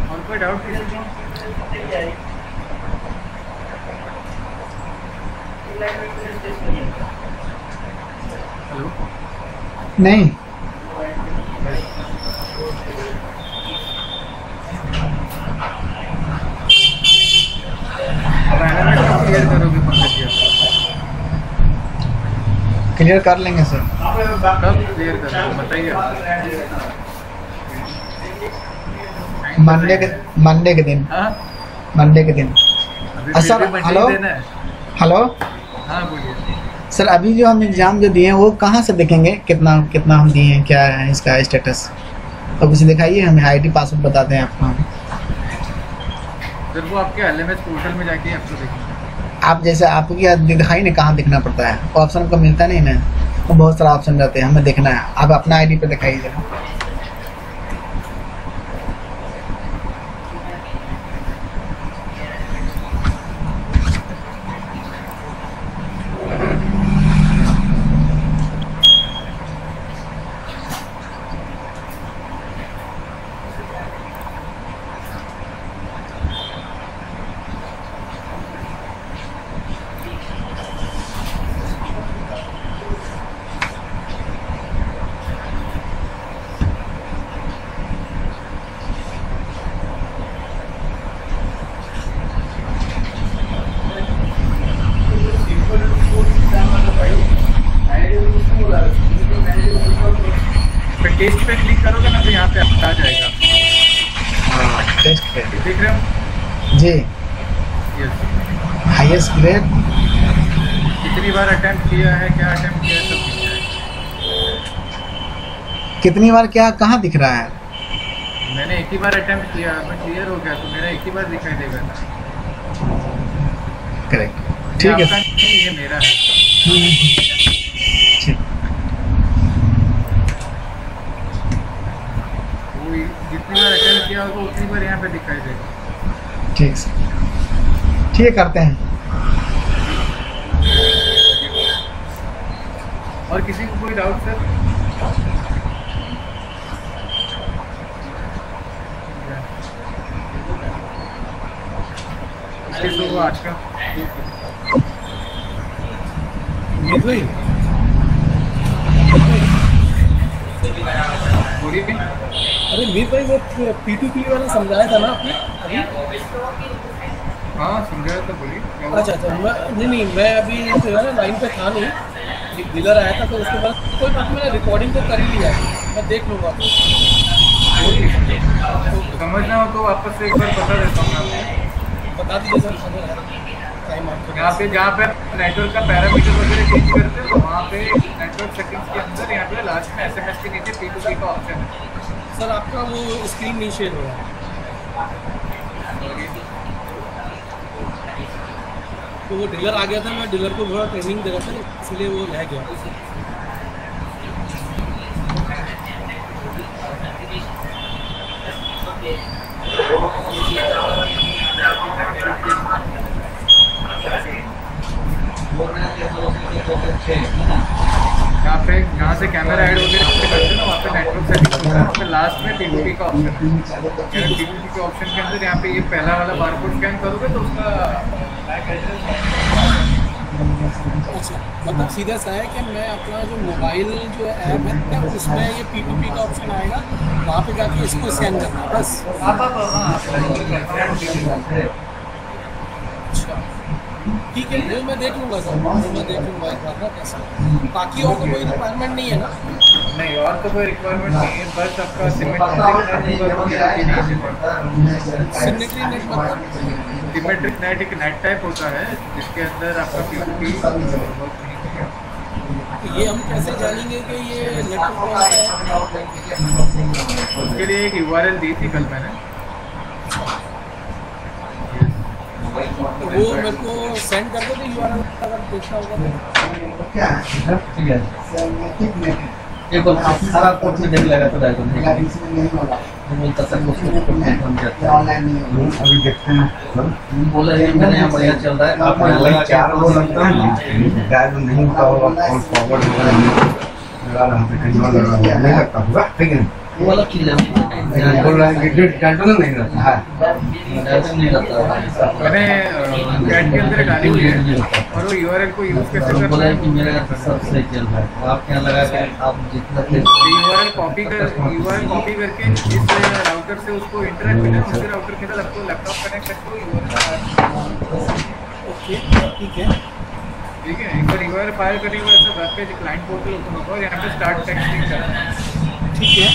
और कोई डाउट किसी को? हेलो, नहीं क्लियर करोगे पंकज जी? क्लियर कर लेंगे सर। कब क्लियर करोगे बताइए? मंडे के दिन। हाँ, मंडे के दिन। अभी सर, मंडे हेलो? देना है। हेलो हाँ, बोलिए। सर, अभी जो हम एग्ज़ाम जो दिए हैं वो कहाँ से देखेंगे, कितना कितना हम दिए हैं, क्या है इसका स्टेटस? तो कुछ दिखाइए हमें, ID पासवर्ड बताते हैं आपको हम। फिर वो आपके LMS पोर्टल में जाके आपको देखेंगे। आप जैसे आपकी दिखाई नहीं, कहाँ दिखना पड़ता है, वो ऑप्शन को मिलता नहीं ना, वो बहुत सारा ऑप्शन रहते हैं, हमें देखना है। आप अपना ID पे दिखाइए जरा। फिर टेस्ट पे क्लिक करोगे ना तो यहाँ पे आ जाएगा। टेस्ट पे देख रहे हो? जी, यस। हाईएस्ट ग्रेड, कितनी बार अटेम्प्ट किया है, क्या अटेम्प्ट किया है, सब दिख जाएगा। कितनी बार क्या कहाँ दिख रहा है? मैंने एक ही बार अटेम्प्ट किया, मैं क्लियर हो गया तो मेरा एक ही बार दिखाई देगा। करेक्ट, ठीक है। आपका नहीं, ये मेरा है। ठीक, वो जितनी बार अटेम्प्ट किया होगा उतनी बार यहाँ पे दिखाई देगा। ठीक सर, ठीक है, करते हैं। और किसी को कोई डाउट सर? तो आज का अरे मीर भाई वो P2P वाला समझाया था ना आपने अभी? हाँ समझाया था, बोलिए। अच्छा, नहीं मैं अभी जो है ना लाइन पे था नहीं, एक डीलर आया था तो उसके बाद कोई बात नहीं, मैंने रिकॉर्डिंग तो कर ही लिया है, मैं देख लूँगा। समझना हो तो वापस से एक बार बता देता हूँ आपको। बता दीजिए सर, टाइम आपको। यहाँ पे जहाँ पे नेटवर्क का पैरामीटर वगैरह चेंज करते हैं वहाँ पे नेटवर्क सेटिंग्स के अंदर यहाँ पे लास्ट में SMS के नीचे P2P का ऑप्शन है। सर आपका वो स्क्रीन नहीं शेयर हो रहा है, तो वो डीलर आ गया था, मैं डीलर को थोड़ा ट्रेनिंग दे रहा था इसलिए वो रह गया। यहाँ पे जहाँ से कैमरा ऐड वगैरह करते हैं ना वहाँ पे नेटवर्क सेटिंग्स होता है, वहाँ पे लास्ट में P2P का ऑप्शन है। P2P के ऑप्शन के अंदर यहाँ पे ये पहला वाला बारकोड स्कैन करोगे तो उसका अच्छा, मतलब सीधा सा है कि मैं अपना जो मोबाइल जो ऐप है उसमें ये P2P का ऑप्शन आएगा, वहाँ पे जाके इसको स्कैन करना है बस। अच्छा ठीक है, वो मैं देख लूँगा सर, वो मैं देख लूँगा एक बार ना कैसे। बाकी और तो कोई रिक्वायरमेंट नहीं है ना? नहीं, और तो कोई रिक्वायरमेंट नहीं है, बस आपका सिमेट्री नेट मतलब सिमेट्रिक नेट एक नेट टाइप होता है जिसके अंदर आपका P2P वर्क नहीं करेगा। ये हम कैसे जानेंगे कि ये नेटवर्क कौन सा है? उसके लिए एक URL दी थी कल मैंने, तो वो मेरे को सेंड कर दो तो URL अगर देखना होगा क्या है? ठीक है, एक बार सारा कोर्स में देख लेगा तो डायरेक्ट नहीं होगा, बोलता सर कुछ ऑनलाइन नहीं होगा। अभी देखते हैं, बोला है मेरे यहाँ बढ़िया चल रहा है, आप यहाँ लगा चार लोग लगता है ना, शायद नहीं होता होगा, कॉल फॉरवर्ड होगा नहीं लगता होगा, ठीक है। वो अलग चीज़ है, बोल रहा है कि डाटा नहीं रहता है, डायरेक्ट नहीं रहता। मैंने चैट के अंदर डाली हुई है और वो URL को यूज़ कैसे करना बोला है है कि मेरे यहाँ सब सही चल रहा है, आप यहाँ लगा के आप जितना URL कॉपी करके इस राउटर से उसको इंटरनेट मिला, दूसरे राउटर के साथ आपको लैपटॉप कनेक्ट करके URL ओके ठीक है। ठीक है, एक बार URL फाइल करने के बाद web page client portal open होगा और यहाँ पे स्टार्ट टेक्स्टिंग करना है। ठीक है,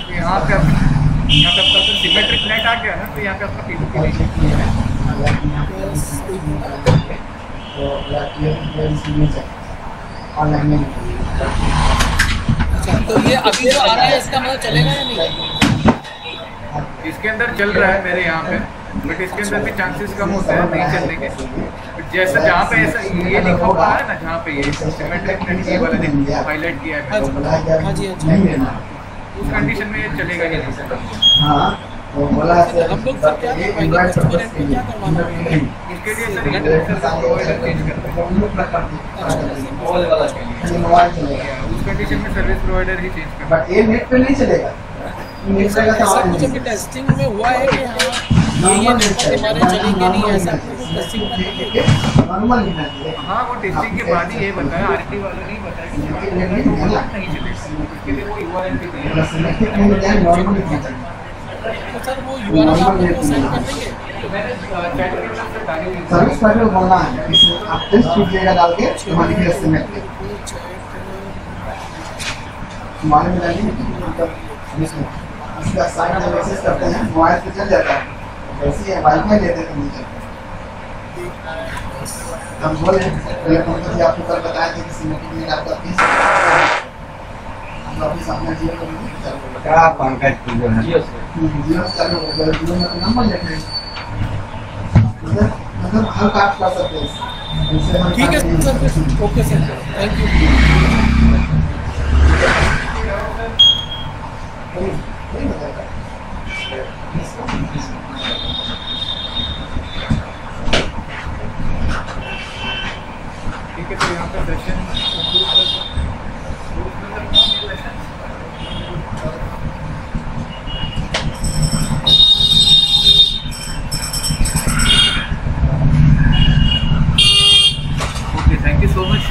तो यहाँ पे आपका सिमेट्रिक नेट आ गया ना, तो यहाँ पे आपका P2P अच्छा तो ये अभी जो आ रहा है इसका मतलब चलेगा या नहीं? इसके अंदर चल रहा है मेरे यहाँ पे, बट इसके अंदर भी चांसेस कम होते हैं नहीं चलने के। बट जैसा जहाँ पे ऐसा ये लिखा हुआ है ना, जहाँ पे ये सिमेट्रिक नेट ये वाला हाईलाइट किया है हाँ जी अच्छा, उस कंडीशन में ये चलेगा ही नहीं। हाँ, तो बोला हम लोग सर क्या करवाएंगे, कस्टमर एंड क्या करवाना है? इसके लिए sir internet service provider change करते हैं, मोबाइल चलेगा, उस कंडीशन में सर्विस प्रोवाइडर ही चेंज करते हैं। बट ये नेट पे नहीं चलेगा। ऐसा कुछ अभी टेस्टिंग में हुआ है कि हाँ ये नेटवर्क हमारे चलेंगे नहीं, ऐसा कुछ टेस्टिंग नॉर्मल ही है। हाँ, वो टेस्टिंग के बाद ही ये बताया, RT वालों ने बताया कि नहीं चलेगा, उसके लिए वो URL भी दिया। तो सर वो URL आप लोग को सेंड कर देंगे? मैंने चैट के अंदर से डाली हुई है। सर्विस प्रोवाइडर को बोलना है, इसमें आप टेस्ट कीजिएगा डाल के हमारे लिए एस्टिमेट हमारे में डालिए, इसका साइट जब एक्सेस करते हैं मोबाइल पे चल जाता है, वैसे ही वाईफाई लेते हैं नहीं चलता। हम बोले टेलीफोन पर आपको कल बताया था कि सिमेट्रिक नेट आपका 30 क्या पंकज की जो है ठीक है sir, okay sir, thank you. ठीक है, तो यहाँ पे सेशन conclude करते हैं। Okay, thank you so much.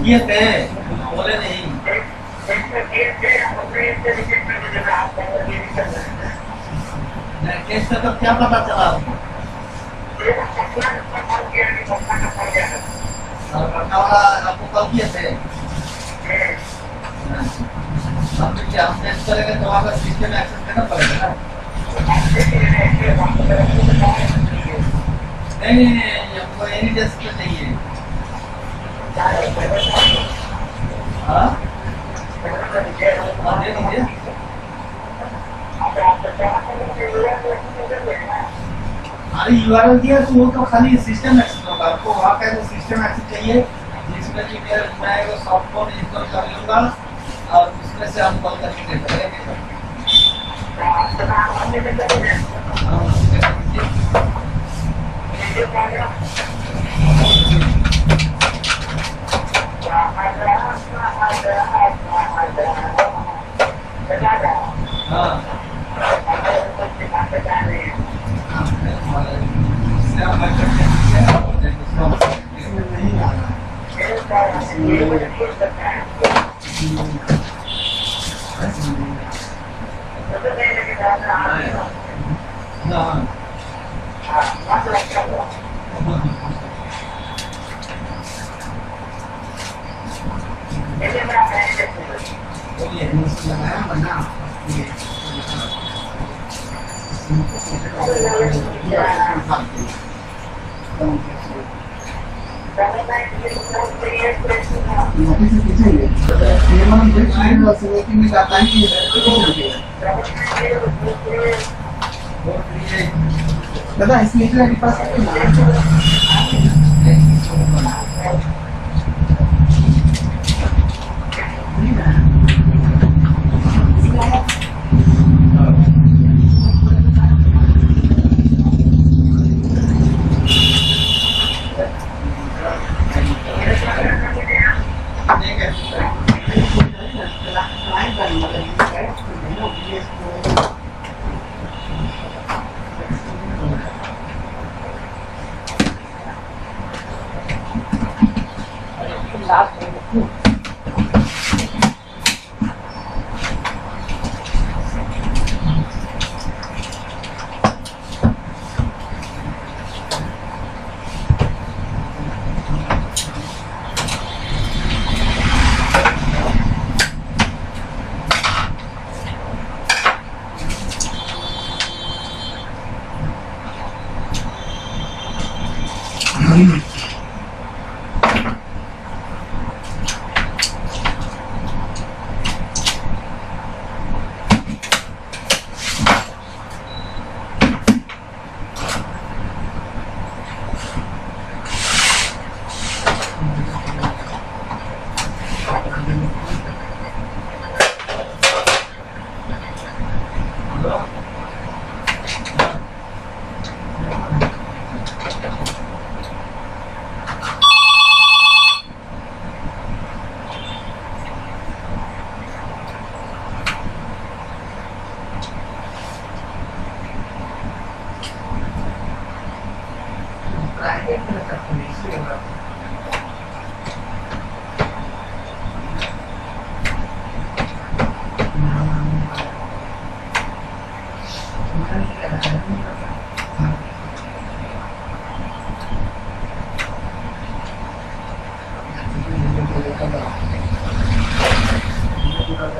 ये थे बोले नहीं केस का तो क्या पता चला आपको कब किए थे हम क्या हम टेस्ट करेंगे तो आपका सिस्टम एक्सेस करना पड़ेगा ना नहीं हमको एनी टेस्ट चाहिए हाँ दे दीजिए अरे यूआरएल दिया तो वो तो खाली सिस्टम एक्सेस होगा आपको वहाँ का जो सिस्टम एक्सेस चाहिए जिसमें कि मैं वो सॉफ्टवेयर इंस्टॉल कर लूँगा और उसमें से हम कॉल करके दे देंगे दादा इसमें मेरे पास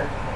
है